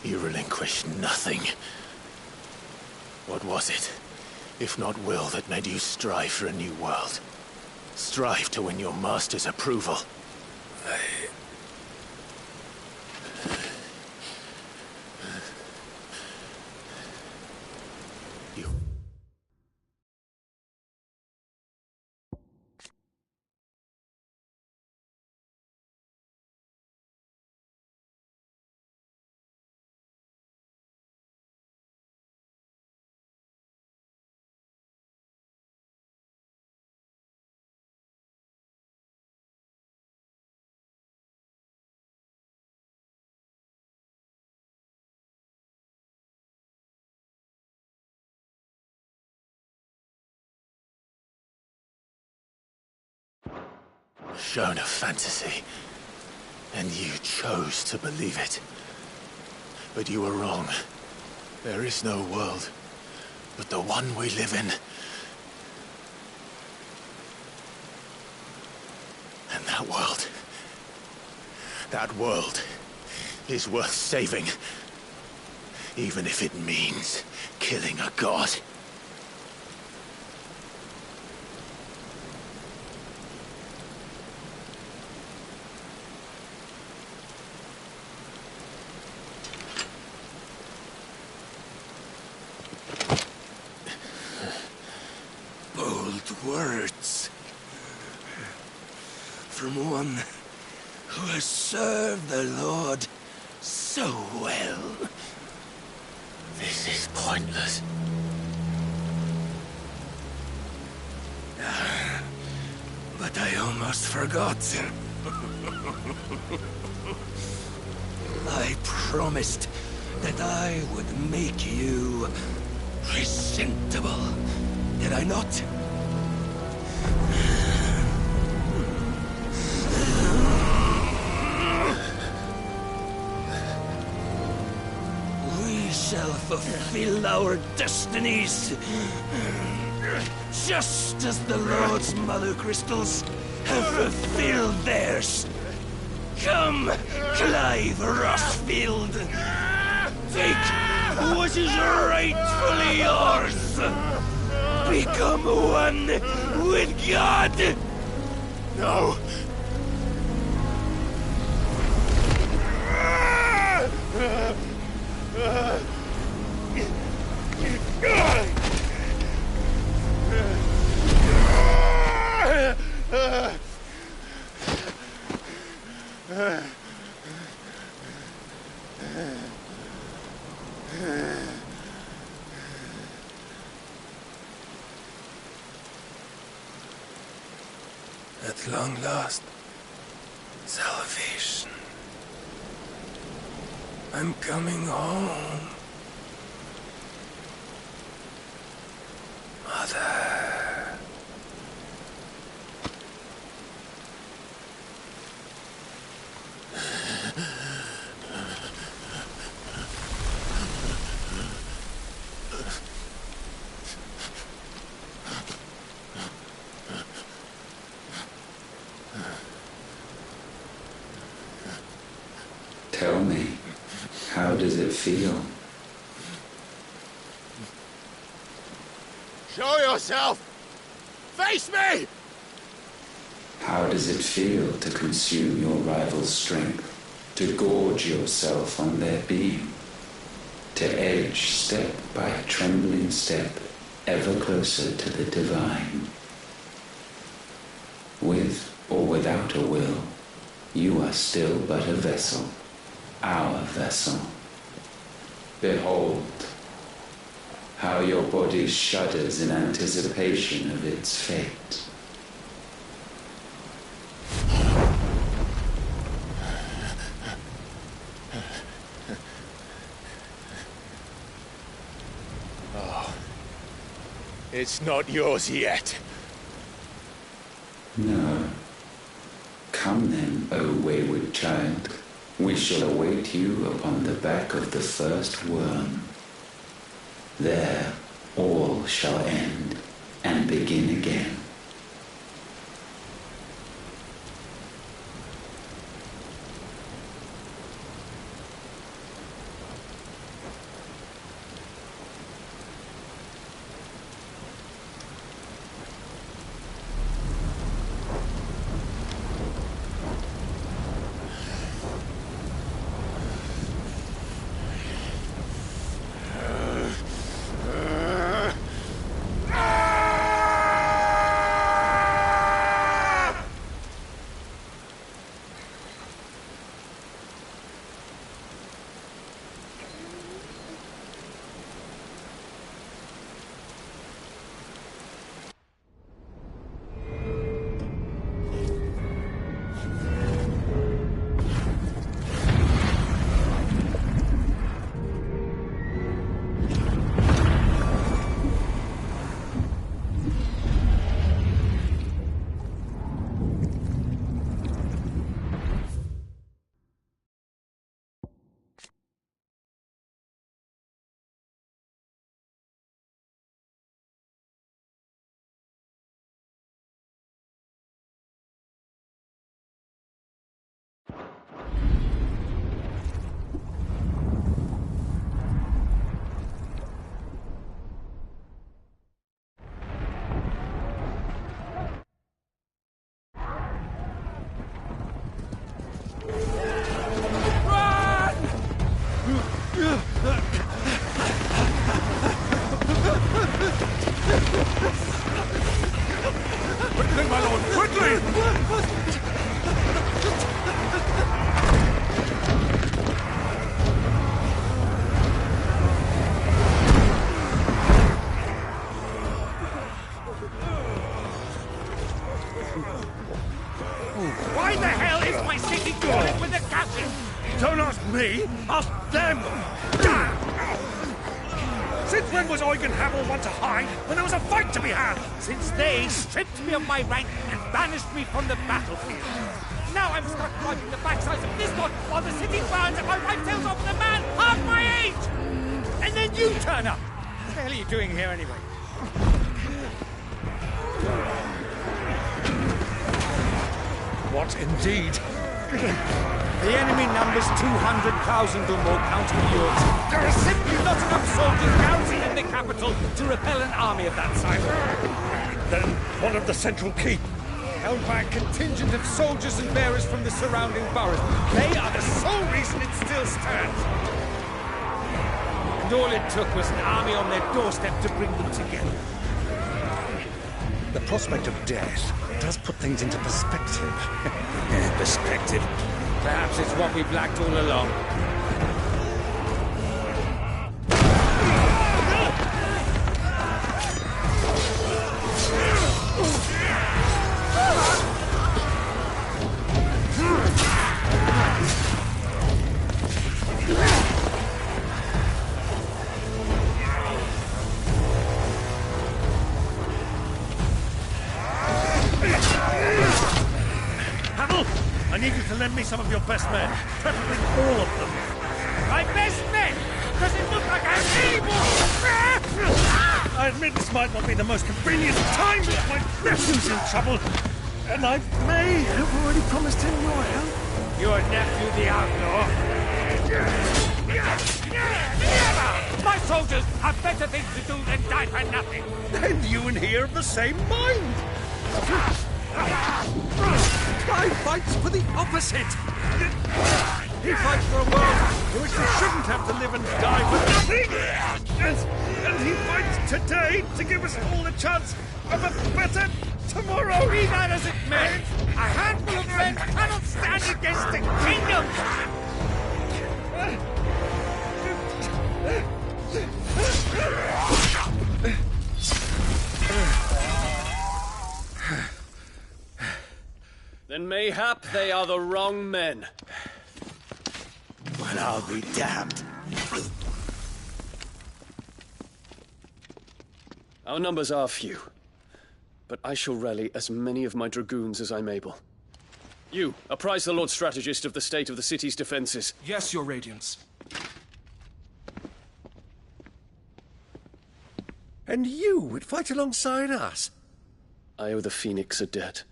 S4: You relinquished nothing. What was it, if not will, that made you strive for a new world? Strive to win your master's approval? Shown a fantasy, and you chose to believe it. But you were wrong. There is no world but the one we live in. And that world is worth saving, even if it means killing a god.
S2: words. From one who has served the Lord so well.
S4: This is pointless.
S2: But I almost forgot. I promised that I would make you presentable. Did I not? We shall fulfill our destinies. Just as the Lord's Mother Crystals have fulfilled theirs. Come, Clive Rossfield. Take what is rightfully yours. Become one with God.
S3: No.
S2: At long last, salvation. I'm coming home. Mother.
S1: Tell me, how does it feel?
S3: Show yourself! Face me!
S1: How does it feel to consume your rival's strength, to gorge yourself on their beam, to edge step by trembling step ever closer to the divine? With or without a will, you are still but a vessel, our vessel. Behold, how your body shudders in anticipation of its fate.
S3: Oh, it's not yours yet.
S1: No. Come then, O wayward child. We shall await you upon the back of the first worm. There all shall end and begin again.
S17: them! Since when was Eugen Hamel one to hide when there was a fight to be had?
S5: Since they stripped me of my rank and banished me from the battlefield. Now I'm stuck wiping the backsides of this lot while the city burns and my wife tells off the man half my age! And then you turn up! What the hell are you doing here anyway?
S17: What indeed?
S5: The enemy numbers 200,000 or more, counting yours. There are simply not enough soldiers garrisoned in the capital to repel an army of that size.
S17: Then one of the central keep.
S5: Held by a contingent of soldiers and bearers from the surrounding boroughs. They are the sole reason it still stands. And all it took was an army on their doorstep to bring them together.
S17: The prospect of death does put things into perspective.
S5: Perspective. Perhaps it's what we've lacked all along.
S17: I need you to lend me some of your best men, preferably all of them.
S5: My best men? Does it look like I'm able?
S17: I admit this might not be the most convenient time, but my nephew's in trouble, and I may have already promised him your help.
S5: Your nephew, the outlaw? Never! My soldiers have better things to do than die for nothing.
S17: Then you and he are of the same mind.
S5: Guy fights for the opposite. He fights for a world in which we shouldn't have to live and die for nothing.
S17: And he fights today to give us all a chance of a better tomorrow.
S5: Be that as it may, a handful of men cannot stand against a kingdom.
S2: Then mayhap they are the wrong men.
S17: Well, I'll be damned.
S2: Our numbers are few, but I shall rally as many of my dragoons as I'm able. You, apprise the Lord Strategist of the state of the city's defenses.
S15: Yes, Your Radiance.
S17: And you would fight alongside us?
S2: I owe the Phoenix a debt.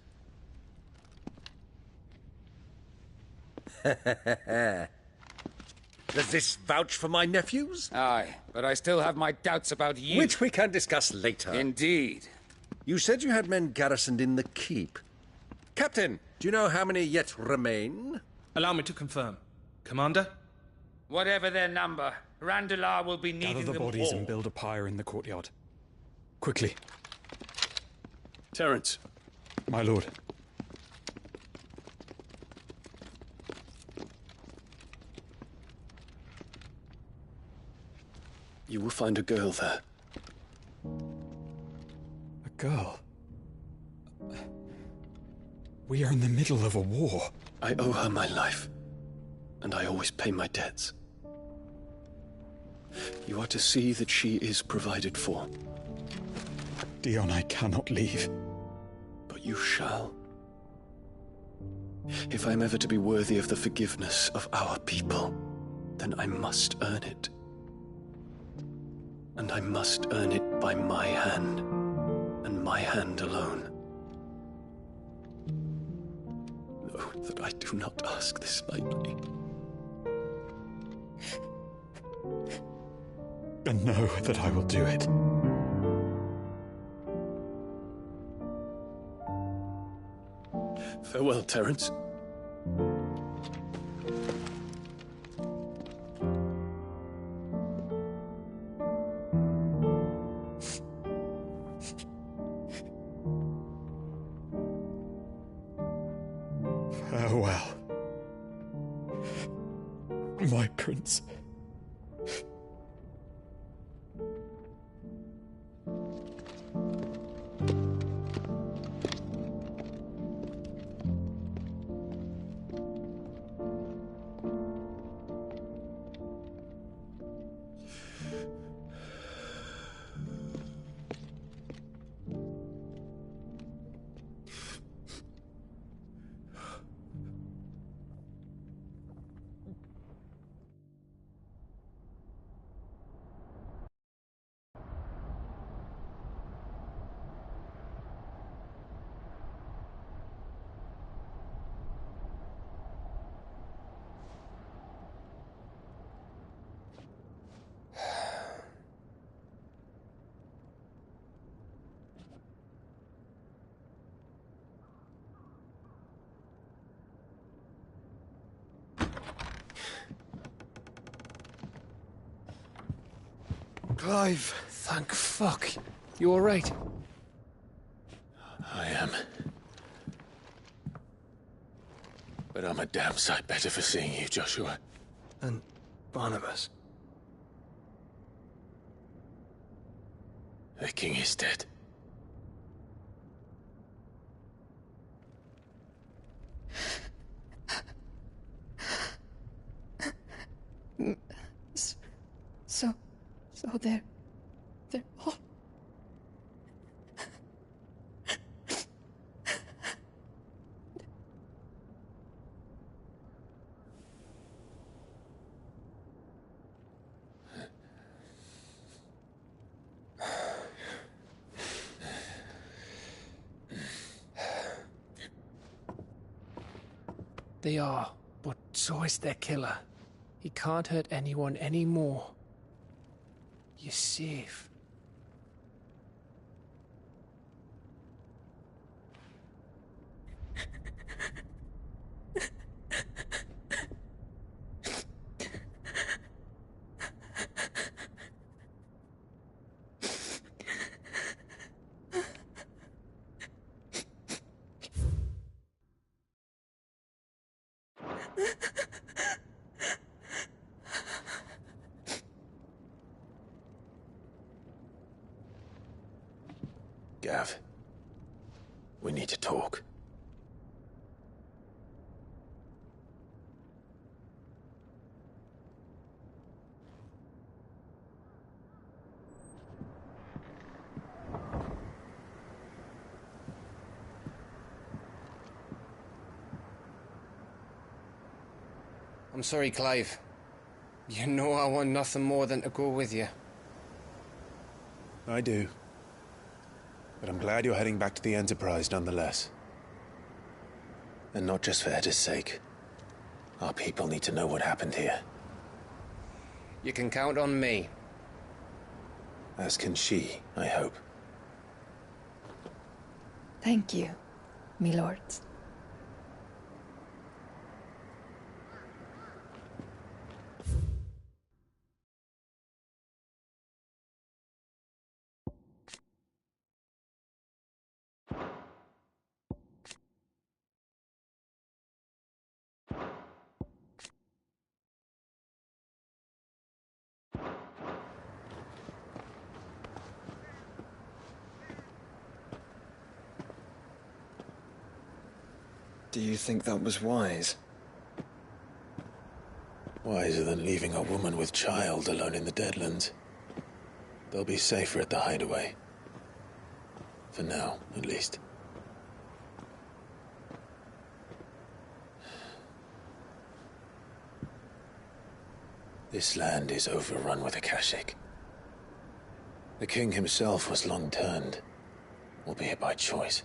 S17: Does this vouch for my nephews?
S5: Aye, but I still have my doubts about you.
S17: Which we can discuss later.
S5: Indeed.
S17: You said you had men garrisoned in the keep. Captain, do you know how many yet remain?
S15: Allow me to confirm. Commander?
S5: Whatever their number, Randalar will be needing
S10: Gather the
S5: them
S10: bodies
S5: all.
S10: and build a pyre in the courtyard. Quickly.
S2: Terence.
S10: My lord.
S2: You will find a girl there.
S10: A girl? We are in the middle of a war.
S2: I owe her my life, and I always pay my debts. You are to see that she is provided for.
S10: Dion, I cannot leave.
S2: But you shall. If I am ever to be worthy of the forgiveness of our people, then I must earn it. And I must earn it by my hand, and my hand alone. Know that I do not ask this lightly.
S10: And know that I will do it.
S2: Farewell, Terence.
S10: Farewell, my prince.
S9: Clive! Thank fuck. You alright?
S4: I am. But I'm a damn sight better for seeing you, Joshua.
S16: And Barnabas.
S4: The king is dead.
S14: So they're all...
S9: They are, but so is their killer. He can't hurt anyone anymore. You're safe.
S4: Gav, we need to talk.
S9: I'm sorry, Clive. You know I want nothing more than to go with you.
S10: I do. But I'm glad you're heading back to the Enterprise nonetheless.
S4: And not just for Edda's sake. Our people need to know what happened here.
S9: You can count on me.
S4: As can she, I hope.
S14: Thank you, me lords.
S16: Do you think that was wise?
S4: Wiser than leaving a woman with child alone in the Deadlands. They'll be safer at the hideaway. For now, at least. This land is overrun with Akashic. The king himself was long turned, albeit by choice.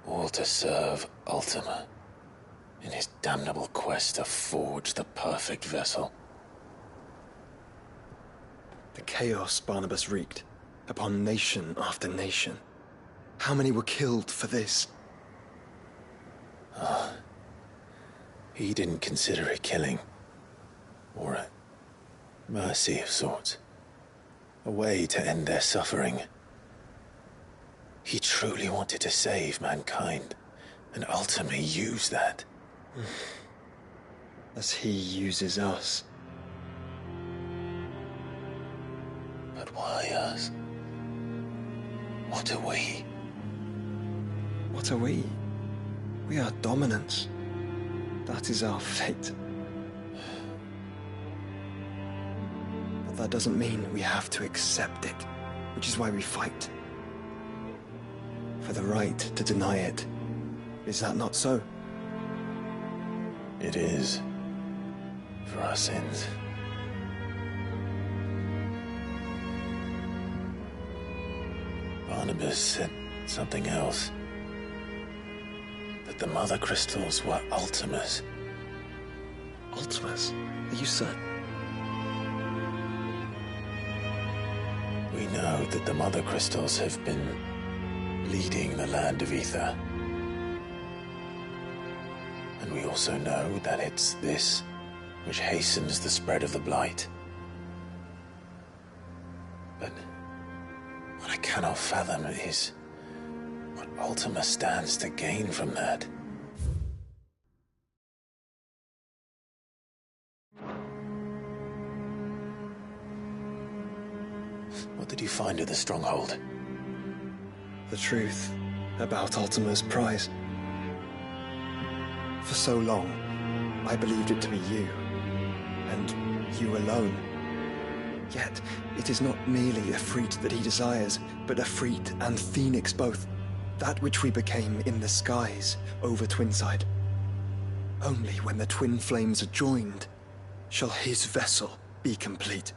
S4: All to serve Ultima, in his damnable quest to forge the perfect vessel.
S16: The chaos Barnabas wreaked upon nation after nation. How many were killed for this?
S4: He didn't consider it killing. Or a mercy of sorts. A way to end their suffering. He truly wanted to save mankind, and ultimately use that.
S16: As he uses us.
S4: But why us? What are we?
S16: What are we? We are dominance. That is our fate. But that doesn't mean we have to accept it, which is why we fight. For the right to deny it. Is that not so?
S4: It is. For our sins. Barnabas said something else. That the Mother Crystals were Ultimas.
S16: Ultimas? Are you certain?
S4: We know that the Mother Crystals have been leading the land of Ether. And we also know that it's this which hastens the spread of the Blight. But what I cannot fathom is what Ultima stands to gain from that. What did you find at the stronghold?
S16: The truth about Ultima's prize. For so long, I believed it to be you, and you alone. Yet, it is not merely Efreet that he desires, but Efreet and Phoenix both. That which we became in the skies over Twinside. Only when the twin flames are joined shall his vessel be complete.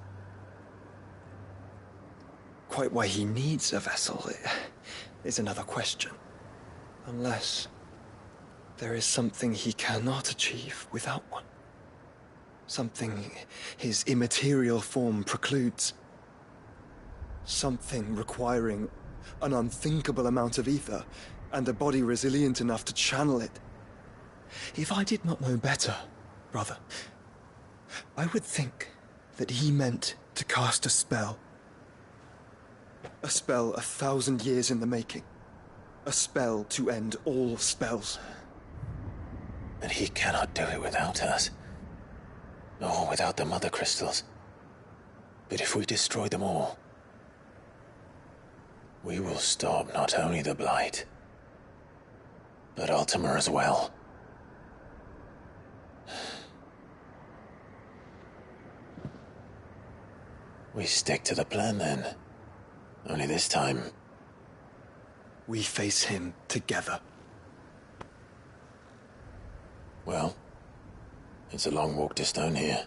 S16: Quite why he needs a vessel is another question. Unless there is something he cannot achieve without one. Something his immaterial form precludes. Something requiring an unthinkable amount of ether and a body resilient enough to channel it. If I did not know better, brother, I would think that he meant to cast a spell. A spell 1,000 years in the making. A spell to end all spells.
S4: And he cannot do it without us. Nor without the Mother Crystals. But if we destroy them all, we will stop not only the Blight, but Ultima as well. We stick to the plan then. Only this time,
S16: we face him together.
S4: Well, it's a long walk to Stone here.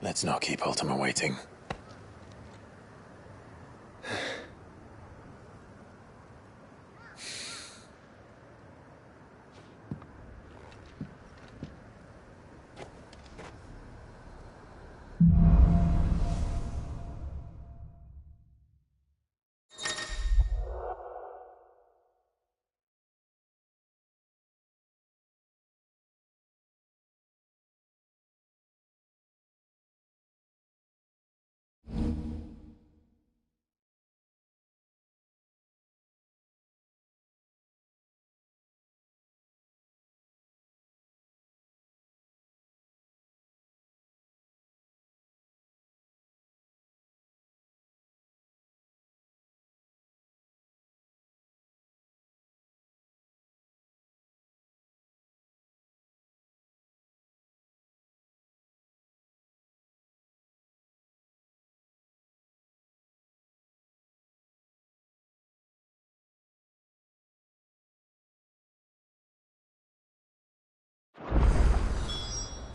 S4: Let's not keep Ultima waiting.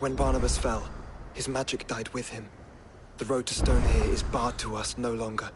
S16: When Barnabas fell, his magic died with him. The road to Stone here is barred to us no longer.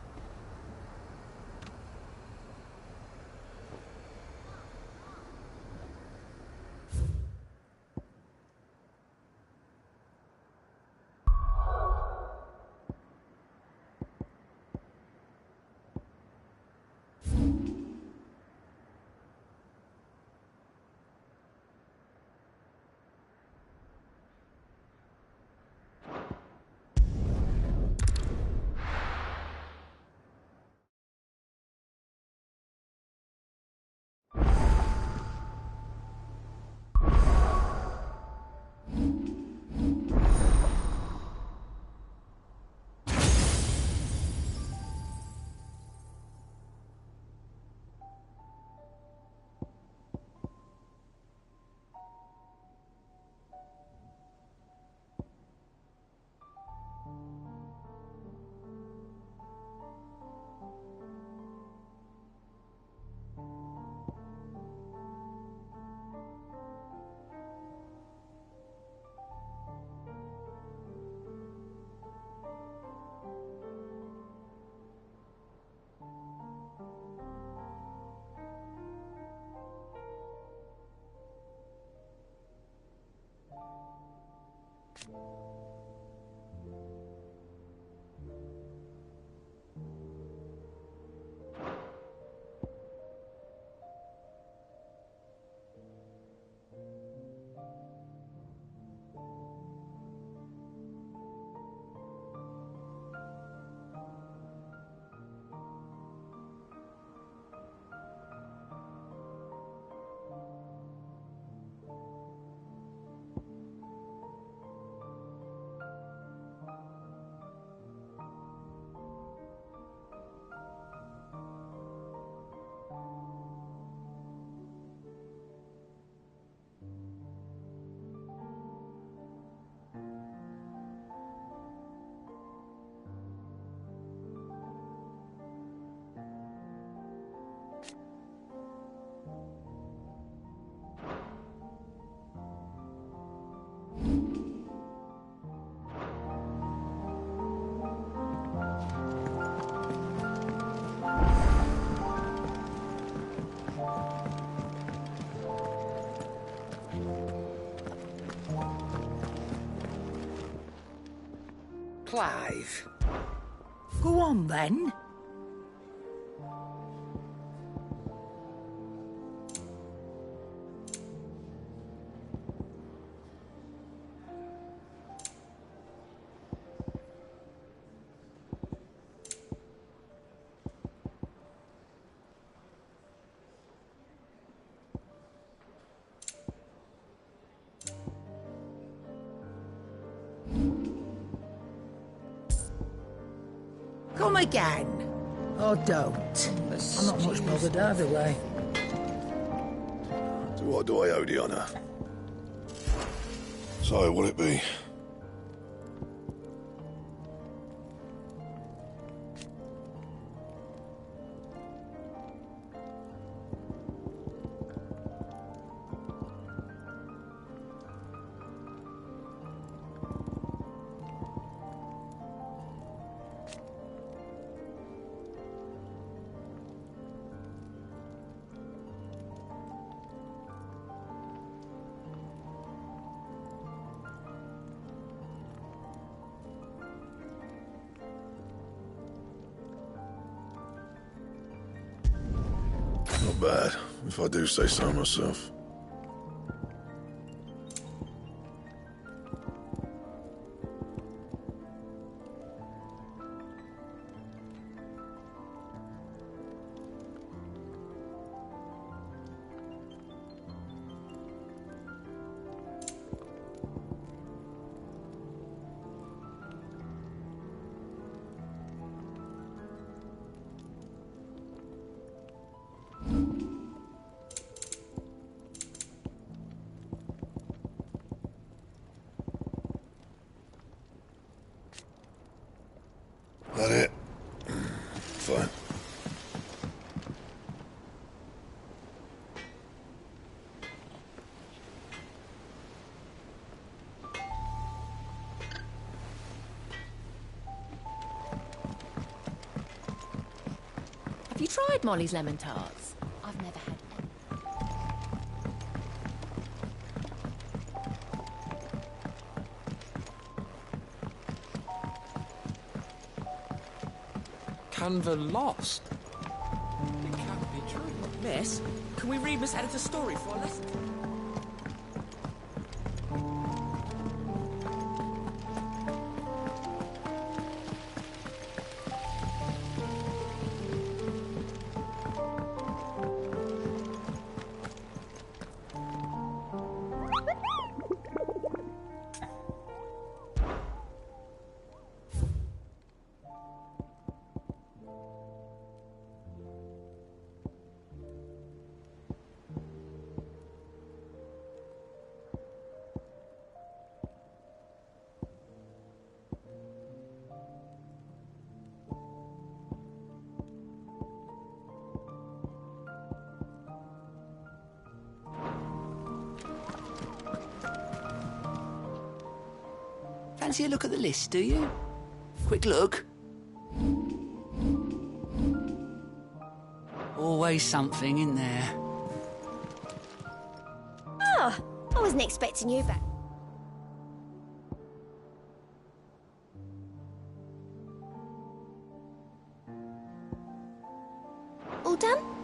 S7: Clive. Go on, then. Come again. Or don't. I'm not much bothered either way.
S3: To what do I owe the honour? So, will it be? Not bad, if I do say so myself. That it? Fine.
S6: Have you tried Molly's lemon tarts? I've never had them.
S11: Canva lost? It can't be true.
S20: Miss, can we read Miss Editor's story for a lesson? Fancy a look at the list, do you? Quick look. Always something in there.
S8: Oh, I wasn't expecting you back. All done?